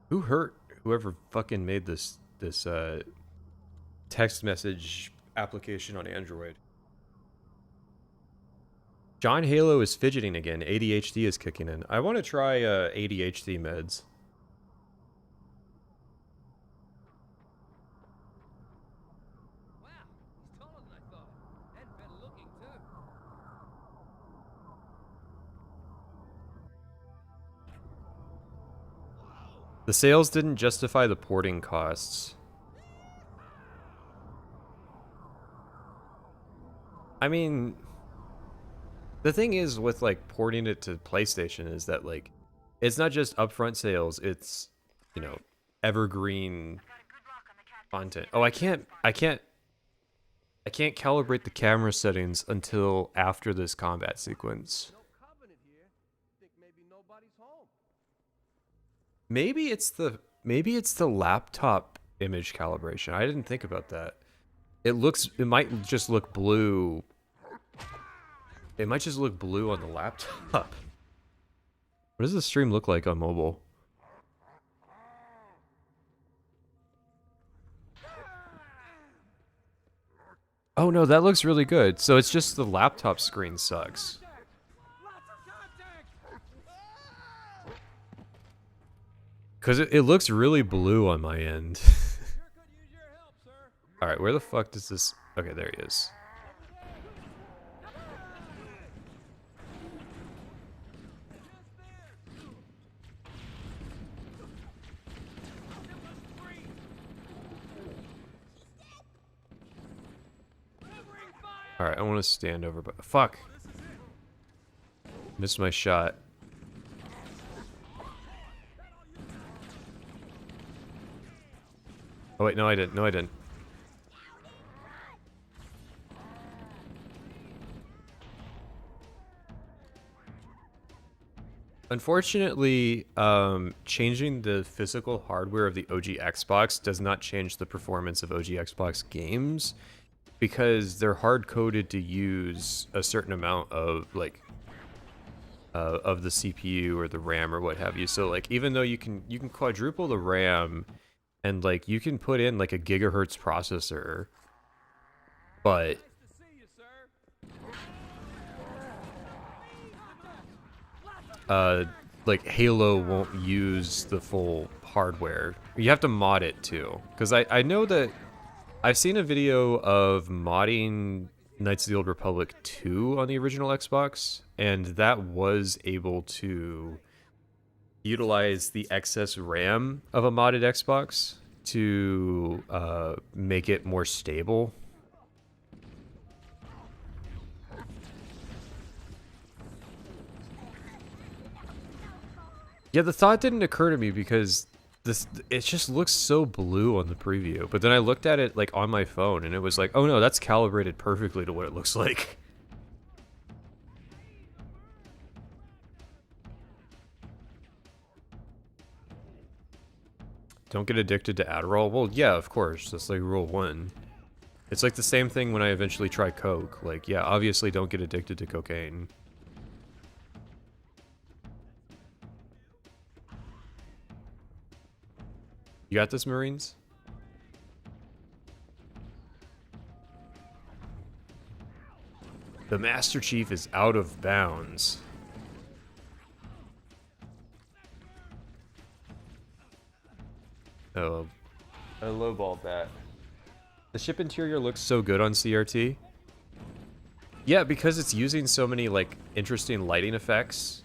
S2: Who hurt whoever fucking made this text message application on Android? John Halo is fidgeting again. ADHD is kicking in. I want to try ADHD meds.
S6: Wow, he's taller than I thought. And better looking, too.
S2: The sales didn't justify the porting costs. I mean, the thing is with like porting it to PlayStation is that like it's not just upfront sales, it's, you know, evergreen
S7: Got a good lock on the captain.
S2: content. Oh, I can't calibrate the camera settings until after this combat sequence.
S4: No covenant here. Think maybe nobody's home.
S2: Maybe it's the laptop image calibration. I didn't think about that. It might just look blue. It might just look blue on the laptop. What does the stream look like on mobile? Oh no, that looks really good. So it's just the laptop screen sucks. Because it looks really blue on my end. Alright, where the fuck does this... Okay, there he is. Alright, I want to stand over, but... Fuck! Missed my shot. Oh wait, no I didn't. No I didn't. Unfortunately, changing the physical hardware of the OG Xbox does not change the performance of OG Xbox games, because they're hard-coded to use a certain amount of, like, of the CPU or the RAM or what have you. So, like, even though you can quadruple the RAM, and, like, you can put in, like, a gigahertz processor, but... like, Halo won't use the full hardware. You have to mod it, too. Because I know that... I've seen a video of modding Knights of the Old Republic 2 on the original Xbox, and that was able to utilize the excess RAM of a modded Xbox to make it more stable. Yeah, the thought didn't occur to me because it just looks so blue on the preview. But then I looked at it like on my phone and it was like, oh no, that's calibrated perfectly to what it looks like. Don't get addicted to Adderall? Well, yeah, of course. That's like rule 1. It's like the same thing when I eventually try Coke. Like, yeah, obviously don't get addicted to cocaine. You got this, Marines? The Master Chief is out of bounds. Oh, I lowballed that. The ship interior looks so good on CRT. Yeah, because it's using so many, like, interesting lighting effects.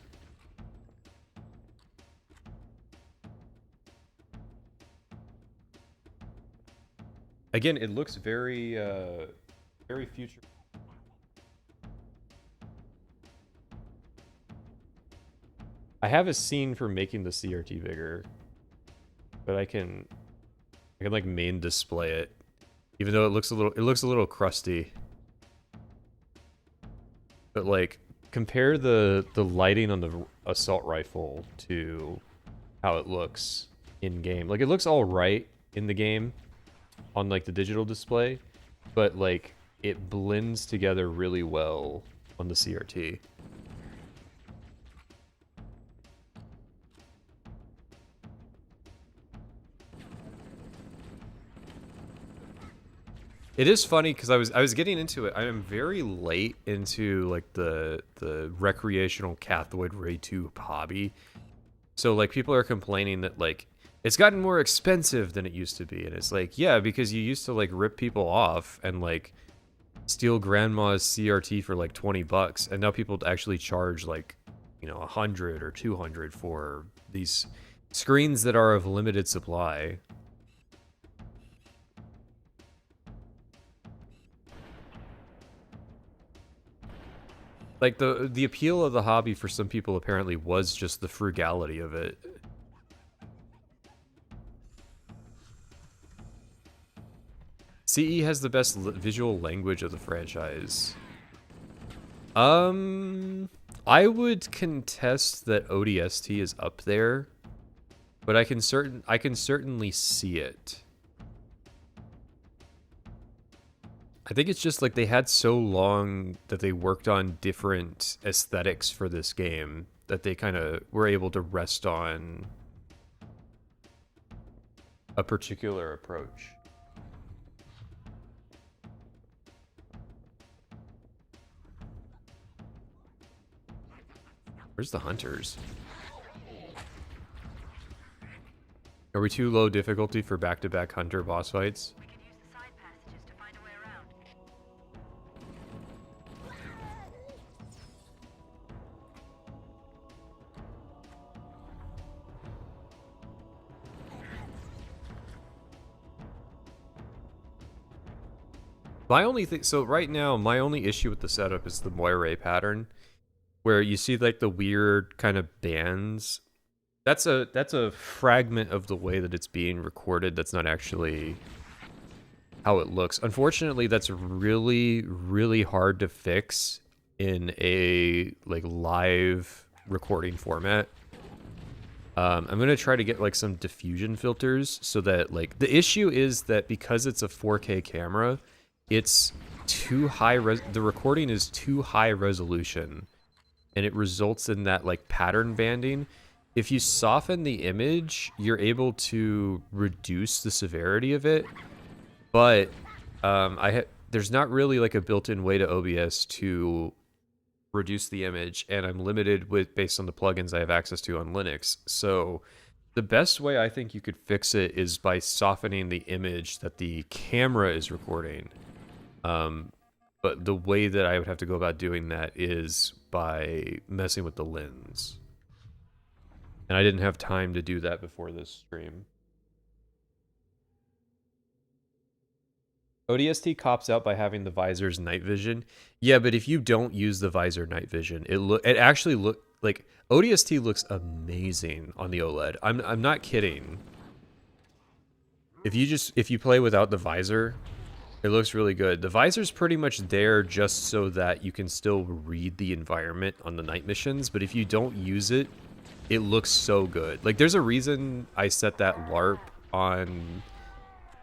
S2: Again, it looks very, very future. I have a scene for making the CRT bigger, but I can like main display it, even though it looks a little crusty. But like, compare the lighting on the assault rifle to how it looks in game. Like, it looks all right in the game on like the digital display, but like it blends together really well on the CRT. It is funny because I was getting into it. I am very late into like the recreational cathode ray tube hobby. So like people are complaining that like it's gotten more expensive than it used to be, and it's like, yeah, because you used to like rip people off and like steal grandma's CRT for like $20, and now people actually charge like, you know, 100 or 200 for these screens that are of limited supply. Like the appeal of the hobby for some people apparently was just the frugality of it. CE has the best visual language of the franchise. I would contest that ODST is up there, but I can certainly see it. I think it's just like they had so long that they worked on different aesthetics for this game that they kind of were able to rest on a particular approach. Where's the hunters? Are we too low difficulty for back-to-back hunter boss fights?
S7: We can use the side passages to find a way around.
S2: My only thing, so right now, my only issue with the setup is the moire pattern, where you see like the weird kind of bands. That's a fragment of the way that it's being recorded. That's not actually how it looks. Unfortunately, that's really, really hard to fix in a like live recording format. I'm gonna try to get like some diffusion filters so that like the issue is that because it's a 4K camera, it's too high. The recording is too high resolution, and it results in that like pattern banding. If you soften the image, you're able to reduce the severity of it, but there's not really like a built-in way to OBS to reduce the image, and I'm limited based on the plugins I have access to on Linux. So the best way I think you could fix it is by softening the image that the camera is recording. But the way that I would have to go about doing that is by messing with the lens. And I didn't have time to do that before this stream. ODST cops out by having the visor's night vision. Yeah, but if you don't use the visor night vision, it actually look like ODST looks amazing on the OLED. I'm not kidding. If you play without the visor, it looks really good. The visor's pretty much there just so that you can still read the environment on the night missions, but if you don't use it, it looks so good. Like, there's a reason I set that LARP on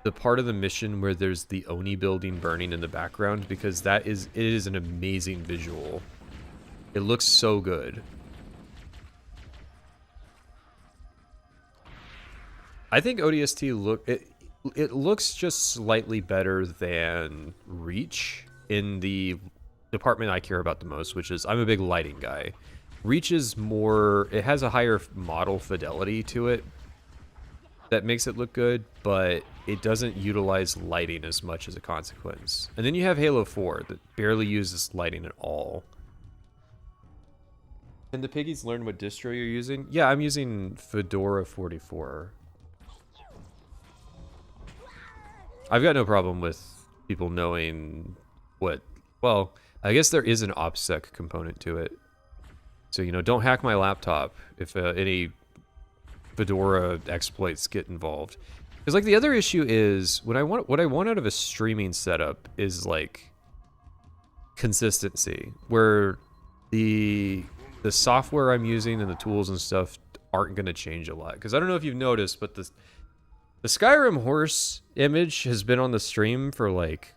S2: the part of the mission where there's the Oni building burning in the background, because it is an amazing visual. It looks so good. I think ODST it looks just slightly better than Reach in the department I care about the most, which is I'm a big lighting guy. Reach is more, it has a higher model fidelity to it that makes it look good, but it doesn't utilize lighting as much as a consequence. And then you have Halo 4 that barely uses lighting at all. Can the piggies learn what distro you're using? Yeah, I'm using Fedora 44. I've got no problem with people knowing what. Well, I guess there is an OPSEC component to it. So, you know, don't hack my laptop if any Fedora exploits get involved. Because, like, the other issue is what I want out of a streaming setup is like consistency, where the software I'm using and the tools and stuff aren't going to change a lot. Because I don't know if you've noticed, but the Skyrim horse image has been on the stream for like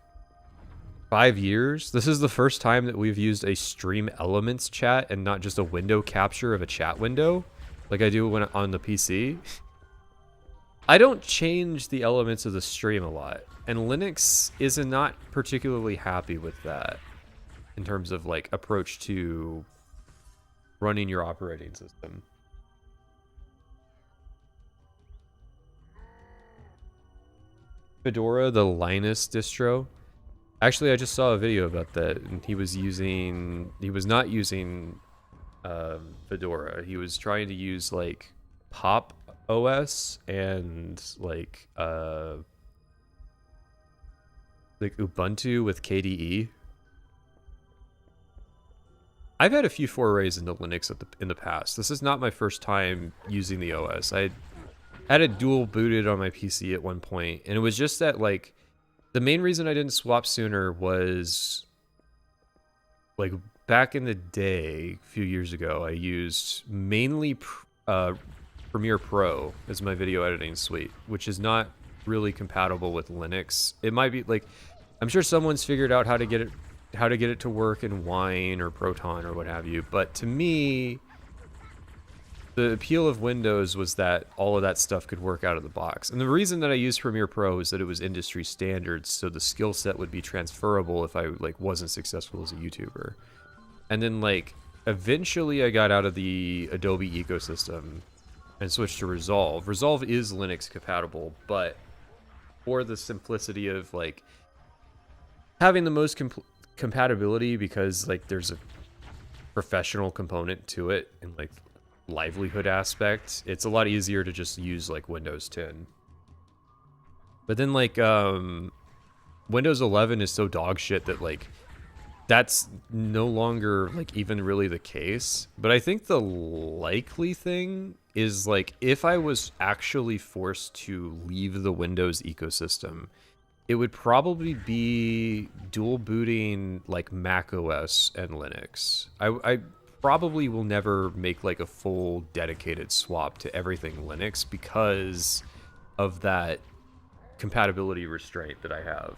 S2: 5 years. This is the first time that we've used a stream elements chat and not just a window capture of a chat window like I do when on the PC. I don't change the elements of the stream a lot, and Linux is not particularly happy with that in terms of like approach to running your operating system. Fedora, the Linus distro. Actually, I just saw a video about that, and he was not using Fedora. He was trying to use like Pop OS and like Ubuntu with KDE. I've had a few forays into Linux in the past. This is not my first time using the OS. I had it dual booted on my PC at one point, and it was just that like the main reason I didn't swap sooner was like back in the day, a few years ago, I used mainly Premiere Pro as my video editing suite, which is not really compatible with Linux. It might be like, I'm sure someone's figured out how to get it to work in Wine or Proton or what have you, but to me, the appeal of Windows was that all of that stuff could work out of the box. And the reason that I used Premiere Pro is that it was industry standards, so the skill set would be transferable if I like wasn't successful as a YouTuber. And then like eventually I got out of the Adobe ecosystem and switched to Resolve. Resolve is Linux compatible, but for the simplicity of like having the most compatibility, because like there's a professional component to it and like livelihood aspect, it's a lot easier to just use like Windows 10. But then like Windows 11 is so dog shit that like that's no longer like even really the case. But I think the likely thing is like if I was actually forced to leave the Windows ecosystem, it would probably be dual booting like Mac OS and Linux. I probably will never make like a full dedicated swap to everything Linux because of that compatibility restraint that I have.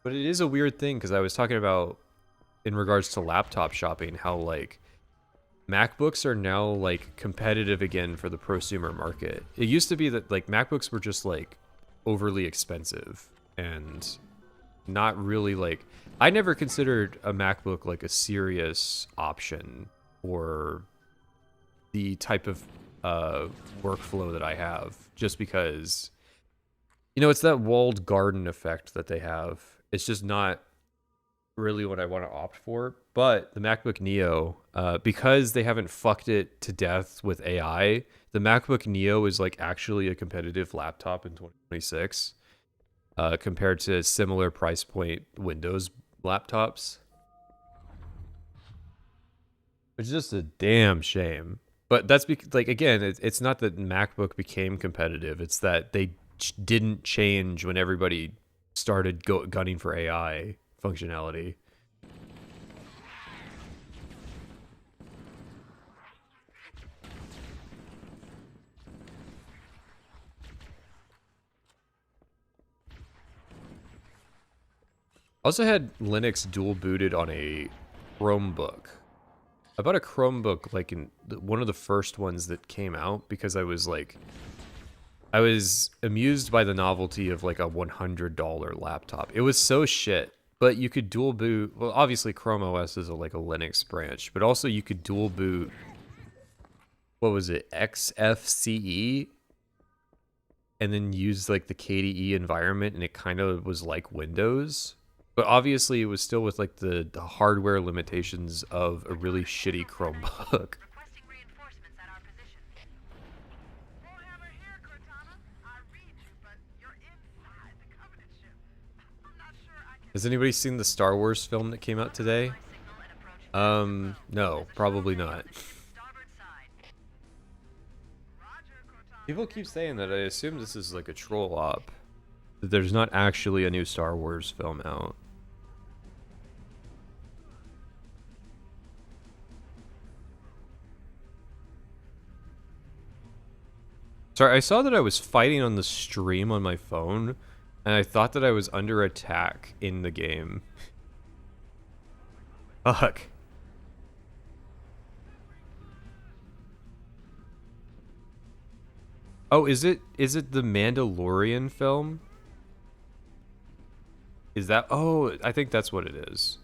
S2: But it is a weird thing because I was talking about in regards to laptop shopping how like MacBooks are now like competitive again for the prosumer market. It used to be that like MacBooks were just like overly expensive and not really like, I never considered a MacBook like a serious option for the type of workflow that I have, just because, you know, it's that walled garden effect that they have. It's just not really what I want to opt for. But the MacBook Neo, because they haven't fucked it to death with AI, the MacBook Neo is like actually a competitive laptop in 2026 compared to similar price point Windows laptops, which is just a damn shame. But that's like, again, it's not that MacBook became competitive, it's that they didn't change when everybody started gunning for AI functionality. Also had Linux dual booted on a Chromebook. I bought a Chromebook like in one of the first ones that came out because I was amused by the novelty of like a $100 laptop. It was so shit, but you could dual boot. Well, obviously Chrome OS is like a Linux branch, but also you could dual boot. What was it? XFCE, and then use like the KDE environment, and it kind of was like Windows. But obviously, it was still with like the hardware limitations of a really shitty Chromebook.
S7: Requesting reinforcements at our position.
S6: Warhammer here, Cortana. I read you, but you're inside the Covenant
S2: Has anybody seen the Star Wars film that came out today? No, probably not.
S7: Starboard side.
S2: People keep saying that. I assume this is like a troll op. That there's not actually a new Star Wars film out. Sorry, I saw that I was fighting on the stream on my phone, and I thought that I was under attack in the game. Fuck. Oh, is it the Mandalorian film? Is that... Oh, I think that's what it is.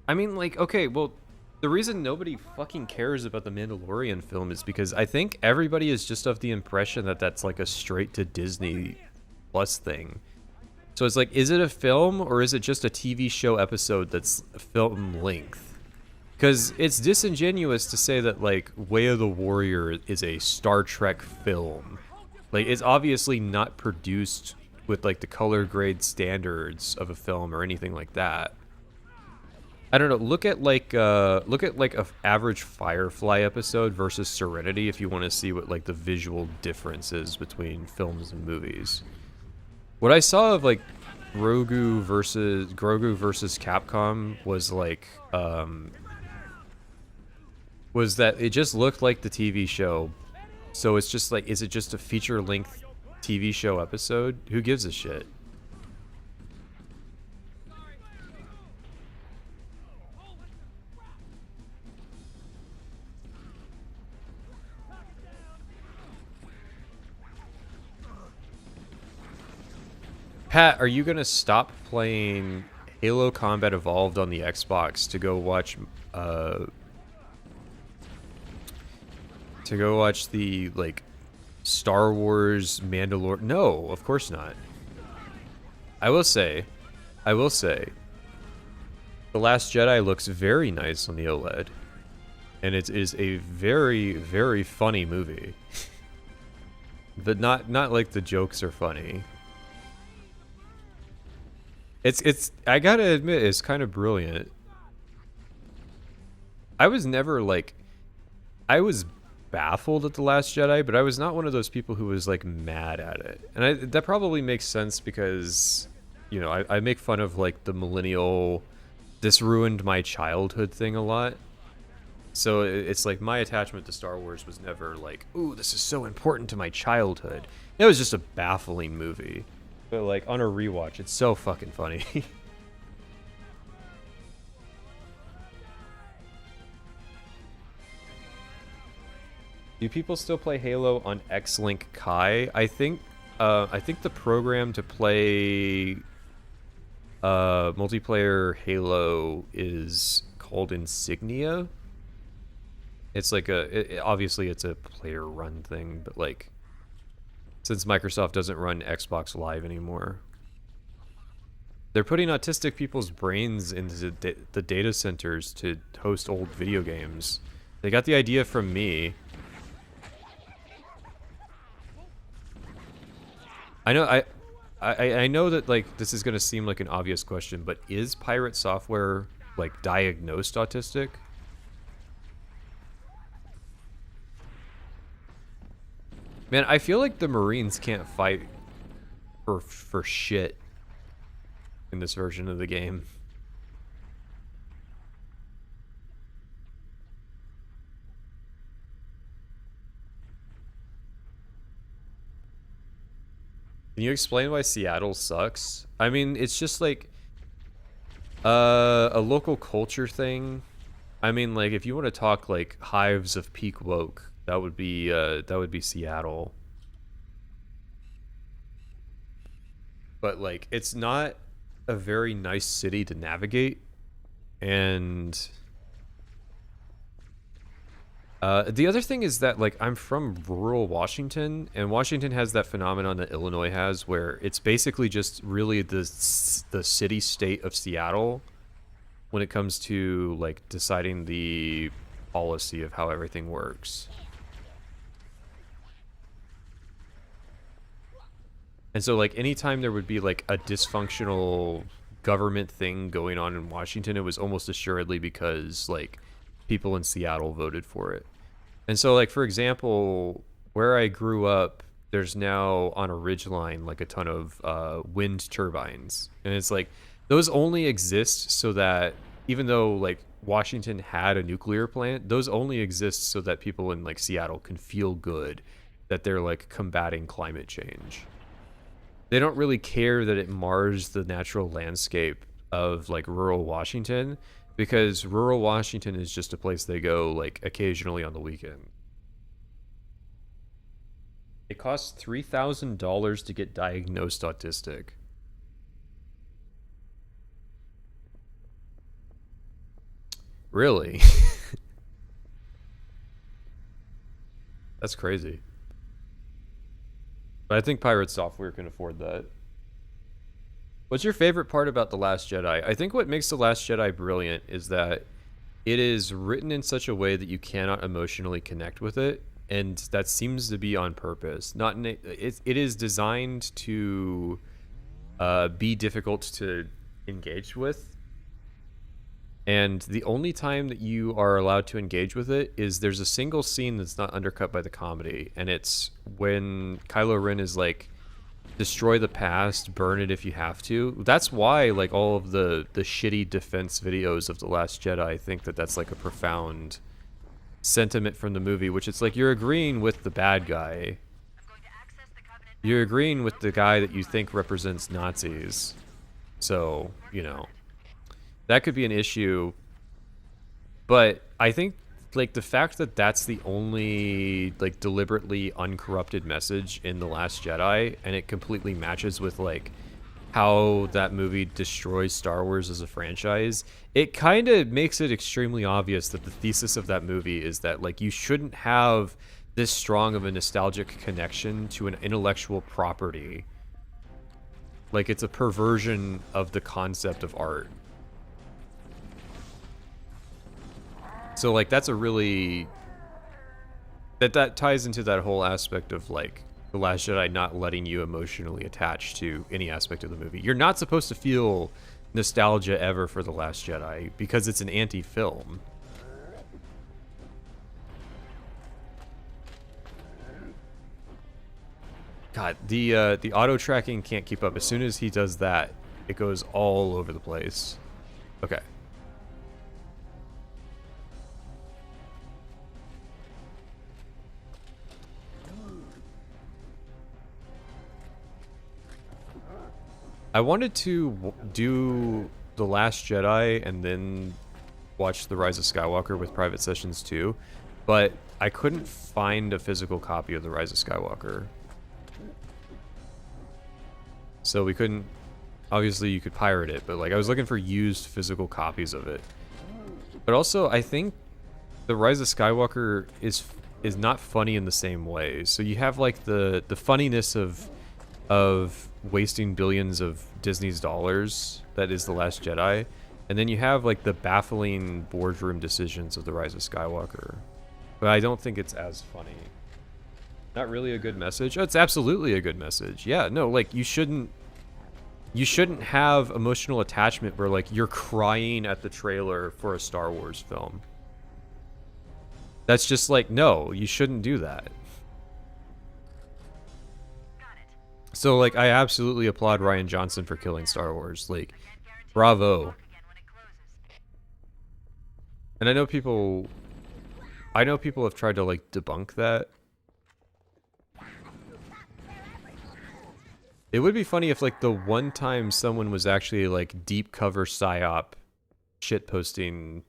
S2: I mean, like, okay, well, the reason nobody fucking cares about the Mandalorian film is because I think everybody is just of the impression that that's like a straight to Disney Plus thing. So it's like, is it a film or is it just a TV show episode that's film length? Because it's disingenuous to say that, like, Way of the Warrior is a Star Trek film. Like, it's obviously not produced with, like, the color grade standards of a film or anything like that. I don't know, look at a average Firefly episode versus Serenity if you want to see what, like, the visual difference is between films and movies. What I saw of, like, Grogu versus Capcom was, like, was that it just looked like the TV show. So it's just like, is it just a feature-length TV show episode? Who gives a shit? Pat, are you gonna stop playing Halo Combat Evolved on the Xbox to go watch the, like, Star Wars Mandalorian? No, of course not. I will say, The Last Jedi looks very nice on the OLED. And it is a very, very funny movie. But not like the jokes are funny. It's I gotta admit, it's kind of brilliant. I was never, like... I was baffled at The Last Jedi, but I was not one of those people who was, like, mad at it. And that probably makes sense because, you know, I make fun of, like, the millennial, this ruined my childhood thing a lot. So it's like my attachment to Star Wars was never like, ooh, this is so important to my childhood. It was just a baffling movie. But, like, on a rewatch, it's so fucking funny. Do people still play Halo on X-Link Kai? I think the program to play multiplayer Halo is called Insignia. It's like obviously it's a player run thing, but, like, since Microsoft doesn't run Xbox Live anymore, they're putting autistic people's brains into the data centers to host old video games. They got the idea from me. I know that, like, this is gonna seem like an obvious question, but is Pirate Software, like, diagnosed autistic? Man, I feel like the Marines can't fight for shit in this version of the game. Can you explain why Seattle sucks? I mean, it's just like a local culture thing. I mean, like, if you want to talk like hives of peak woke, that would be Seattle. But, like, it's not a very nice city to navigate, and the other thing is that, like, I'm from rural Washington, and Washington has that phenomenon that Illinois has, where it's basically just really the city-state of Seattle when it comes to, like, deciding the policy of how everything works. And so, like, anytime there would be, like, a dysfunctional government thing going on in Washington, it was almost assuredly because like people in Seattle voted for it. And so like for example, where I grew up, there's now on a ridgeline like a ton of wind turbines, and it's like those only exist so that even though like Washington had a nuclear plant, those only exist so that people in like Seattle can feel good that they're like combating climate change. They don't really care that it mars the natural landscape of like rural Washington, because rural Washington is just a place they go like occasionally on the weekend. It costs $3,000 to get diagnosed autistic. Really? That's crazy. But I think Pirate Software can afford that. What's your favorite part about The Last Jedi? I think what makes The Last Jedi brilliant is that it is written in such a way that you cannot emotionally connect with it, and that seems to be on purpose. It is designed to be difficult to engage with, and the only time that you are allowed to engage with it is there's a single scene that's not undercut by the comedy, and it's when Kylo Ren is like, destroy the past, burn it if you have to. That's why like all of the shitty defense videos of The Last Jedi think that that's like a profound sentiment from the movie, which it's like you're agreeing with the bad guy. You're agreeing with the guy that you think represents Nazis. So, you know, that could be an issue. But I think like the fact that that's the only like deliberately uncorrupted message in The Last Jedi, and it completely matches with like how that movie destroys Star Wars as a franchise, it kind of makes it extremely obvious that the thesis of that movie is that like you shouldn't have this strong of a nostalgic connection to an intellectual property. Like it's a perversion of the concept of art. So like that's a really that ties into that whole aspect of like The Last Jedi not letting you emotionally attach to any aspect of the movie. You're not supposed to feel nostalgia ever for The Last Jedi because it's an anti-film. God, the auto tracking can't keep up. As soon as he does that, it goes all over the place. Okay. I wanted to do The Last Jedi and then watch The Rise of Skywalker with private sessions too, but I couldn't find a physical copy of The Rise of Skywalker. So we couldn't, obviously you could pirate it, but like I was looking for used physical copies of it. But also I think The Rise of Skywalker is not funny in the same way. So you have like the funniness of wasting billions of Disney's dollars that is The Last Jedi, and then you have like the baffling boardroom decisions of The Rise of Skywalker. But I don't think it's as funny. Not really a good message. Oh, it's absolutely a good message. Yeah, no, like you shouldn't have emotional attachment where like you're crying at the trailer for a Star Wars film. That's just like, no, you shouldn't do that. So, like, I absolutely applaud Rian Johnson for killing Star Wars. Like, bravo. And I know people have tried to, like, debunk that. It would be funny if, like, the one time someone was actually, like, deep cover psyop shitposting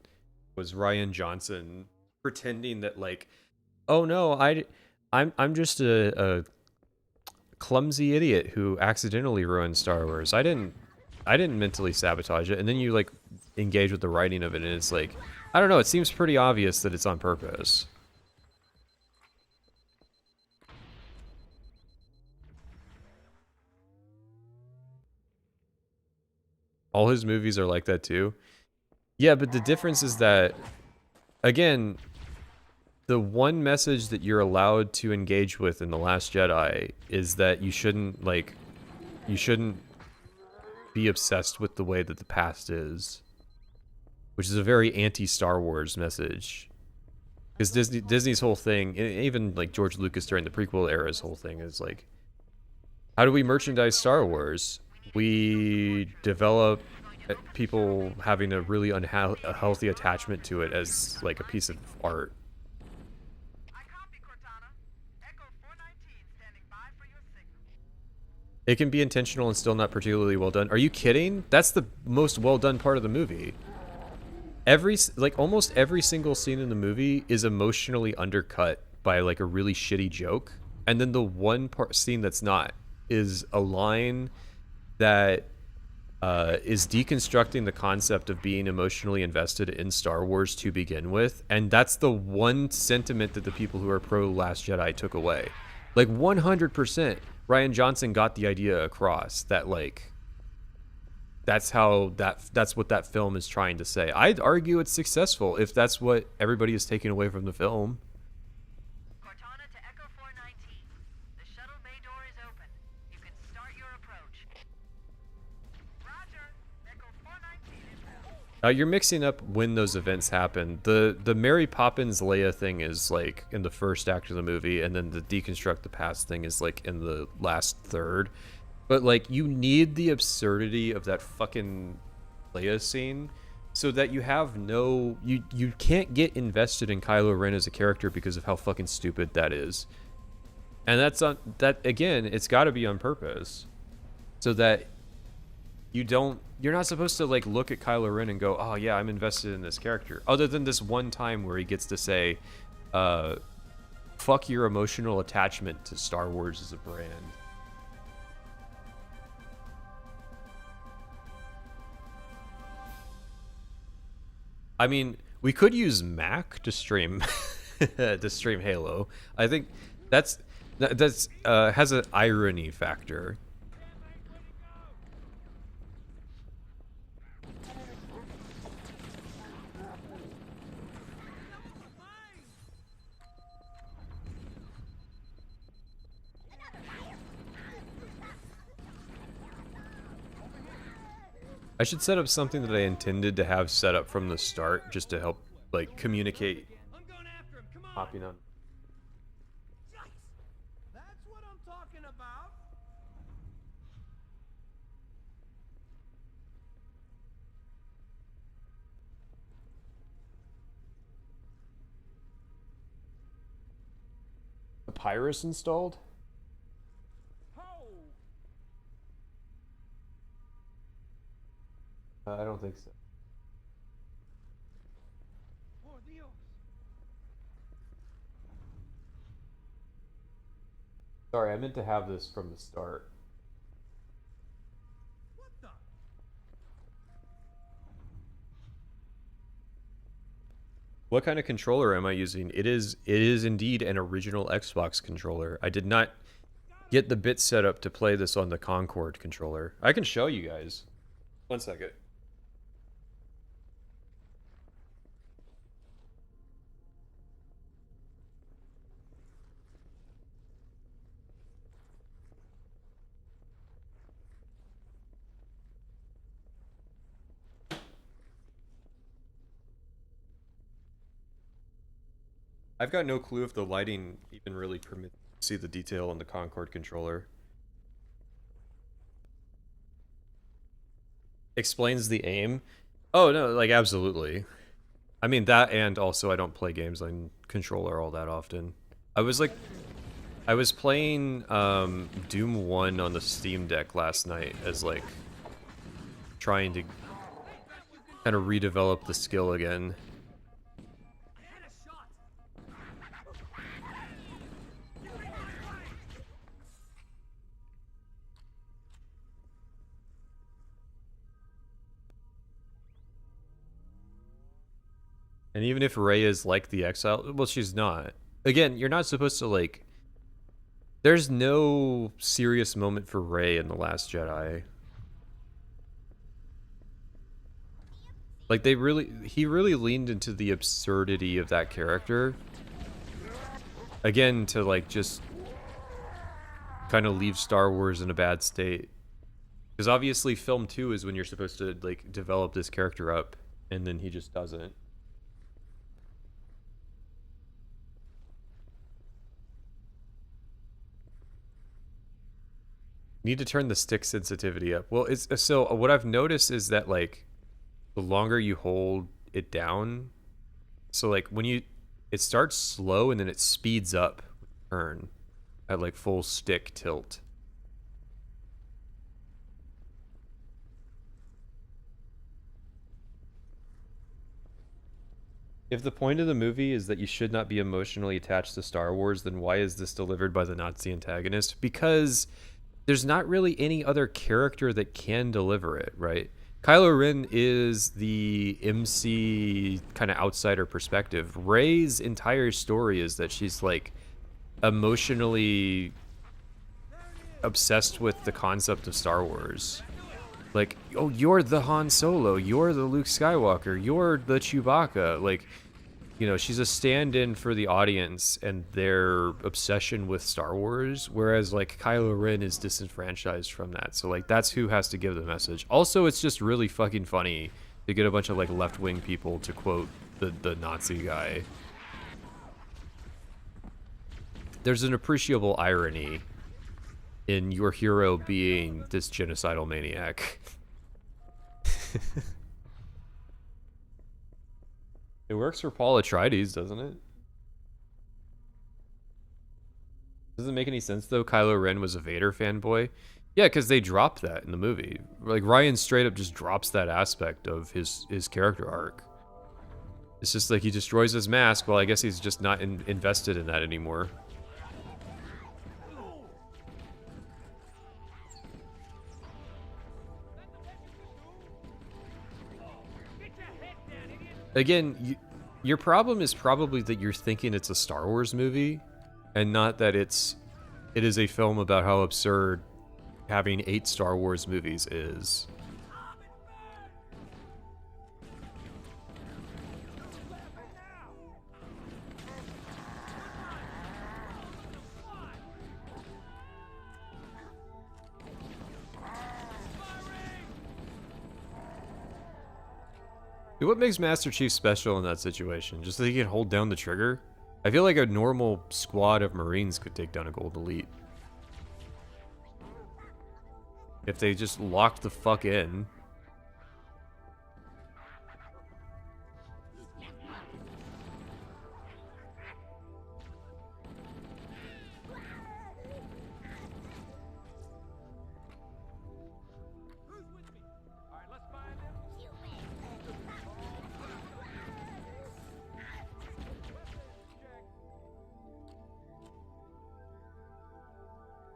S2: was Rian Johnson pretending that, like, oh no, I'm just a clumsy idiot who accidentally ruined Star Wars. I didn't mentally sabotage it. And then you like engage with the writing of it, and it's like, I don't know, it seems pretty obvious that it's on purpose. All his movies are like that too. Yeah, but the difference is that, again, the one message that you're allowed to engage with in The Last Jedi is that you shouldn't be obsessed with the way that the past is, which is a very anti-Star Wars message. Because Disney's whole thing, even like George Lucas during the prequel era's whole thing, is like, how do we merchandise Star Wars? We develop people having a really unhealthy attachment to it as like a piece of art.
S6: I copy, Cortana. Echo 419 standing by for your signal.
S2: It can be intentional and still not particularly well done. Are you kidding? That's the most well done part of the movie. Almost every single scene in the movie is emotionally undercut by like a really shitty joke, and then the one scene that's not is a line that is deconstructing the concept of being emotionally invested in Star Wars to begin with, and that's the one sentiment that the people who are pro Last Jedi took away. Like 100%, Rian Johnson got the idea across that like that's what that film is trying to say. I'd argue it's successful if that's what everybody is taking away from the film.
S7: Cortana to Echo 419. The shuttle bay door is open. You can start your approach.
S6: Roger. Echo 419 is out.
S2: You're mixing up when those events happen. The Mary Poppins Leia thing is like in the first act of the movie, and then the deconstruct the past thing is like in the last third. But like you need the absurdity of that fucking Leia scene so that you have you can't get invested in Kylo Ren as a character because of how fucking stupid that is. And that again, it's got to be on purpose so that you're not supposed to like look at Kylo Ren and go, oh yeah, I'm invested in this character, other than this one time where he gets to say fuck your emotional attachment to Star Wars as a brand. I mean, we could use Mac to stream Halo. I think that's has an irony factor. I should set up something that I intended to have set up from the start just to help like communicate.
S1: I'm going after him. Come on.
S2: Hopping on.
S1: That's what I'm talking about.
S2: Papyrus installed? I don't think so.
S1: Por Dios.
S2: Sorry, I meant to have this from the start.
S1: What the?
S2: What kind of controller am I using? It is indeed an original Xbox controller. I did not get the bit set up to play this on the Concord controller. I can show you guys. One second. I've got no clue if the lighting even really permits to see the detail on the Concord controller. Explains the aim. Oh no, like absolutely. I mean that, and also I don't play games on controller all that often. I was playing Doom 1 on the Steam Deck last night as like trying to kind of redevelop the skill again. And even if Rey is like the Exile, well, she's not. Again, you're not supposed to like... There's no serious moment for Rey in The Last Jedi. Like, he really leaned into the absurdity of that character. Again, to like just kind of leave Star Wars in a bad state. Because obviously film 2 is when you're supposed to like develop this character up, and then he just doesn't. Need to turn the stick sensitivity up. Well, it's so what I've noticed is that like the longer you hold it down, so like when you it starts slow and then it speeds up turn at like full stick tilt. If the point of the movie is that you should not be emotionally attached to Star Wars, then why is this delivered by the Nazi antagonist? Because there's not really any other character that can deliver it, right? Kylo Ren is the MC kind of outsider perspective. Rey's entire story is that she's like emotionally obsessed with the concept of Star Wars. Like, oh, you're the Han Solo, you're the Luke Skywalker, you're the Chewbacca. Like, you know, she's a stand-in for the audience and their obsession with Star Wars, whereas like Kylo Ren is disenfranchised from that. So like that's who has to give the message. Also, it's just really fucking funny to get a bunch of like left-wing people to quote the Nazi guy. There's an appreciable irony in your hero being this genocidal maniac. It works for Paul Atreides, doesn't it? Doesn't make any sense though. Kylo Ren was a Vader fanboy. Yeah, because they dropped that in the movie. Like Ryan straight up just drops that aspect of his character arc. It's just like he destroys his mask. Well, I guess he's just not invested in that anymore. Again, your problem is probably that you're thinking it's a Star Wars movie, and not that it is a film about how absurd having 8 Star Wars movies is. What makes Master Chief special in that situation? Just that he can hold down the trigger? I feel like a normal squad of Marines could take down a Gold Elite. If they just locked the fuck in.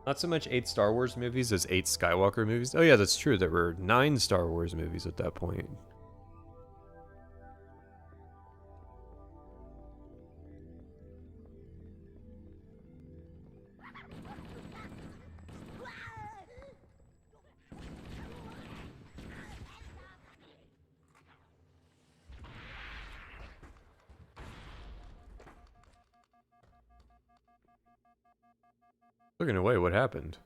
S2: Not so much 8 Star Wars movies as 8 Skywalker movies. Oh yeah, that's true. There were 9 Star Wars movies at that point. Looking away, what happened?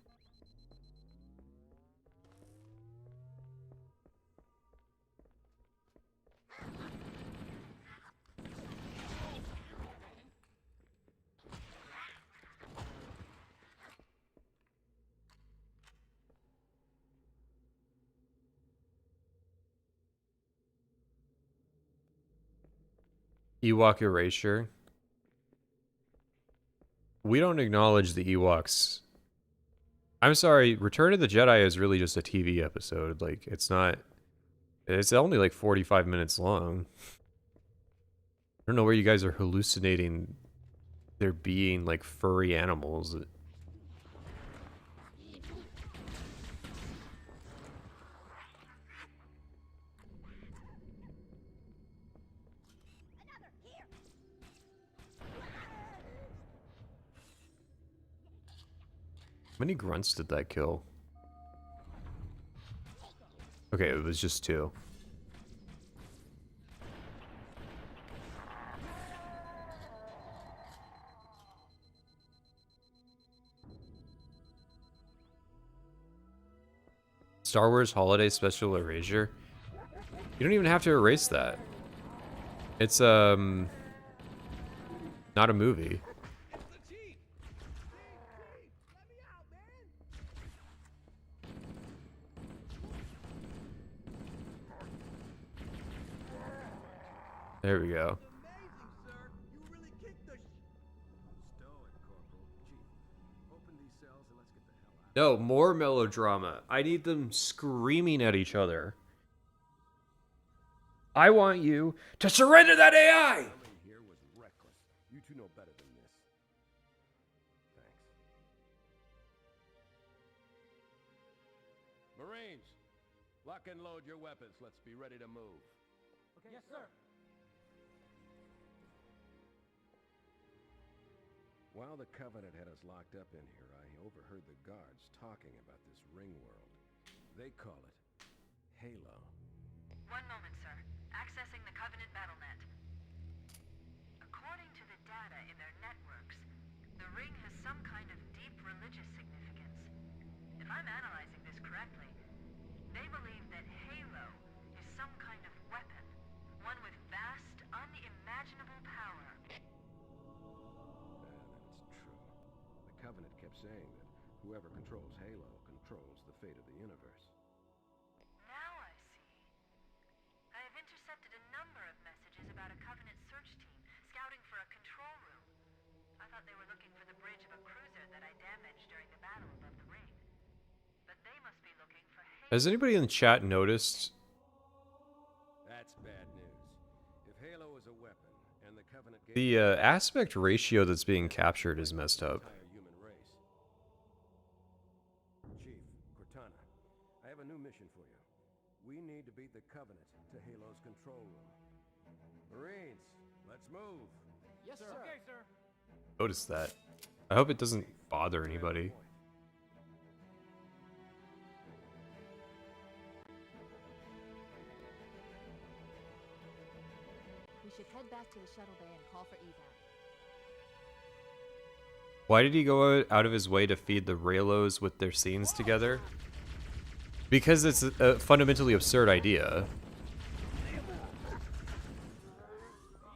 S2: Ewok erasure. We don't acknowledge the Ewoks. I'm sorry, Return of the Jedi is really just a TV episode. Like, it's not... It's only like 45 minutes long. I don't know where you guys are hallucinating there being, like, furry animals. How many grunts did that kill? Okay, it was just 2. Star Wars Holiday Special Erasure. You don't even have to erase that. It's not a movie. There we go.
S6: Amazing, sir. You really kicked the Stow it, Corporal. Chief, open these cells and let's get the hell out.
S2: No, more melodrama. I need them screaming at each other. I want you to surrender that AI!
S4: Coming here was reckless. You two know better than this. Thanks. Marines, lock and load your weapons. Let's be ready to move.
S5: Okay, yes, sir.
S4: While the Covenant had us locked up in here, I overheard the guards talking about this ring world. They call it Halo.
S7: One moment, sir. Accessing the Covenant BattleNet. According to the data in their networks, the ring has some kind of deep religious significance. If I'm analyzing this correctly, they believe that Halo is some kind of weapon, one with vast, unimaginable power.
S4: That's true. The Covenant kept saying that whoever controls Halo controls the fate of the universe.
S7: Now I see. I have intercepted a number of messages about a Covenant search team scouting for a control room. I thought they were looking for the bridge of a cruiser that I damaged during the battle above the ring. But they must be looking for Halo.
S2: Has anybody in the chat noticed?
S4: That's bad news. If Halo is a weapon, and the Covenant gave
S2: The aspect ratio that's being captured is messed up.
S4: the entire human race. Chief, Cortana, I have a new mission for you. We need to beat the Covenant to Halo's control room. Marines, let's move.
S5: Yes, sir. Okay, sir.
S2: Notice that. I hope it doesn't bother anybody.
S3: We should head back to the shuttle bay and call for evac.
S2: Why did he go out of his way to feed the Raylos with their scenes together? Because it's a fundamentally absurd idea.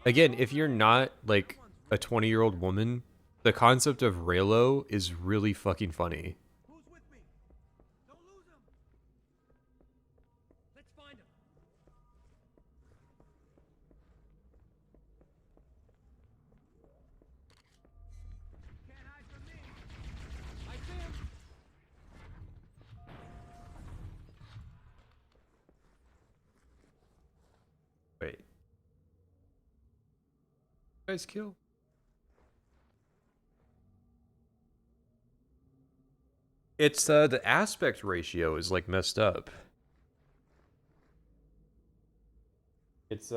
S2: Again, if you're not like a 20-year-old woman, the concept of Raylo is really fucking funny.
S6: Who's with me? Don't lose him. Let's find him. Can't hide from me.
S5: I see him.
S2: Wait. Guys kill? It's the aspect ratio is like messed up. It's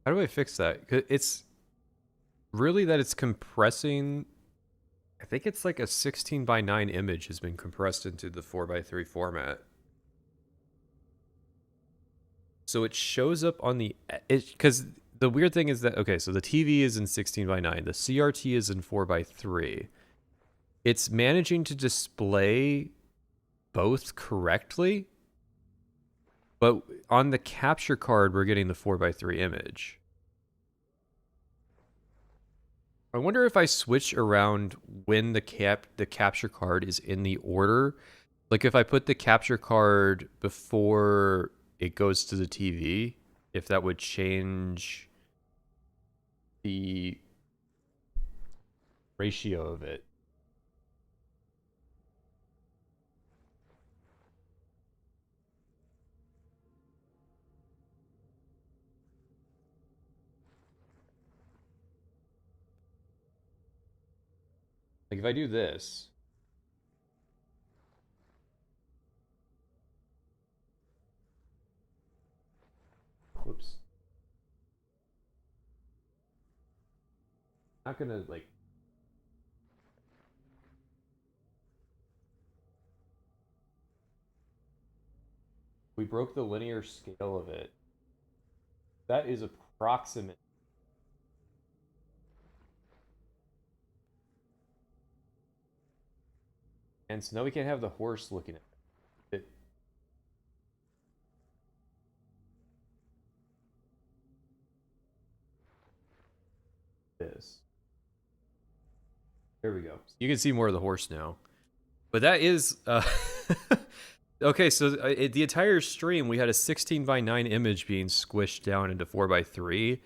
S2: how do I fix that? 'Cause it's really that it's compressing. I think it's like a 16:9 image has been compressed into the 4:3 format. So it shows up on the because the weird thing is that okay, so the TV is in 16:9, the CRT is in 4:3. It's managing to display both correctly, but on the capture card we're getting the 4:3 image. I wonder if I switch around when the capture card is in the order, like if I put the capture card before it goes to the TV, if that would change the ratio of it. Like if I do this, Not gonna like. We broke the linear scale of it. That is approximate. And so now we can't have the horse looking at it. This. There we go. You can see more of the horse now. But that is okay, so the entire stream we had a 16:9 image being squished down into 4:3,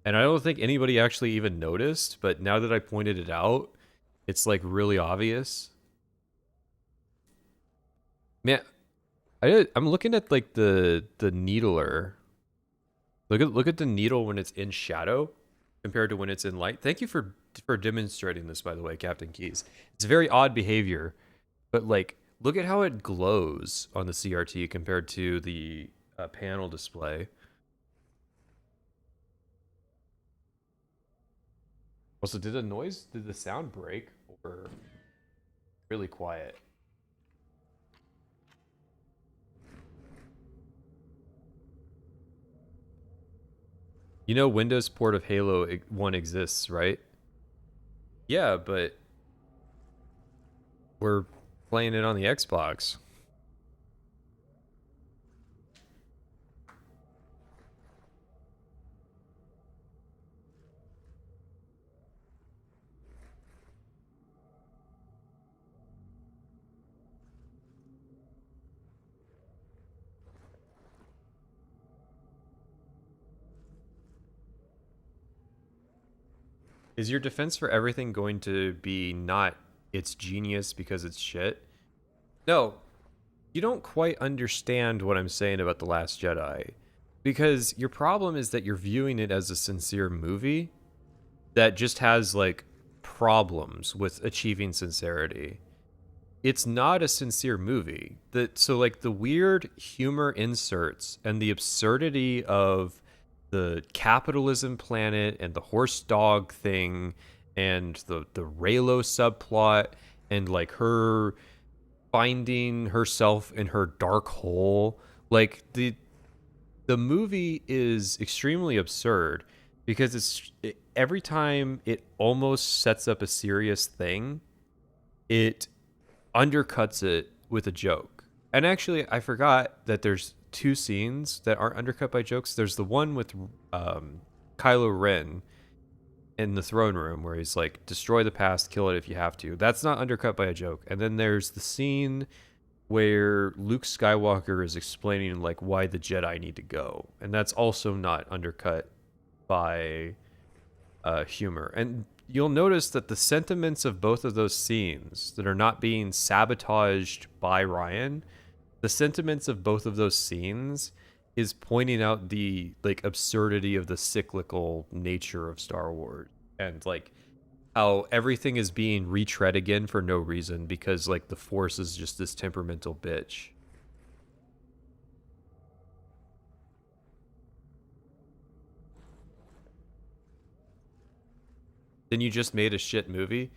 S2: and I don't think anybody actually even noticed, but now that I pointed it out, it's like really obvious. Man, I'm looking at like the needler. Look at the needle when it's in shadow compared to when it's in light. Thank you for demonstrating this, by the way, Captain Keys. It's very odd behavior, but like look at how it glows on the CRT compared to the panel display. Also, did the sound break or really quiet? You know Windows port of Halo 1 exists, right? Yeah, but we're playing it on the Xbox. Is your defense for everything going to be not it's genius because it's shit? No, you don't quite understand what I'm saying about The Last Jedi. Because your problem is that you're viewing it as a sincere movie that just has like problems with achieving sincerity. It's not a sincere movie. So like the weird humor inserts and the absurdity of the capitalism planet and the horse dog thing and the Raylo subplot and like her finding herself in her dark hole, like the movie is extremely absurd because every time it almost sets up a serious thing, it undercuts it with a joke. And actually, I forgot that there's two scenes that aren't undercut by jokes. There's the one with Kylo Ren in the throne room where he's like, destroy the past, kill it if you have to. That's not undercut by a joke. And then there's the scene where Luke Skywalker is explaining like why the Jedi need to go. And that's also not undercut by humor. And you'll notice that the sentiments of both of those scenes that are not being sabotaged by Ryan, the sentiments of both of those scenes is pointing out the like absurdity of the cyclical nature of Star Wars and like how everything is being retread again for no reason because like the Force is just this temperamental bitch. Then you just made a shit movie?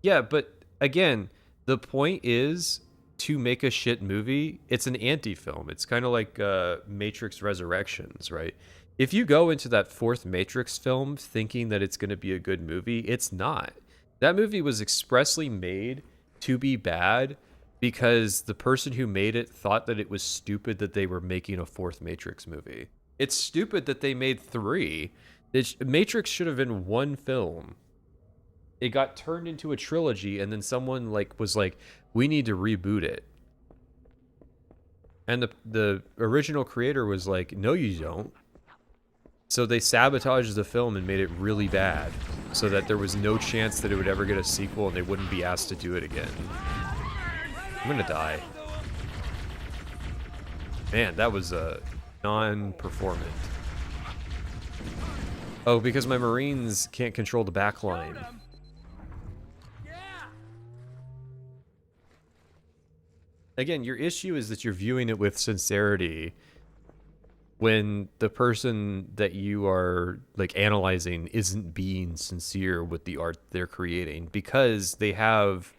S2: Yeah, but again, the point is to make a shit movie, it's an anti-film. It's kind of like Matrix Resurrections, right? If you go into that fourth Matrix film thinking that it's going to be a good movie, it's not. That movie was expressly made to be bad because the person who made it thought that it was stupid that they were making a fourth Matrix movie. It's stupid that they made 3. Matrix should have been one film. It got turned into a trilogy, and then someone like was like, we need to reboot it. And the original creator was like, no, you don't. So they sabotaged the film and made it really bad so that there was no chance that it would ever get a sequel and they wouldn't be asked to do it again. I'm gonna die. Man, that was non-performant. Oh, because my Marines can't control the back line. Again, your issue is that you're viewing it with sincerity when the person that you are like analyzing isn't being sincere with the art they're creating, because they have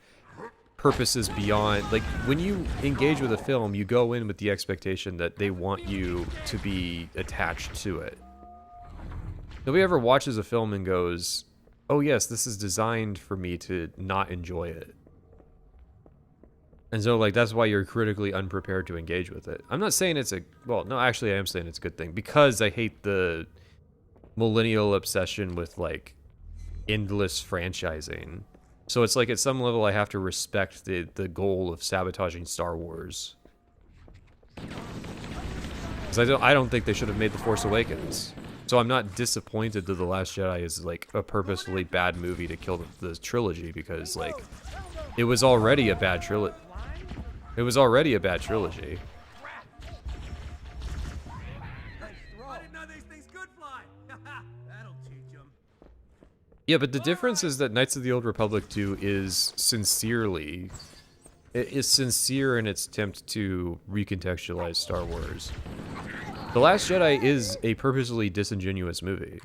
S2: purposes beyond, like, when you engage with a film, you go in with the expectation that they want you to be attached to it. Nobody ever watches a film and goes, oh yes, this is designed for me to not enjoy it. And so, like, that's why you're critically unprepared to engage with it. I'm not saying it's a... Well, no, actually, I am saying it's a good thing. Because I hate the millennial obsession with, like, endless franchising. So it's like, at some level, I have to respect the goal of sabotaging Star Wars. Because I don't think they should have made The Force Awakens. So I'm not disappointed that The Last Jedi is, like, a purposefully bad movie to kill the trilogy. Because, like, it was already a bad trilogy. It was already a bad trilogy.
S6: I didn't know these things could fly. That'll teach them.
S2: Yeah, but the difference is that Knights of the Old Republic 2 is sincerely... It is sincere in its attempt to recontextualize Star Wars. The Last Jedi is a purposely disingenuous movie.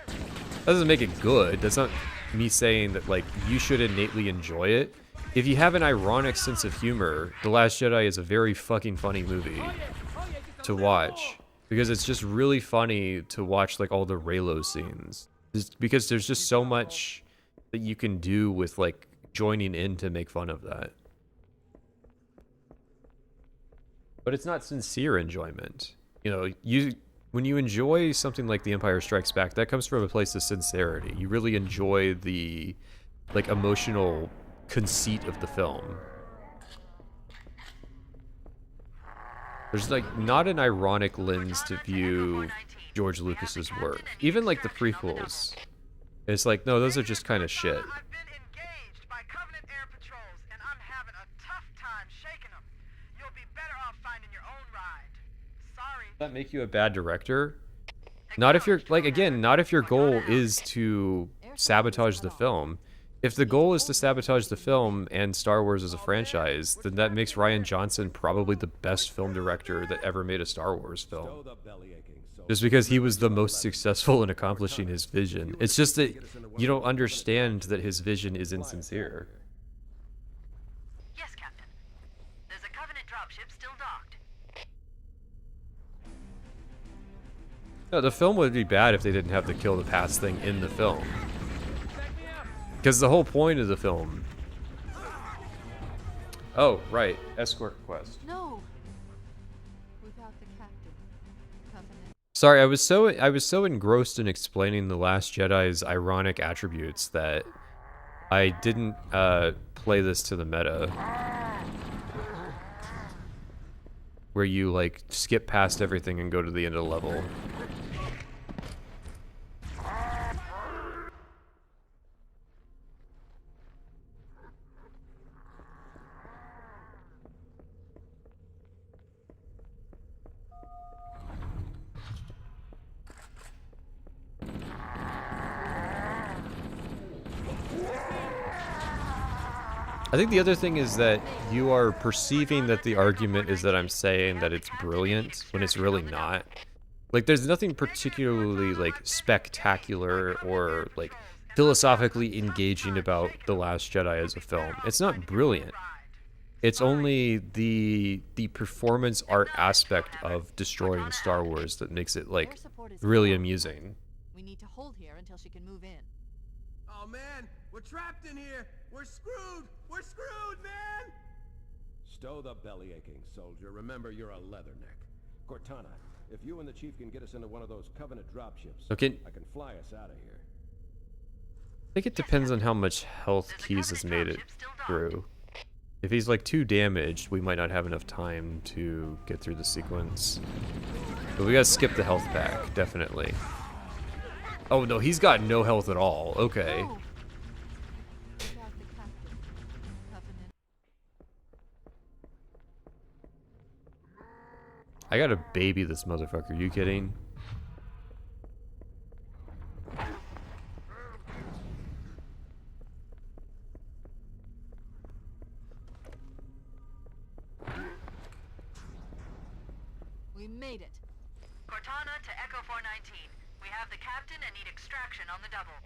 S2: That doesn't make it good. That's not me saying that, like, you should innately enjoy it. If you have an ironic sense of humor, The Last Jedi is a very fucking funny movie to watch. Because it's just really funny to watch, like, all the Reylo scenes. Because there's just so much that you can do with, like, joining in to make fun of that. But it's not sincere enjoyment. You know, when you enjoy something like The Empire Strikes Back, that comes from a place of sincerity. You really enjoy the, like, emotional conceit of the film. There's, like, not an ironic lens to view George Lucas's work. Even, like, the prequels. It's like, no, those are just kind of shit.
S6: I've been engaged by Covenant air patrols, and I'm having a tough time shaking them. You'll be better off finding your own ride. Sorry.
S2: Does that make you a bad director? Not if you're, like, again, not if your goal is to sabotage the film. If the goal is to sabotage the film and Star Wars as a franchise, then that makes Rian Johnson probably the best film director that ever made a Star Wars film. Just because he was the most successful in accomplishing his vision. It's just that you don't understand that his vision is insincere.
S7: Yes, Captain. There's a Covenant dropship still docked.
S2: No, the film would be bad if they didn't have the kill the past thing in the film. Because the whole point of the film... Oh, right. Escort quest.
S3: No. Without the captain, Covenant.
S2: Sorry, I was so engrossed in explaining The Last Jedi's ironic attributes that I didn't play this to the meta. Where you, like, skip past everything and go to the end of the level. I think the other thing is that you are perceiving that the argument is that I'm saying that it's brilliant when it's really not. Like, there's nothing particularly, like, spectacular or, like, philosophically engaging about The Last Jedi as a film. It's not brilliant. It's only the performance art aspect of destroying Star Wars that makes it, like, really amusing.
S3: We need to hold here until she can move in.
S6: Oh man, we're trapped in here. We're screwed. We're screwed, man.
S4: Stow the belly aching, soldier. Remember, you're a leatherneck. Cortana, if you and the chief can get us into one of those Covenant dropships,
S2: Okay.
S4: I can fly us out of here.
S2: I think it depends on how much health Keys has made it through. If he's, like, too damaged, we might not have enough time to get through the sequence. But we gotta skip the health pack, definitely. Oh no, he's got no health at all. Okay.
S3: No. Without the captain, Covenant.
S2: I gotta baby this motherfucker. You kidding?
S3: We made it.
S7: Cortana to Echo 419. We have the captain and need extraction on the double.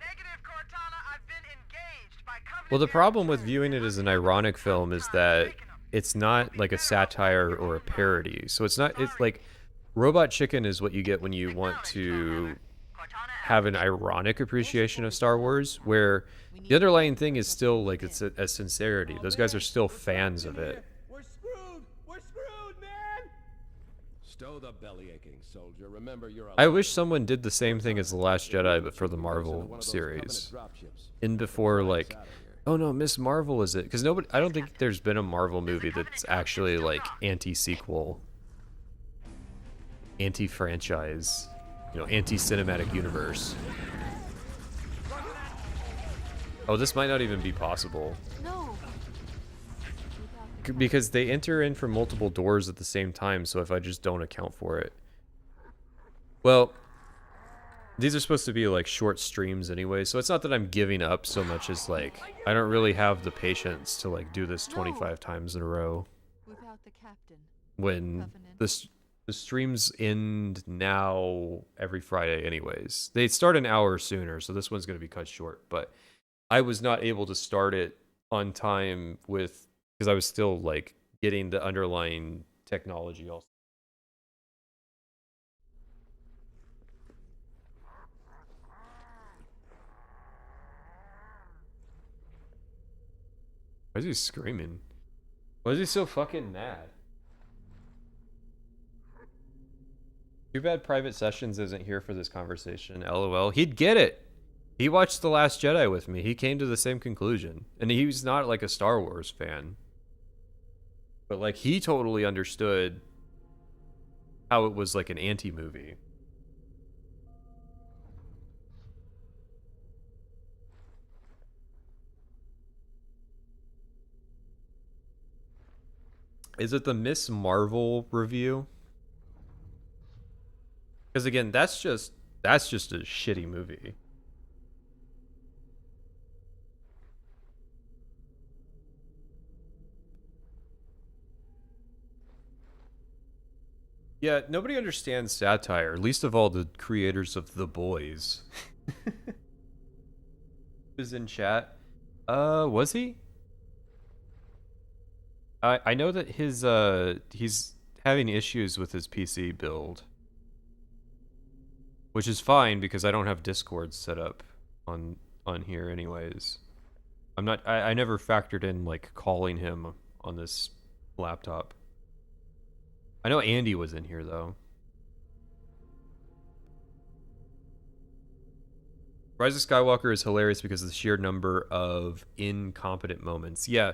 S6: Negative, Cortana. I've been engaged by Covenant.
S2: Well, the
S6: air
S2: problem with
S6: patrols
S2: viewing
S6: and
S2: it as an
S6: I'm having a
S2: ironic
S6: tough
S2: film is
S6: time
S2: that
S6: shaking 'em.
S2: it's not like a satire or a parody. So it's not, it's like Robot Chicken is what you get when you want to have an ironic appreciation of Star Wars, where the underlying thing is still like it's a sincerity. Those guys are still fans of it.
S1: We're screwed! We're screwed, man!
S4: Stow the belly aching, soldier. Remember, you're a
S2: I wish someone did the same thing as The Last Jedi, but for the Marvel series. In before, like, oh no, Miss Marvel is it? Because nobody, I don't think there's been a Marvel movie that's actually like anti-sequel, anti-franchise, you know, anti-cinematic universe. Oh, this might not even be possible.
S3: No.
S2: Because they enter in from multiple doors at the same time, so if I just don't account for it. Well, these are supposed to be like short streams anyway, so it's not that I'm giving up so much as like, I don't really have the patience to like do this 25 times in a row.
S3: Without the captain.
S2: When the streams end now every Friday anyways. They start an hour sooner, so this one's going to be cut short, but I was not able to start it on time with, because I was still like getting the underlying technology also. Why is he screaming? Why is he so fucking mad? Too bad Private Sessions isn't here for this conversation. LOL. He'd get it. He watched The Last Jedi with me. He came to the same conclusion. And he's not like a Star Wars fan. But like he totally understood how it was like an anti-movie. Is it the Miss Marvel review? Because again, that's just a shitty movie. Yeah, nobody understands satire, least of all the creators of The Boys. Was in chat. Was he? I know that his he's having issues with his PC build. Which is fine because I don't have Discord set up on here anyways. I never factored in like calling him on this laptop. I know Andy was in here though. Rise of Skywalker is hilarious because of the sheer number of incompetent moments. Yeah.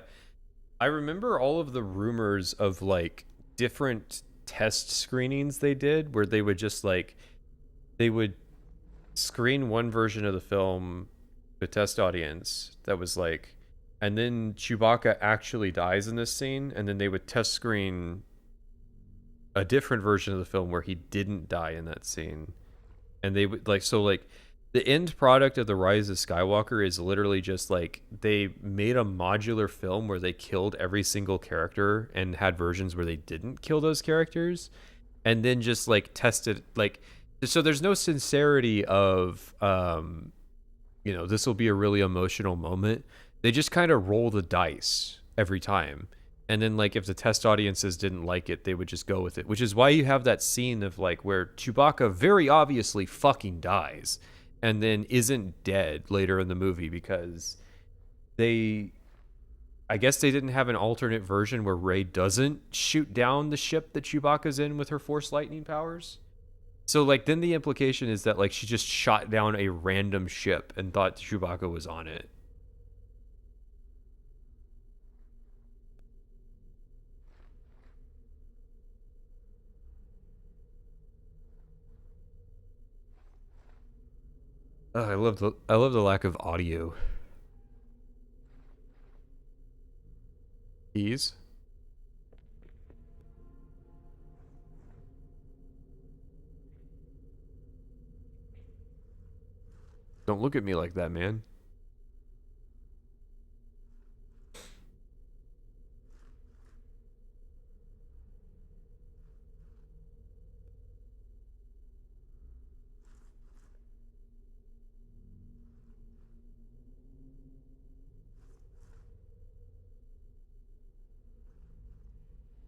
S2: I remember all of the rumors of like different test screenings they did where they would just like they would screen one version of the film to a test audience that was like, and then Chewbacca actually dies in this scene, and then they would test screen a different version of the film where he didn't die in that scene. And they would like, so like the end product of The Rise of Skywalker is literally just like they made a modular film where they killed every single character and had versions where they didn't kill those characters, and then just like tested like, so there's no sincerity of you know, this will be a really emotional moment. They just kind of roll the dice every time, and then like if the test audiences didn't like it, they would just go with it, which is why you have that scene of like where Chewbacca very obviously fucking dies and then isn't dead later in the movie, because I guess they didn't have an alternate version where Rey doesn't shoot down the ship that Chewbacca's in with her Force lightning powers. So, like, then the implication is that, like, she just shot down a random ship and thought Chewbacca was on it. I love the lack of audio. Keys? Don't look at me like that, man.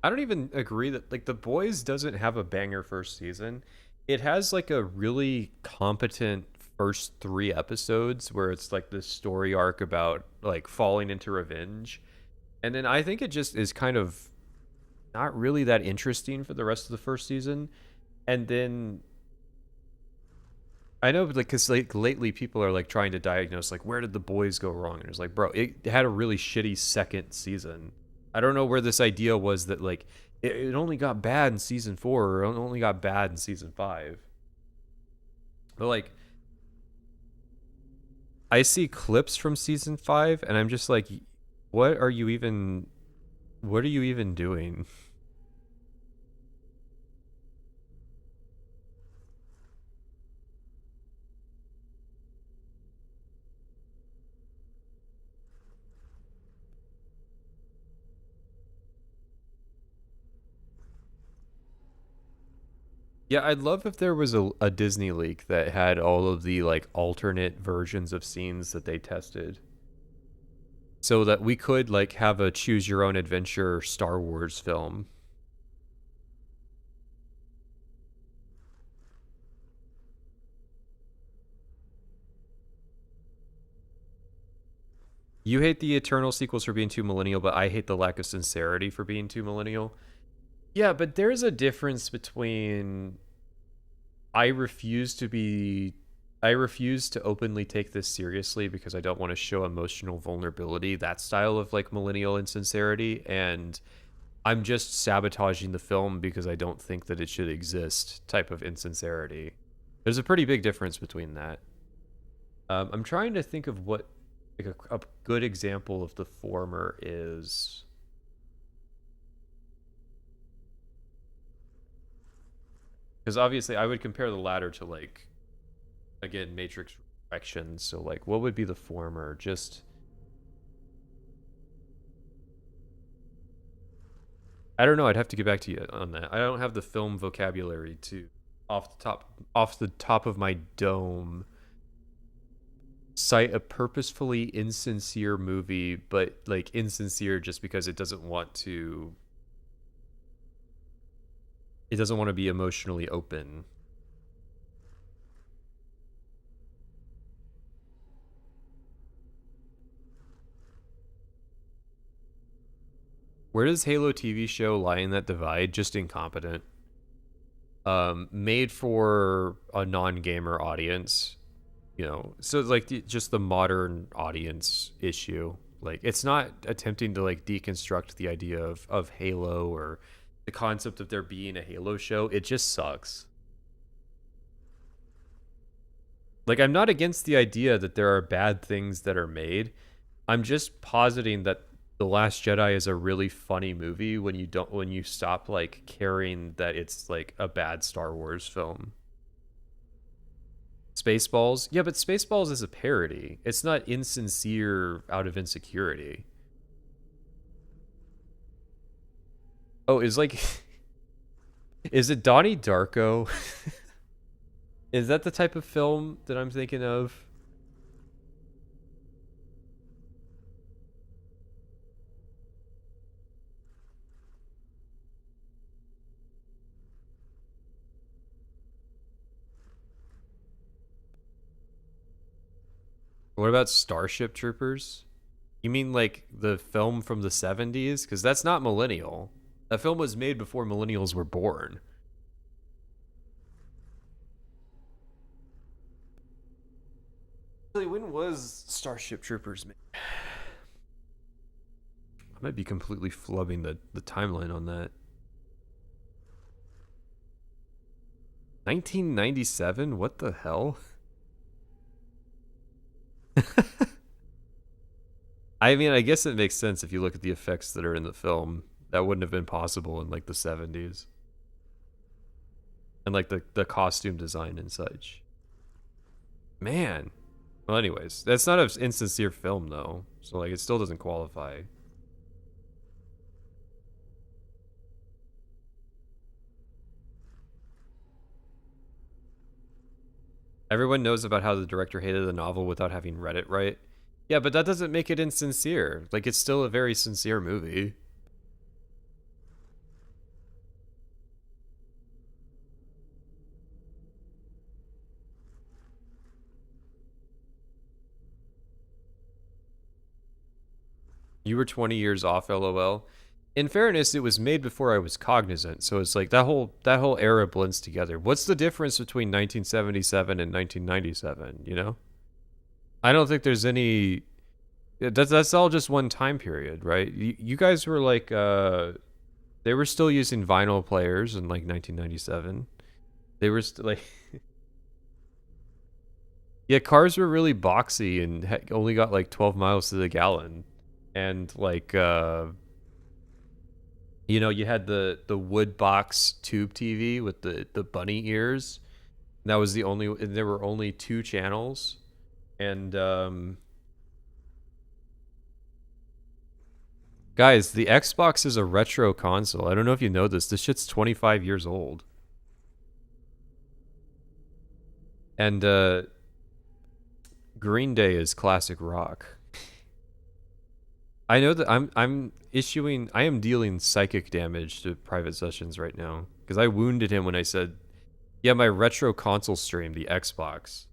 S2: I don't even agree that like The Boys doesn't have a banger first season. It has like a really competent first 3 episodes where it's like this story arc about like falling into revenge. And then I think it just is kind of not really that interesting for the rest of the first season. And then I know, like, because like lately people are like trying to diagnose like where did The Boys go wrong, and it's like, bro, it had a really shitty second season. I don't know where this idea was that like it only got bad in season 4 or it only got bad in season 5. But like, I see clips from season 5, and I'm just like, what are you even? What are you even doing? Yeah, I'd love if there was a Disney leak that had all of the like alternate versions of scenes that they tested, so that we could like have a choose your own adventure Star Wars film. You hate the Eternal sequels for being too millennial, but I hate the lack of sincerity for being too millennial. Yeah, but there's a difference between I refuse to be I refuse to openly take this seriously because I don't want to show emotional vulnerability, that style of like millennial insincerity, and I'm just sabotaging the film because I don't think that it should exist type of insincerity. There's a pretty big difference between that. I'm trying to think of what like a good example of the former is. Because obviously I would compare the latter to like, again, Matrix Resurrections. So like, what would be the former? Just, I don't know. I'd have to get back to you on that. I don't have the film vocabulary to off the top of my dome cite a purposefully insincere movie, but like insincere just because it doesn't want to be emotionally open. Where does Halo TV show lie in that divide? Just incompetent. Made for a non-gamer audience, you know. So like just the modern audience issue. Like it's not attempting to like deconstruct the idea of Halo or the concept of there being a Halo show. It just sucks. Like I'm not against the idea that there are bad things that are made. I'm just positing that The Last Jedi is a really funny movie when you stop like caring that it's like a bad Star Wars film. Spaceballs? Yeah, but Spaceballs is a parody. It's not insincere out of insecurity. Oh, is like is it Donnie Darko? Is that the type of film that I'm thinking of? What about Starship Troopers? You mean like the film from the 70s? Because that's not millennial. That film was made before millennials were born. Really, when was Starship Troopers made? I might be completely flubbing the timeline on that. 1997? What the hell? I mean, I guess it makes sense if you look at the effects that are in the film. That wouldn't have been possible in like the 70s. And like the costume design and such. Man. Well, anyways, that's not an insincere film though. So like it still doesn't qualify. Everyone knows about how the director hated the novel without having read it, right? Yeah, but that doesn't make it insincere. Like, it's still a very sincere movie. You were 20 years off, LOL. In fairness, it was made before I was cognizant, so it's like that whole era blends together. What's the difference between 1977 and 1997, you know? I don't think there's any. That's all just one time period, right? You guys were like they were still using vinyl players in like 1997. They were like yeah, cars were really boxy and only got like 12 miles to the gallon. And like you know, you had the wood box tube TV with the bunny ears. And that was the only, and there were only 2 channels. And guys, the Xbox is a retro console. I don't know if you know this. This shit's 25 years old. And Green Day is classic rock. I know that I am dealing psychic damage to private sessions right now because I wounded him when I said, yeah, my retro console stream, the Xbox.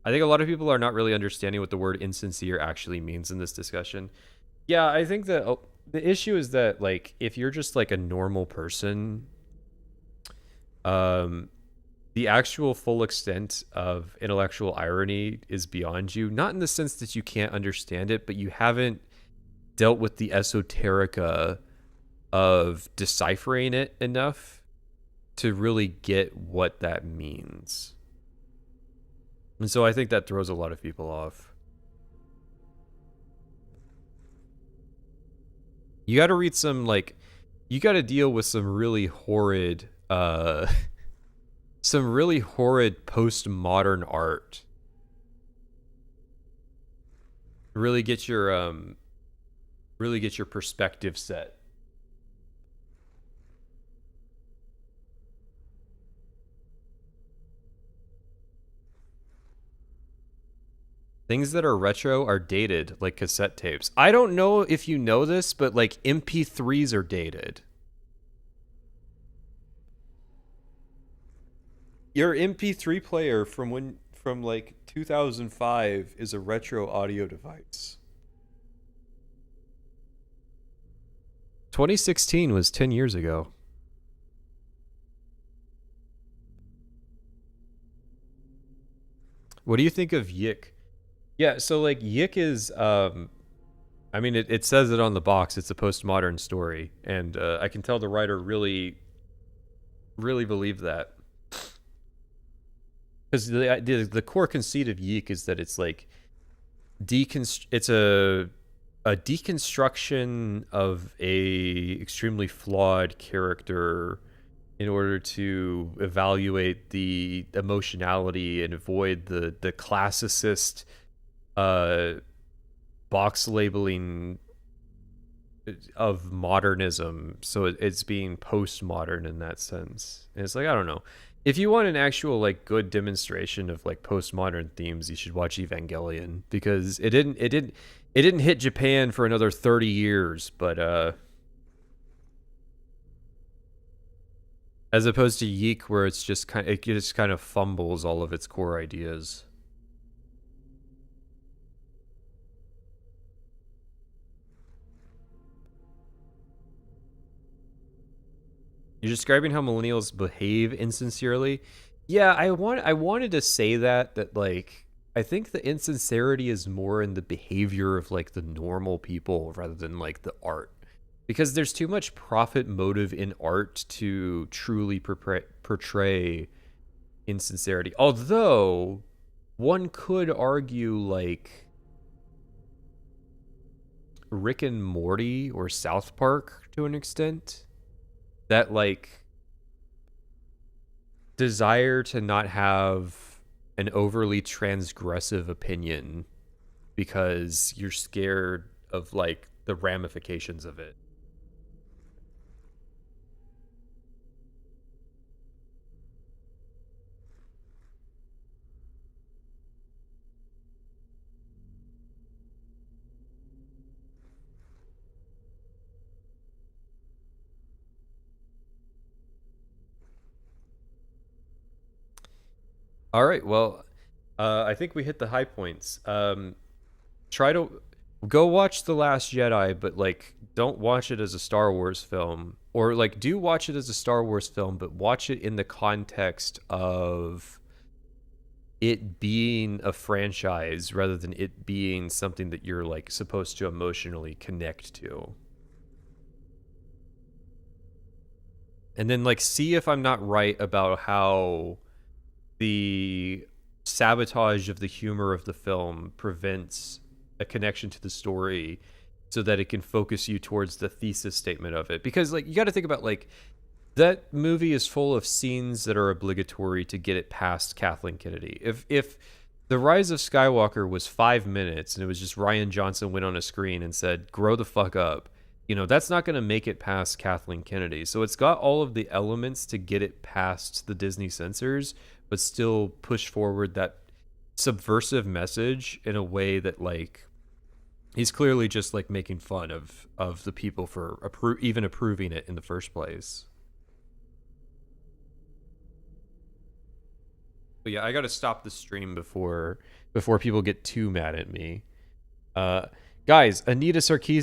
S2: I think a lot of people are not really understanding what the word insincere actually means in this discussion. Yeah, I think that the issue is that, like, if you're just like a normal person, the actual full extent of intellectual irony is beyond you. Not in the sense that you can't understand it, but you haven't dealt with the esoterica of deciphering it enough to really get what that means. And so I think that throws a lot of people off. You got to read some, like, you got to deal with some really horrid some really horrid postmodern art. Really get your perspective set. Things that are retro are dated, like cassette tapes. I don't know if you know this, but like MP3s are dated. Your MP3 player from like 2005 is a retro audio device. 2016 was 10 years ago. What do you think of Yik? Yeah, so like Yik is I mean it says it on the box, it's a postmodern story, and I can tell the writer really believed that. Because the core conceit of Yeek is that it's like it's a deconstruction of a extremely flawed character in order to evaluate the emotionality and avoid the classicist box labeling of modernism. So it's being postmodern in that sense. And it's like, I don't know. If you want an actual like good demonstration of like postmodern themes, you should watch Evangelion, because it didn't hit Japan for another 30 years, but as opposed to Yeek, where it just kind of fumbles all of its core ideas. You're describing how millennials behave insincerely. Yeah, I wanted to say that like I think the insincerity is more in the behavior of like the normal people rather than like the art. Because there's too much profit motive in art to truly portray insincerity. Although one could argue like Rick and Morty or South Park to an extent, that like desire to not have an overly transgressive opinion because you're scared of like the ramifications of it. All right, well, I think we hit the high points. try to go watch The Last Jedi, but like don't watch it as a Star Wars film, or like do watch it as a Star Wars film, but watch it in the context of it being a franchise rather than it being something that you're like supposed to emotionally connect to. And then like see if I'm not right about how the sabotage of the humor of the film prevents a connection to the story so that it can focus you towards the thesis statement of it. Because like you got to think about like that movie is full of scenes that are obligatory to get it past Kathleen Kennedy. If The Rise of Skywalker was 5 minutes and it was just Ryan Johnson went on a screen and said, grow the fuck up, you know, that's not going to make it past Kathleen Kennedy. So it's got all of the elements to get it past the Disney censors, but still push forward that subversive message in a way that like he's clearly just like making fun of the people for even approving it in the first place. But yeah, I got to stop the stream before people get too mad at me. Guys, Anita Sarkeesian